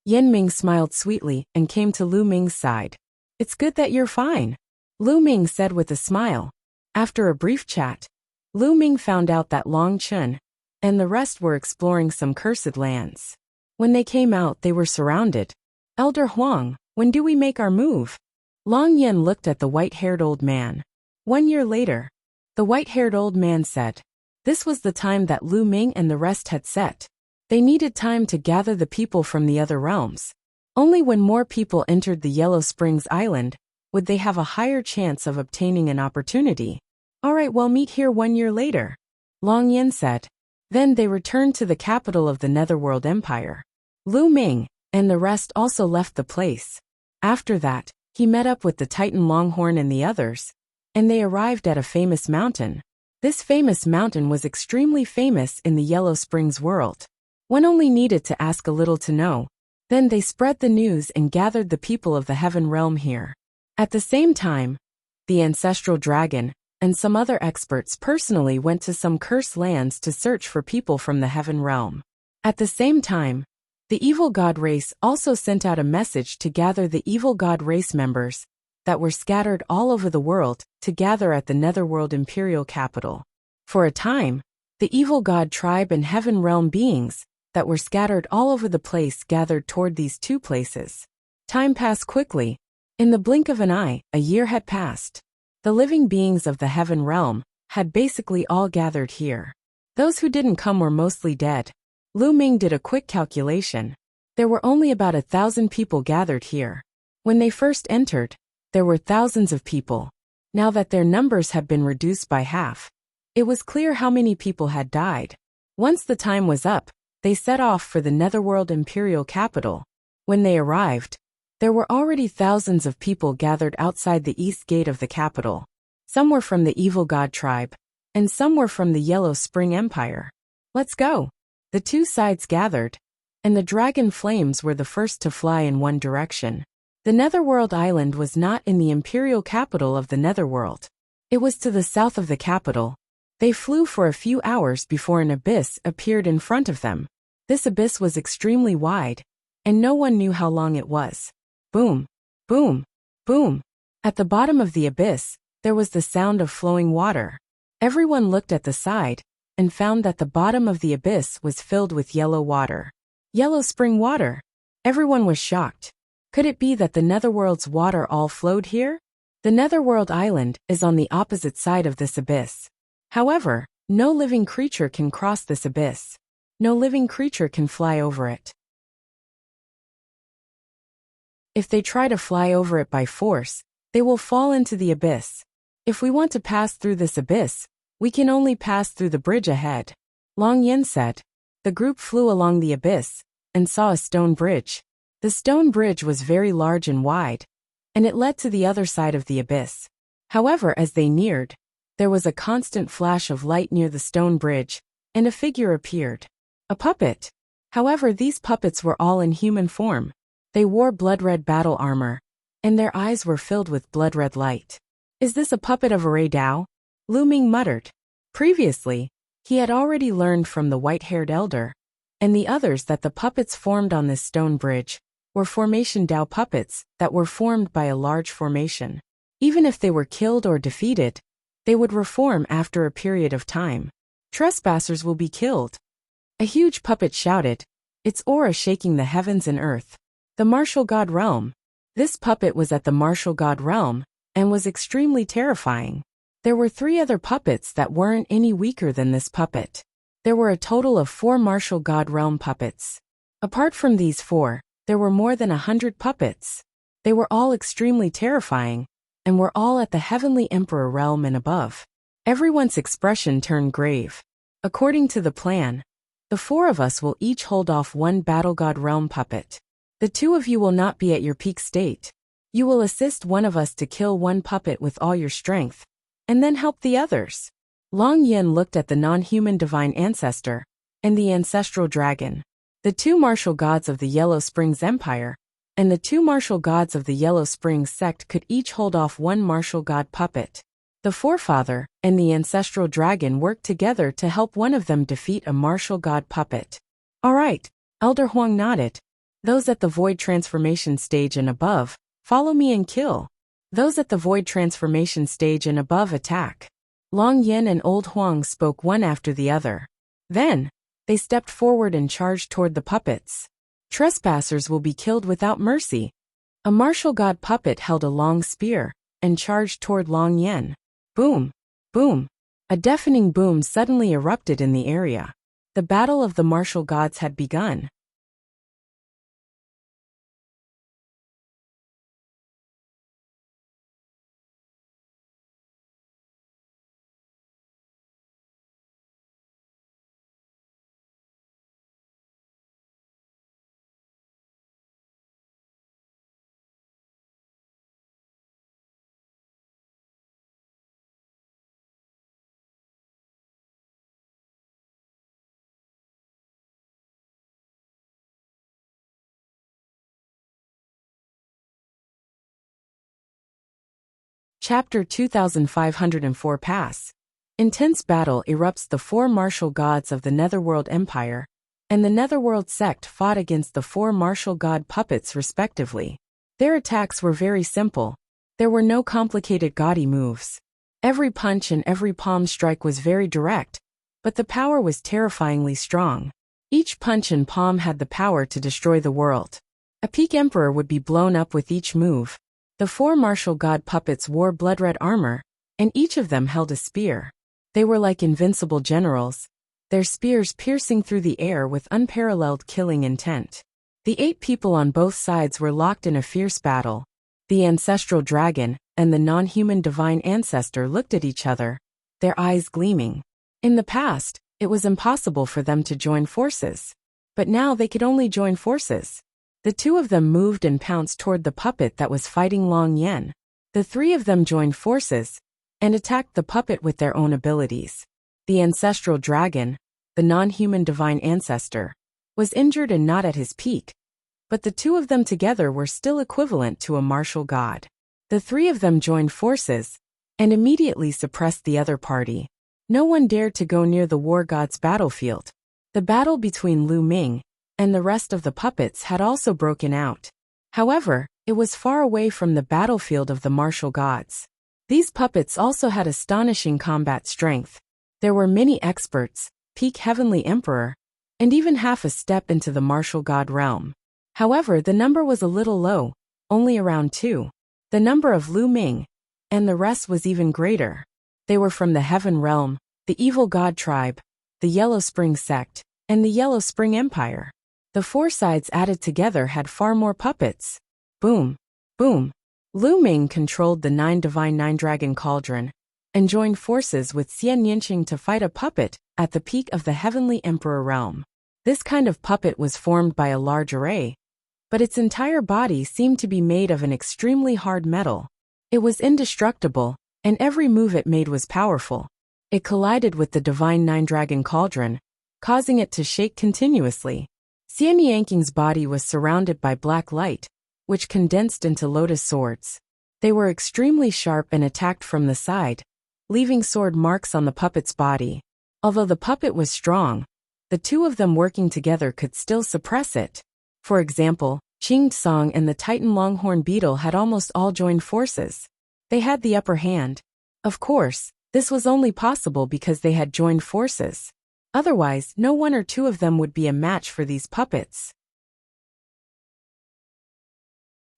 Yen Ming smiled sweetly and came to Lu Ming's side. It's good that you're fine, Lu Ming said with a smile. After a brief chat, Lu Ming found out that Long Chun and the rest were exploring some cursed lands. When they came out, they were surrounded. Elder Huang, when do we make our move? Long Yen looked at the white-haired old man. 1 year later, the white-haired old man said. This was the time that Lu Ming and the rest had set. They needed time to gather the people from the other realms. Only when more people entered the Yellow Springs Island would they have a higher chance of obtaining an opportunity. Alright, we'll meet here 1 year later, Long Yen said. Then they returned to the capital of the Netherworld Empire. Lu Ming and the rest also left the place. After that, he met up with the Titan Longhorn and the others, and they arrived at a famous mountain. This famous mountain was extremely famous in the Yellow Springs world. One only needed to ask a little to know. Then they spread the news and gathered the people of the Heaven Realm here. At the same time, the ancestral dragon and some other experts personally went to some cursed lands to search for people from the Heaven Realm. At the same time, the evil god race also sent out a message to gather the evil god race members that were scattered all over the world to gather at the Netherworld Imperial capital. For a time, the evil god tribe and Heaven Realm beings that were scattered all over the place gathered toward these two places. Time passed quickly. In the blink of an eye, a year had passed. The living beings of the Heaven Realm had basically all gathered here. Those who didn't come were mostly dead. Lu Ming did a quick calculation. There were only about 1,000 people gathered here. When they first entered, there were thousands of people. Now that their numbers had been reduced by half, it was clear how many people had died. Once the time was up, they set off for the Netherworld Imperial capital. When they arrived, There were already thousands of people gathered outside the east gate of the capital. Some were from the evil god tribe, and some were from the Yellow Spring Empire. Let's go. The two sides gathered, and the dragon flames were the first to fly in one direction. The Netherworld Island was not in the imperial capital of the Netherworld. It was to the south of the capital. They flew for a few hours before an abyss appeared in front of them. This abyss was extremely wide, and no one knew how long it was. Boom, boom, boom. At the bottom of the abyss, there was the sound of flowing water. Everyone looked at the side, and found that the bottom of the abyss was filled with yellow water. Yellow spring water. Everyone was shocked. Could it be that the Netherworld's water all flowed here? The Netherworld Island is on the opposite side of this abyss. However, no living creature can cross this abyss. No living creature can fly over it. If they try to fly over it by force, they will fall into the abyss. If we want to pass through this abyss, we can only pass through the bridge ahead. Long Yin said. The group flew along the abyss, and saw a stone bridge. The stone bridge was very large and wide, and it led to the other side of the abyss. However, as they neared, there was a constant flash of light near the stone bridge, and a figure appeared. A puppet. However, these puppets were all in human form. They wore blood-red battle armor, and their eyes were filled with blood-red light. Is this a puppet of Ray Dao? Lu Ming muttered. Previously, he had already learned from the white-haired elder, and the others that the puppets formed on this stone bridge were formation Dao puppets that were formed by a large formation. Even if they were killed or defeated, they would reform after a period of time. Trespassers will be killed. A huge puppet shouted, its aura shaking the heavens and earth. The Martial God Realm. This puppet was at the Martial God Realm, and was extremely terrifying. There were 3 other puppets that weren't any weaker than this puppet. There were a total of 4 Martial God Realm puppets. Apart from these 4, there were more than 100 puppets. They were all extremely terrifying, and were all at the Heavenly Emperor realm and above. Everyone's expression turned grave. According to the plan, the 4 of us will each hold off 1 Battle God Realm puppet. The 2 of you will not be at your peak state. You will assist one of us to kill 1 puppet with all your strength, and then help the others. Long Yin looked at the non-human divine ancestor, and the ancestral dragon. The 2 martial gods of the Yellow Springs Empire, and the 2 martial gods of the Yellow Springs sect could each hold off 1 martial god puppet. The forefather and the ancestral dragon worked together to help one of them defeat a martial god puppet. All right, Elder Huang nodded. Those at the void transformation stage and above, follow me and kill. Those at the void transformation stage and above attack. Long Yin and Old Huang spoke one after the other. Then, they stepped forward and charged toward the puppets. Trespassers will be killed without mercy. A martial god puppet held a long spear, and charged toward Long Yin. Boom! Boom! A deafening boom suddenly erupted in the area. The battle of the martial gods had begun. Chapter 2504 Pass. Intense battle erupts. The 4 martial gods of the Netherworld Empire and the Netherworld sect fought against the 4 martial god puppets respectively. Their attacks were very simple. There were no complicated gaudy moves. Every punch and every palm strike was very direct, but the power was terrifyingly strong. Each punch and palm had the power to destroy the world. A peak emperor would be blown up with each move. The 4 martial god puppets wore blood-red armor, and each of them held a spear. They were like invincible generals, their spears piercing through the air with unparalleled killing intent. The 8 people on both sides were locked in a fierce battle. The ancestral dragon and the non-human divine ancestor looked at each other, their eyes gleaming. In the past, it was impossible for them to join forces. But now they could only join forces. The two of them moved and pounced toward the puppet that was fighting Long Yan. The three of them joined forces and attacked the puppet with their own abilities. The ancestral dragon, the non-human divine ancestor, was injured and not at his peak, but the two of them together were still equivalent to a martial god. The three of them joined forces and immediately suppressed the other party. No one dared to go near the war god's battlefield. The battle between Lu Ming and the rest of the puppets had also broken out. However, it was far away from the battlefield of the martial gods. These puppets also had astonishing combat strength. There were many experts, peak heavenly emperor, and even half a step into the martial god realm. However, the number was a little low, only around 2. The number of Lu Ming and the rest was even greater. They were from the Heaven Realm, the Evil God Tribe, the Yellow Spring Sect, and the Yellow Spring Empire. The 4 sides added together had far more puppets. Boom, boom. Lu Ming controlled the 9 Divine 9 Dragon Cauldron and joined forces with Xian Yinqing to fight a puppet at the peak of the Heavenly Emperor realm. This kind of puppet was formed by a large array, but its entire body seemed to be made of an extremely hard metal. It was indestructible, and every move it made was powerful. It collided with the Divine 9 Dragon Cauldron, causing it to shake continuously. Xian Yinqing's body was surrounded by black light, which condensed into lotus swords. They were extremely sharp and attacked from the side, leaving sword marks on the puppet's body. Although the puppet was strong, the two of them working together could still suppress it. For example, Qing Song and the Titan Longhorn Beetle had almost all joined forces. They had the upper hand. Of course, this was only possible because they had joined forces. Otherwise, no one or two of them would be a match for these puppets.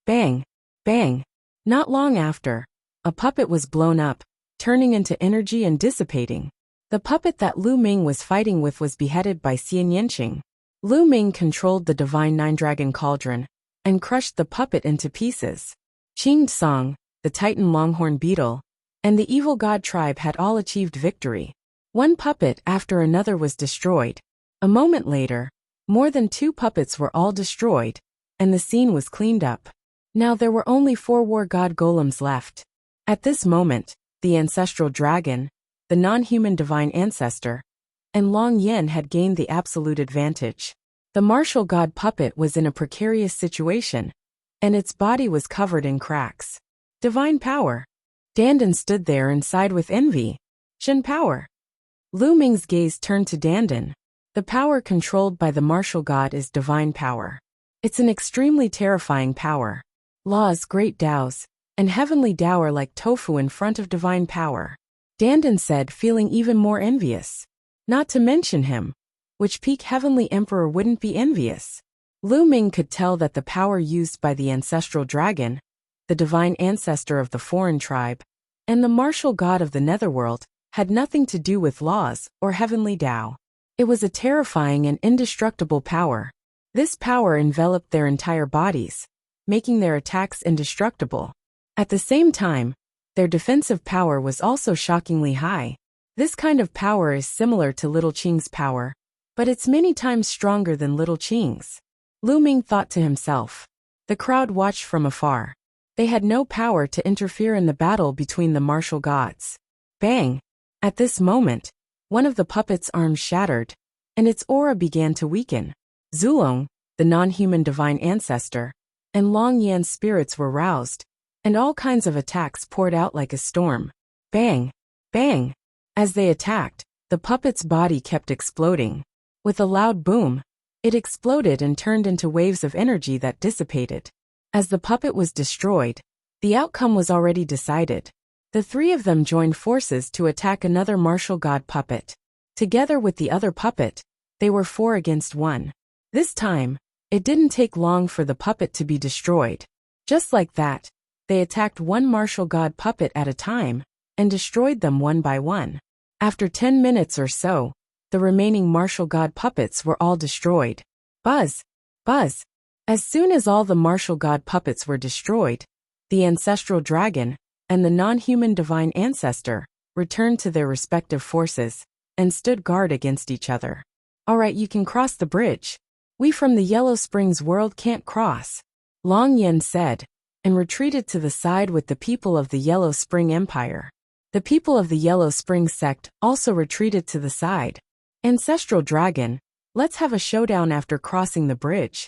Bang! Bang! Not long after, a puppet was blown up, turning into energy and dissipating. The puppet that Lu Ming was fighting with was beheaded by Xian Yinqing. Lu Ming controlled the Divine 9 Dragon Cauldron and crushed the puppet into pieces. Qing Song, the Titan Longhorn Beetle, and the Evil God Tribe had all achieved victory. One puppet after another was destroyed. A moment later, more than 2 puppets were all destroyed, and the scene was cleaned up. Now there were only 4 war god golems left. At this moment, the ancestral dragon, the non-human divine ancestor, and Long Yan had gained the absolute advantage. The martial god puppet was in a precarious situation, and its body was covered in cracks. Divine power. Dandan stood there and sighed with envy. Shen power. Lu Ming's gaze turned to Dandan. The power controlled by the martial god is divine power. It's an extremely terrifying power. Laws, great Taos, and heavenly Tao are like tofu in front of divine power. Dandan said, feeling even more envious. Not to mention him, which peak heavenly emperor wouldn't be envious. Lu Ming could tell that the power used by the ancestral dragon, the divine ancestor of the foreign tribe, and the martial god of the netherworld, had nothing to do with laws or heavenly Tao. It was a terrifying and indestructible power. This power enveloped their entire bodies, making their attacks indestructible. At the same time, their defensive power was also shockingly high. This kind of power is similar to Little Qing's power, but it's many times stronger than Little Qing's. Lu Ming thought to himself. The crowd watched from afar. They had no power to interfere in the battle between the martial gods. Bang! At this moment, one of the puppet's arms shattered, and its aura began to weaken. Zulong, the non-human divine ancestor, and Long Yan's spirits were roused, and all kinds of attacks poured out like a storm. Bang! Bang! As they attacked, the puppet's body kept exploding. With a loud boom, it exploded and turned into waves of energy that dissipated. As the puppet was destroyed, the outcome was already decided. The 3 of them joined forces to attack another martial god puppet. Together with the other puppet, they were 4 against 1. This time, it didn't take long for the puppet to be destroyed. Just like that, they attacked one martial god puppet at a time, and destroyed them one by one. After 10 minutes or so, the remaining martial god puppets were all destroyed. Buzz! Buzz! As soon as all the martial god puppets were destroyed, the ancestral dragon, and the non-human divine ancestor, returned to their respective forces, and stood guard against each other. Alright, you can cross the bridge. "We from the Yellow Springs world can't cross," Long Yen said, and retreated to the side with the people of the Yellow Spring Empire. The people of the Yellow Spring sect also retreated to the side. "Ancestral dragon, let's have a showdown after crossing the bridge."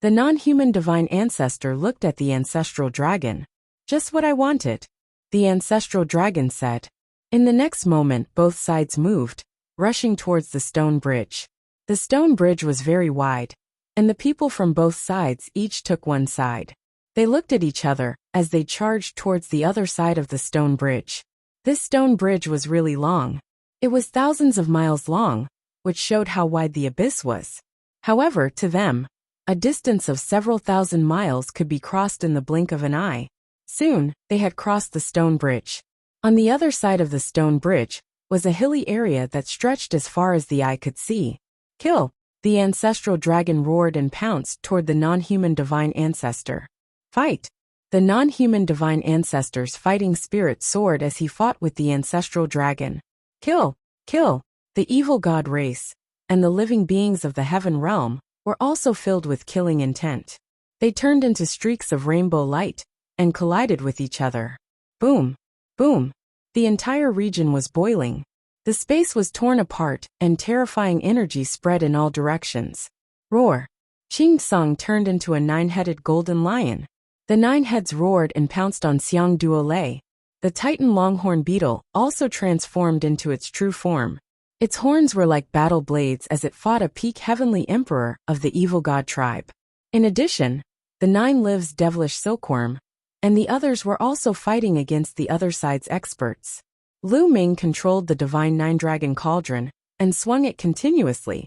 The non-human divine ancestor looked at the ancestral dragon. "Just what I wanted," the ancestral dragon said. In the next moment, both sides moved, rushing towards the stone bridge. The stone bridge was very wide, and the people from both sides each took one side. They looked at each other as they charged towards the other side of the stone bridge. This stone bridge was really long. It was thousands of miles long, which showed how wide the abyss was. However, to them, a distance of several thousand miles could be crossed in the blink of an eye. Soon, they had crossed the stone bridge. On the other side of the stone bridge was a hilly area that stretched as far as the eye could see. "Kill!" The ancestral dragon roared and pounced toward the non-human divine ancestor. "Fight!" The non-human divine ancestor's fighting spirit soared as he fought with the ancestral dragon. "Kill! Kill!" The evil god race, and the living beings of the heaven realm, were also filled with killing intent. They turned into streaks of rainbow light, and collided with each other. Boom! Boom! The entire region was boiling. The space was torn apart, and terrifying energy spread in all directions. Roar! Ching Song turned into a 9-headed golden lion. The 9 heads roared and pounced on Xiang Duolei. The Titan longhorn beetle also transformed into its true form. Its horns were like battle blades as it fought a peak heavenly emperor of the evil god tribe. In addition, the 9 lives devilish silkworm, and the others were also fighting against the other side's experts. Lu Ming controlled the divine 9-dragon cauldron and swung it continuously,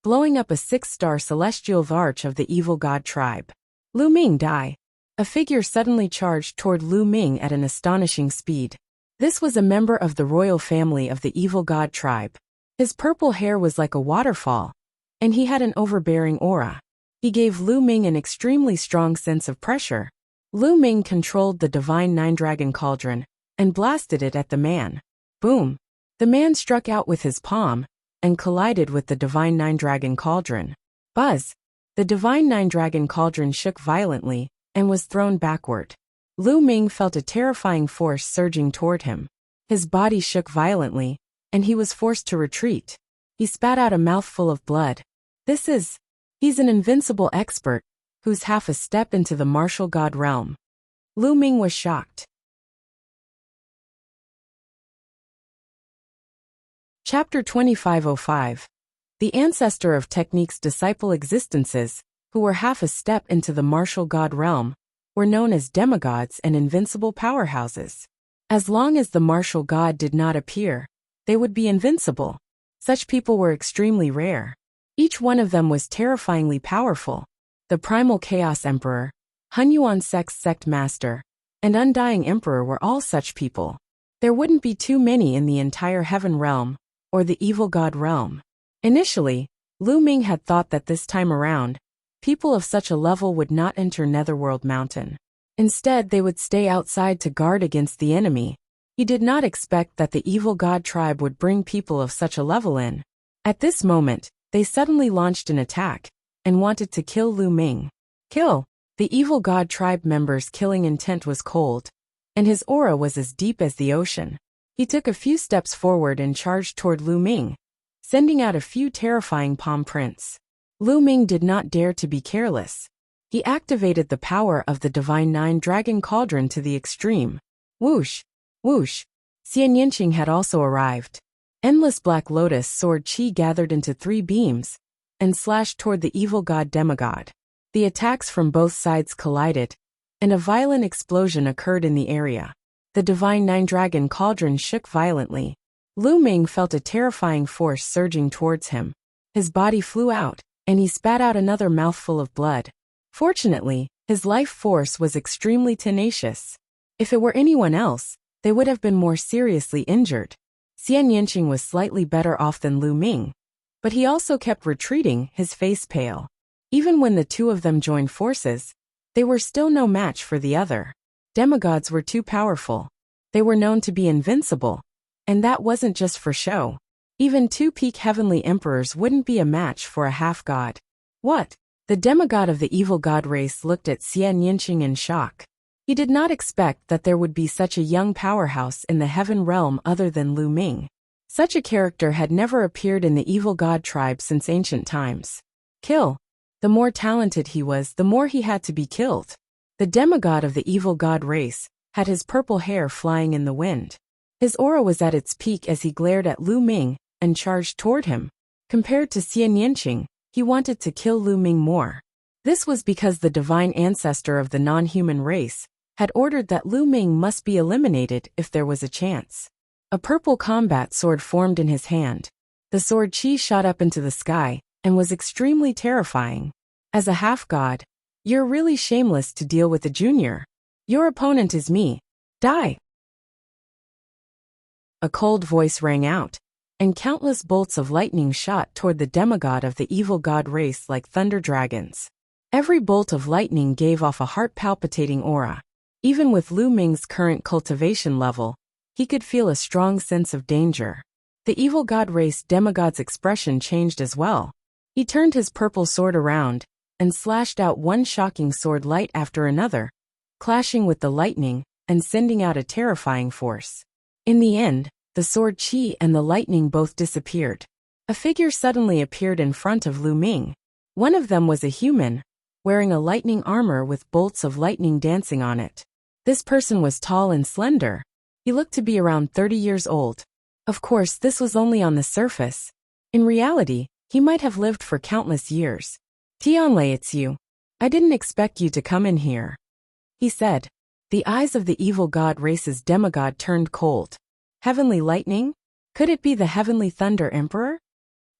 blowing up a 6-star celestial arch of the evil god tribe. "Lu Ming, die!" A figure suddenly charged toward Lu Ming at an astonishing speed. This was a member of the royal family of the evil god tribe. His purple hair was like a waterfall, and he had an overbearing aura. He gave Lu Ming an extremely strong sense of pressure. Lu Ming controlled the divine 9-dragon cauldron and blasted it at the man. Boom! The man struck out with his palm and collided with the divine 9-dragon cauldron. Buzz! The divine 9-dragon cauldron shook violently and was thrown backward. Lu Ming felt a terrifying force surging toward him. His body shook violently, and he was forced to retreat. He spat out a mouthful of blood. He's an invincible expert, who's half a step into the martial god realm. Lu Ming was shocked. Chapter 2505. The ancestor of Technique's disciple existences, who were half a step into the martial god realm, were known as demigods and invincible powerhouses. As long as the martial god did not appear, they would be invincible. Such people were extremely rare. Each one of them was terrifyingly powerful. The Primal Chaos Emperor, Hunyuan Sect's Sect Master, and Undying Emperor were all such people. There wouldn't be too many in the entire Heaven Realm, or the Evil God Realm. Initially, Lu Ming had thought that this time around, people of such a level would not enter Netherworld Mountain. Instead, they would stay outside to guard against the enemy. He did not expect that the Evil God tribe would bring people of such a level in. At this moment, they suddenly launched an attack, and wanted to kill Lu Ming. Kill! The Evil God tribe member's killing intent was cold, and his aura was as deep as the ocean. He took a few steps forward and charged toward Lu Ming, sending out a few terrifying palm prints. Lu Ming did not dare to be careless. He activated the power of the Divine 9-Dragon Cauldron to the extreme. Whoosh! Whoosh! Xian Yinqing had also arrived. Endless Black Lotus sword chi gathered into 3 beams, and slashed toward the evil god demigod. The attacks from both sides collided, and a violent explosion occurred in the area. The Divine 9-Dragon Cauldron shook violently. Lu Ming felt a terrifying force surging towards him. His body flew out, and he spat out another mouthful of blood. Fortunately, his life force was extremely tenacious. If it were anyone else, they would have been more seriously injured. Xian Yinqing was slightly better off than Lu Ming, but he also kept retreating, his face pale. Even when the two of them joined forces, they were still no match for the other. Demigods were too powerful. They were known to be invincible, and that wasn't just for show. Even two peak heavenly emperors wouldn't be a match for a half-god. What? The demigod of the evil god race looked at Xie Nianqing in shock. He did not expect that there would be such a young powerhouse in the heaven realm other than Lu Ming. Such a character had never appeared in the evil god tribe since ancient times. Kill. The more talented he was, the more he had to be killed. The demigod of the evil god race had his purple hair flying in the wind. His aura was at its peak as he glared at Lu Ming and charged toward him. Compared to Xie Nianqing, he wanted to kill Lu Ming more. This was because the divine ancestor of the non-human race had ordered that Lu Ming must be eliminated if there was a chance. A purple combat sword formed in his hand. The sword chi shot up into the sky and was extremely terrifying. As a half-god, you're really shameless to deal with a junior. Your opponent is me. Die! A cold voice rang out, and countless bolts of lightning shot toward the demigod of the evil god race like thunder dragons. Every bolt of lightning gave off a heart-palpitating aura. Even with Lu Ming's current cultivation level, he could feel a strong sense of danger. The evil god race demigod's expression changed as well. He turned his purple sword around and slashed out one shocking sword light after another, clashing with the lightning and sending out a terrifying force. In the end, the sword chi and the lightning both disappeared. A figure suddenly appeared in front of Lu Ming. One of them was a human, wearing a lightning armor with bolts of lightning dancing on it. This person was tall and slender. He looked to be around 30 years old. Of course, this was only on the surface. In reality, he might have lived for countless years. Tianlei, it's you. I didn't expect you to come in here, he said. The eyes of the evil god race's demigod turned cold. Heavenly lightning? Could it be the heavenly thunder emperor?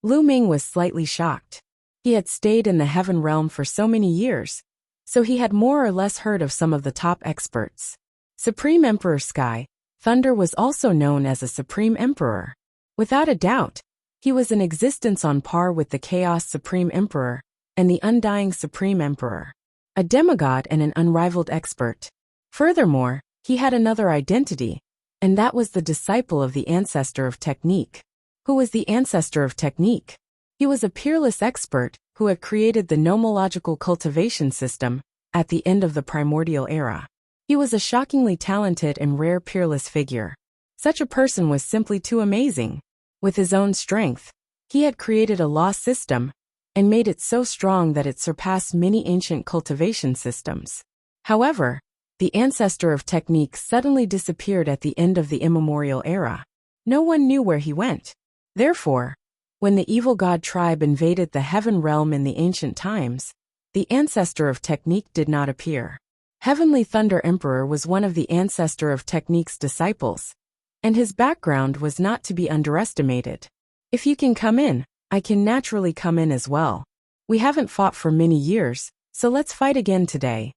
Lu Ming was slightly shocked. He had stayed in the heaven realm for so many years, so he had more or less heard of some of the top experts. Supreme Emperor Sky Thunder was also known as a Supreme Emperor. Without a doubt, he was in existence on par with the Chaos Supreme Emperor and the Undying Supreme Emperor. A demigod and an unrivaled expert. Furthermore, he had another identity, and that was the disciple of the ancestor of technique. Who was the ancestor of technique? He was a peerless expert who had created the nomological cultivation system at the end of the primordial era. He was a shockingly talented and rare peerless figure. Such a person was simply too amazing. With his own strength, he had created a law system and made it so strong that it surpassed many ancient cultivation systems. However, the ancestor of technique suddenly disappeared at the end of the immemorial era. No one knew where he went. Therefore, when the evil god tribe invaded the heaven realm in the ancient times, the ancestor of technique did not appear. Heavenly Thunder Emperor was one of the ancestor of technique's disciples, and his background was not to be underestimated. If you can come in, I can naturally come in as well. We haven't fought for many years, so let's fight again today.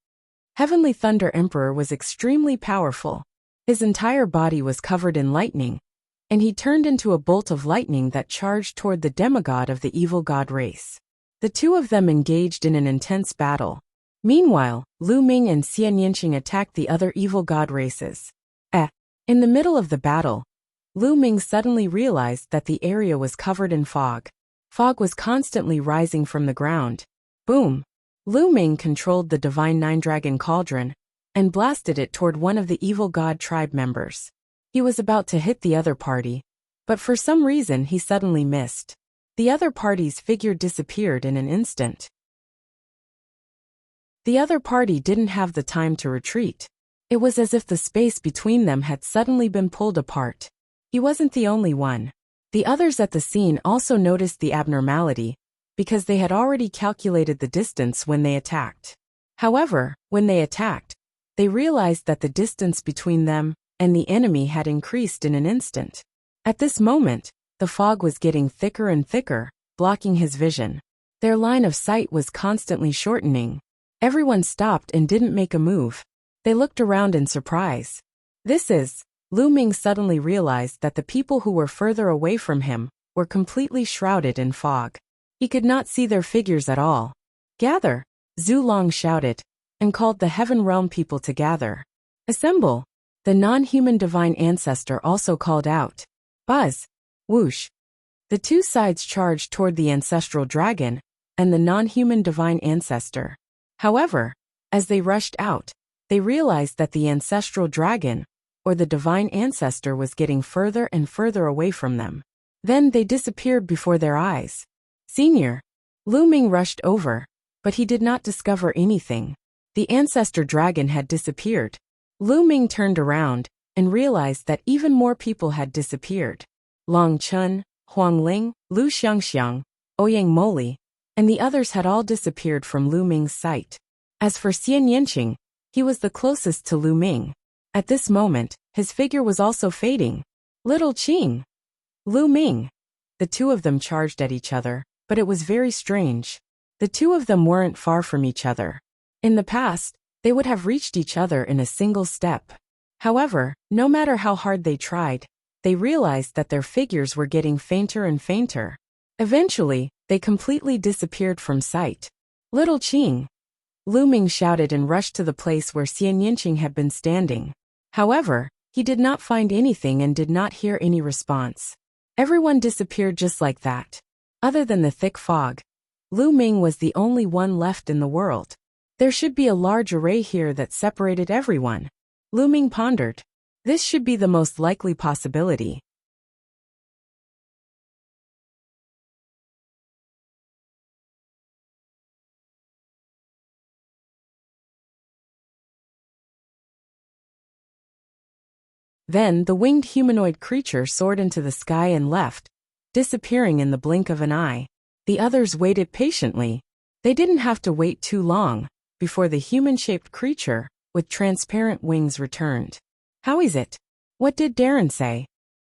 Heavenly Thunder Emperor was extremely powerful. His entire body was covered in lightning, and he turned into a bolt of lightning that charged toward the demigod of the evil god race. The two of them engaged in an intense battle. Meanwhile, Lu Ming and Xie Nianqing attacked the other evil god races. In the middle of the battle, Lu Ming suddenly realized that the area was covered in fog. Fog was constantly rising from the ground. Boom! Lu Ming controlled the divine nine-dragon cauldron and blasted it toward one of the evil god tribe members. He was about to hit the other party, but for some reason he suddenly missed. The other party's figure disappeared in an instant. The other party didn't have the time to retreat. It was as if the space between them had suddenly been pulled apart. He wasn't the only one. The others at the scene also noticed the abnormality, because they had already calculated the distance when they attacked. However, when they attacked, they realized that the distance between them and the enemy had increased in an instant. At this moment, the fog was getting thicker and thicker, blocking his vision. Their line of sight was constantly shortening. Everyone stopped and didn't make a move. They looked around in surprise. Lu Ming suddenly realized that the people who were further away from him were completely shrouded in fog. He could not see their figures at all. Gather! Zhu Long shouted, and called the Heaven Realm people to gather. Assemble! The non-human divine ancestor also called out. Buzz! Whoosh! The two sides charged toward the ancestral dragon and the non-human divine ancestor. However, as they rushed out, they realized that the ancestral dragon, or the divine ancestor, was getting further and further away from them. Then they disappeared before their eyes. Senior. Lu Ming rushed over, but he did not discover anything. The ancestor dragon had disappeared. Lu Ming turned around and realized that even more people had disappeared. Long Chun, Huang Ling, Lu Xiangxiang, Ouyang Moli, and the others had all disappeared from Lu Ming's sight. As for Xian Yanqing, he was the closest to Lu Ming. At this moment, his figure was also fading. Little Qing. Lu Ming. The two of them charged at each other, but it was very strange. The two of them weren't far from each other. In the past, they would have reached each other in a single step. However, no matter how hard they tried, they realized that their figures were getting fainter and fainter. Eventually, they completely disappeared from sight. Little Qing. Lu Ming shouted and rushed to the place where Xian Yanqing had been standing. However, he did not find anything and did not hear any response. Everyone disappeared just like that. Other than the thick fog, Lu Ming was the only one left in the world. There should be a large array here that separated everyone. Lu Ming pondered. This should be the most likely possibility. Then the winged humanoid creature soared into the sky and left, disappearing in the blink of an eye. The others waited patiently. They didn't have to wait too long before the human-shaped creature with transparent wings returned. How is it? What did Darren say?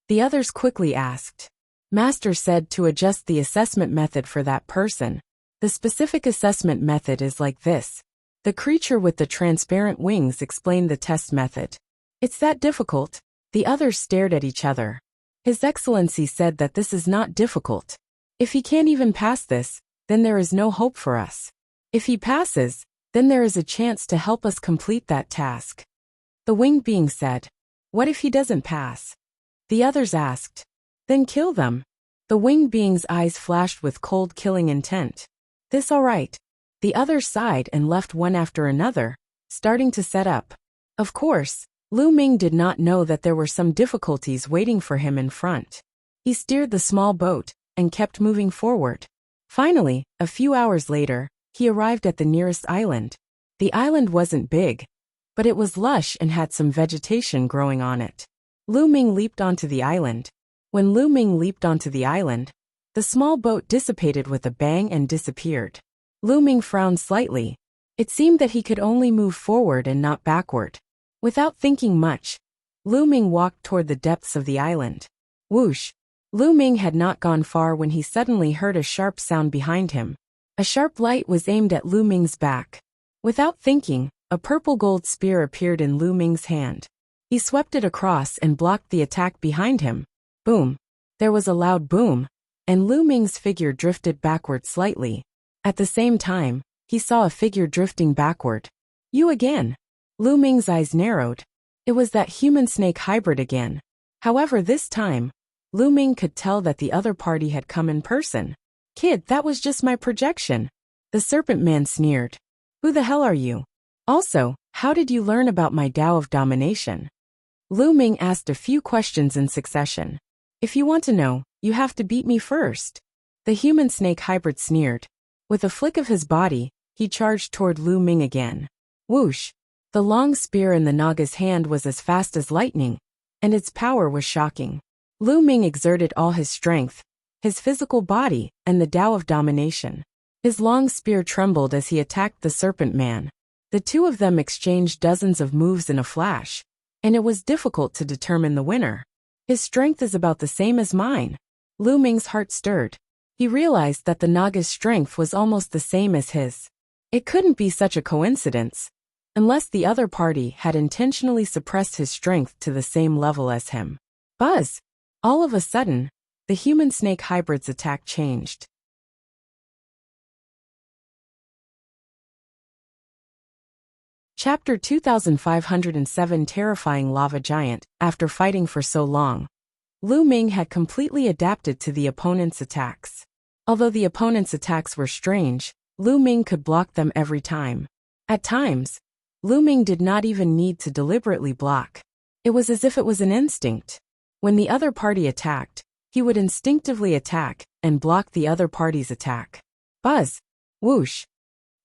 The others quickly asked. Master said to adjust the assessment method for that person. The specific assessment method is like this. The creature with the transparent wings explained the test method. It's that difficult? The others stared at each other. His Excellency said that this is not difficult. If he can't even pass this, then there is no hope for us. If he passes, then there is a chance to help us complete that task. The winged being said. What if he doesn't pass? The others asked. Then kill them. The winged being's eyes flashed with cold killing intent. This all right. The others sighed and left one after another, starting to set up. Of course, Lu Ming did not know that there were some difficulties waiting for him in front. He steered the small boat and kept moving forward. Finally, a few hours later, he arrived at the nearest island. The island wasn't big, but it was lush and had some vegetation growing on it. Lu Ming leaped onto the island. When Lu Ming leaped onto the island, the small boat dissipated with a bang and disappeared. Lu Ming frowned slightly. It seemed that he could only move forward and not backward. Without thinking much, Lu Ming walked toward the depths of the island. Whoosh! Lu Ming had not gone far when he suddenly heard a sharp sound behind him. A sharp light was aimed at Lu Ming's back. Without thinking, a purple gold spear appeared in Lu Ming's hand. He swept it across and blocked the attack behind him. Boom! There was a loud boom, and Lu Ming's figure drifted backward slightly. At the same time, he saw a figure drifting backward. You again! Lu Ming's eyes narrowed. It was that human-snake hybrid again. However, this time, Lu Ming could tell that the other party had come in person. Kid, that was just my projection. The serpent man sneered. Who the hell are you? Also, how did you learn about my Tao of domination? Lu Ming asked a few questions in succession. If you want to know, you have to beat me first. The human-snake hybrid sneered. With a flick of his body, he charged toward Lu Ming again. Whoosh! The long spear in the Naga's hand was as fast as lightning, and its power was shocking. Lu Ming exerted all his strength, his physical body, and the Tao of domination. His long spear trembled as he attacked the serpent man. The two of them exchanged dozens of moves in a flash, and it was difficult to determine the winner. His strength is about the same as mine. Lu Ming's heart stirred. He realized that the Naga's strength was almost the same as his. It couldn't be such a coincidence, unless the other party had intentionally suppressed his strength to the same level as him. Buzz! All of a sudden, the human-snake hybrid's attack changed. Chapter 2507 Terrifying Lava Giant. After fighting for so long, Lu Ming had completely adapted to the opponent's attacks. Although the opponent's attacks were strange, Lu Ming could block them every time. At times, Lu Ming did not even need to deliberately block. It was as if it was an instinct. When the other party attacked, he would instinctively attack and block the other party's attack. Buzz! Whoosh!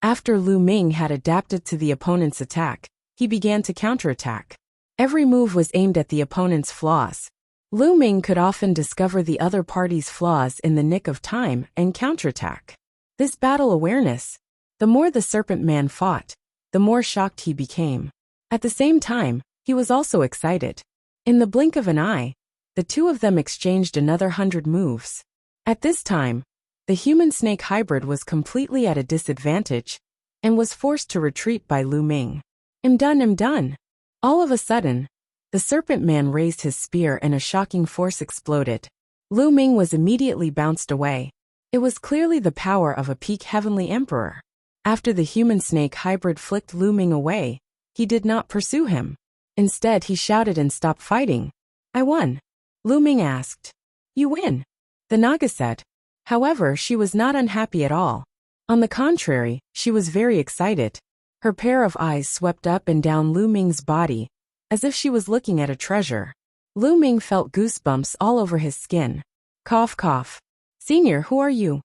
After Lu Ming had adapted to the opponent's attack, he began to counterattack. Every move was aimed at the opponent's flaws. Lu Ming could often discover the other party's flaws in the nick of time and counterattack. This battle awareness, the more the Serpent Man fought, the more shocked he became. At the same time, he was also excited. In the blink of an eye, the two of them exchanged another 100 moves. At this time, the human-snake hybrid was completely at a disadvantage and was forced to retreat by Lu Ming. I'm done. All of a sudden, the Serpent Man raised his spear and a shocking force exploded. Lu Ming was immediately bounced away. It was clearly the power of a peak heavenly emperor. After the human-snake hybrid flicked Lu Ming away, he did not pursue him. Instead, he shouted and stopped fighting. I won. Lu Ming asked. You win. The Naga said. However, she was not unhappy at all. On the contrary, she was very excited. Her pair of eyes swept up and down Lu Ming's body, as if she was looking at a treasure. Lu Ming felt goosebumps all over his skin. Cough cough. Senior, who are you?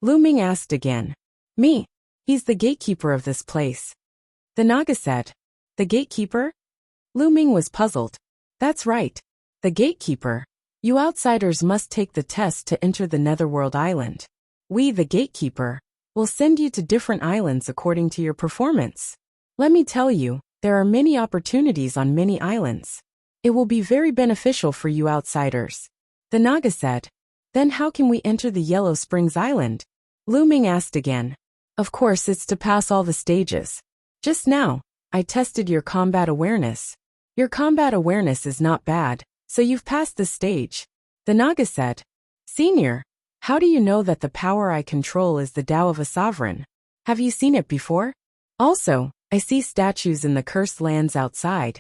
Lu Ming asked again. Me. He's the gatekeeper of this place. The Naga said. The gatekeeper? Lu Ming was puzzled. That's right. The gatekeeper. You outsiders must take the test to enter the Netherworld Island. We, the gatekeeper, will send you to different islands according to your performance. Let me tell you, there are many opportunities on many islands. It will be very beneficial for you outsiders. The Naga said. Then how can we enter the Yellow Springs Island? Lu Ming asked again. Of course, it's to pass all the stages. Just now, I tested your combat awareness. Your combat awareness is not bad, so you've passed the stage. The Naga said. Senior, how do you know that the power I control is the Tao of a sovereign? Have you seen it before? Also, I see statues in the cursed lands outside,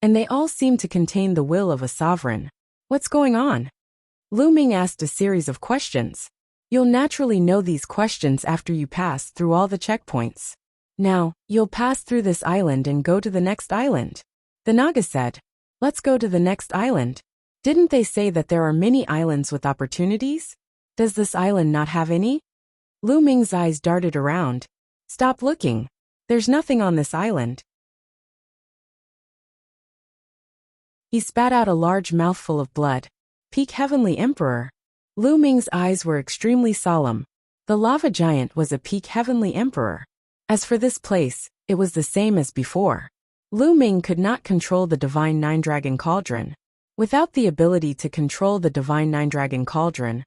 and they all seem to contain the will of a sovereign. What's going on? Lu Ming asked a series of questions. You'll naturally know these questions after you pass through all the checkpoints. Now, you'll pass through this island and go to the next island. The Naga said. Let's go to the next island. Didn't they say that there are many islands with opportunities? Does this island not have any? Lu Ming's eyes darted around. Stop looking. There's nothing on this island. He spat out a large mouthful of blood. Peak Heavenly Emperor. Lu Ming's eyes were extremely solemn. The lava giant was a peak Heavenly Emperor. As for this place, it was the same as before. Lu Ming could not control the Divine Nine-Dragon Cauldron. Without the ability to control the Divine Nine-Dragon Cauldron,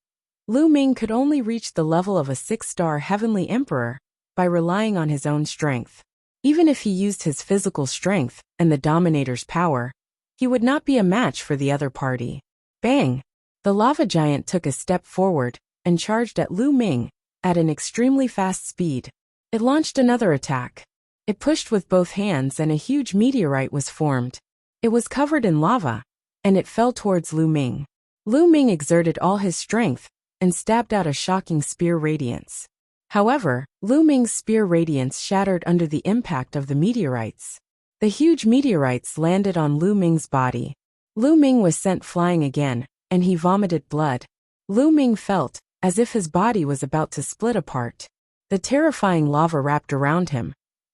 Lu Ming could only reach the level of a 6-star Heavenly Emperor by relying on his own strength. Even if he used his physical strength and the Dominator's power, he would not be a match for the other party. Bang! The lava giant took a step forward and charged at Lu Ming at an extremely fast speed. It launched another attack. It pushed with both hands and a huge meteorite was formed. It was covered in lava, and it fell towards Lu Ming. Lu Ming exerted all his strength and stabbed out a shocking spear radiance. However, Lu Ming's spear radiance shattered under the impact of the meteorites. The huge meteorites landed on Lu Ming's body. Lu Ming was sent flying again, and he vomited blood. Lu Ming felt as if his body was about to split apart. The terrifying lava wrapped around him,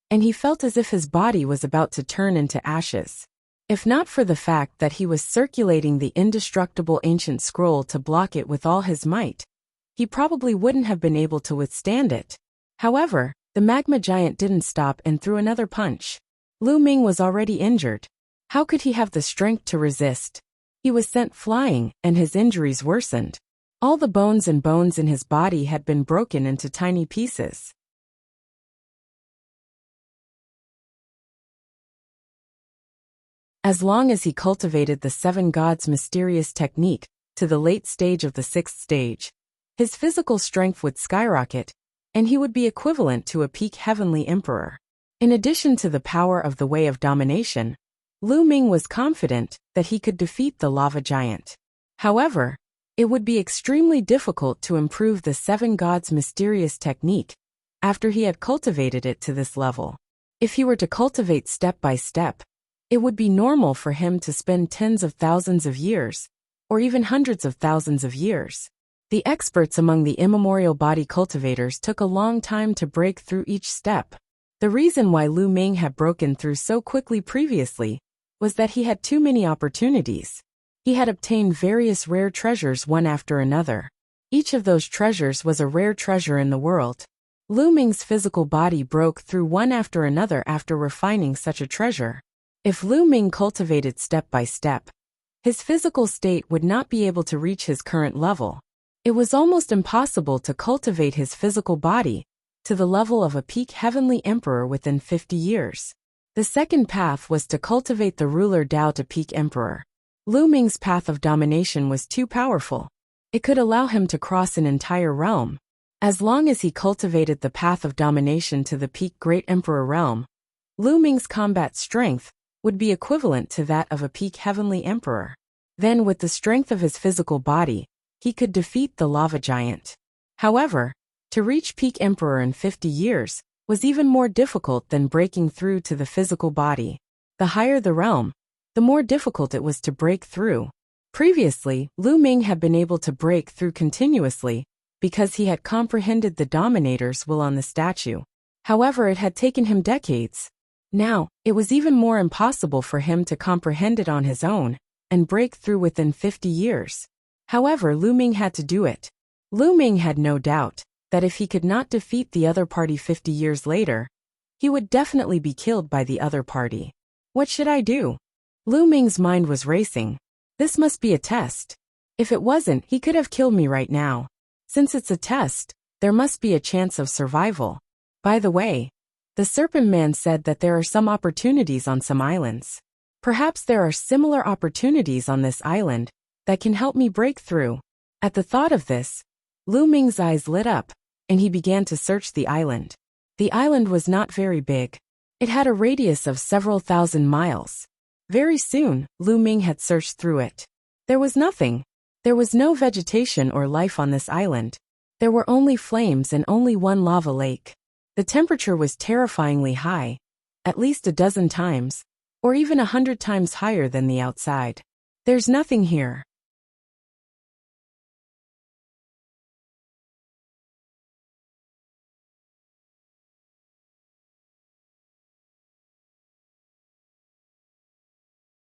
and he felt as if his body was about to turn into ashes. If not for the fact that he was circulating the indestructible ancient scroll to block it with all his might, he probably wouldn't have been able to withstand it. However, the magma giant didn't stop and threw another punch. Lu Ming was already injured. How could he have the strength to resist? He was sent flying, and his injuries worsened. All the bones in his body had been broken into tiny pieces. As long as he cultivated the 7 gods' mysterious technique to the late stage of the 6th stage, his physical strength would skyrocket, and he would be equivalent to a peak Heavenly Emperor. In addition to the power of the Way of Domination, Lu Ming was confident that he could defeat the lava giant. However, it would be extremely difficult to improve the seven gods' mysterious technique after he had cultivated it to this level. If he were to cultivate step by step, it would be normal for him to spend tens of thousands of years, or even hundreds of thousands of years. The experts among the immemorial body cultivators took a long time to break through each step. The reason why Lu Ming had broken through so quickly previously was that he had too many opportunities. He had obtained various rare treasures one after another. Each of those treasures was a rare treasure in the world. Lu Ming's physical body broke through one after another after refining such a treasure. If Lu Ming cultivated step by step, his physical state would not be able to reach his current level. It was almost impossible to cultivate his physical body to the level of a peak heavenly emperor within 50 years. The second path was to cultivate the ruler Dao to peak emperor. Lu Ming's path of domination was too powerful. It could allow him to cross an entire realm. As long as he cultivated the path of domination to the peak great emperor realm, Lu Ming's combat strength would be equivalent to that of a peak heavenly emperor. Then with the strength of his physical body, he could defeat the lava giant. However, to reach peak emperor in 50 years was even more difficult than breaking through to the physical body. The higher the realm, the more difficult it was to break through. Previously, Lu Ming had been able to break through continuously because he had comprehended the Dominator's will on the statue. However, it had taken him decades. Now, it was even more impossible for him to comprehend it on his own and break through within 50 years. However, Lu Ming had to do it. Lu Ming had no doubt that if he could not defeat the other party 50 years later, he would definitely be killed by the other party. What should I do? Lu Ming's mind was racing. This must be a test. If it wasn't, he could have killed me right now. Since it's a test, there must be a chance of survival. By the way, the Serpent Man said that there are some opportunities on some islands. Perhaps there are similar opportunities on this island that can help me break through. At the thought of this, Lu Ming's eyes lit up, and he began to search the island. The island was not very big. It had a radius of several thousand miles. Very soon, Lu Ming had searched through it. There was nothing. There was no vegetation or life on this island. There were only flames and only one lava lake. The temperature was terrifyingly high, at least a dozen times, or even 100 times higher than the outside. There's nothing here.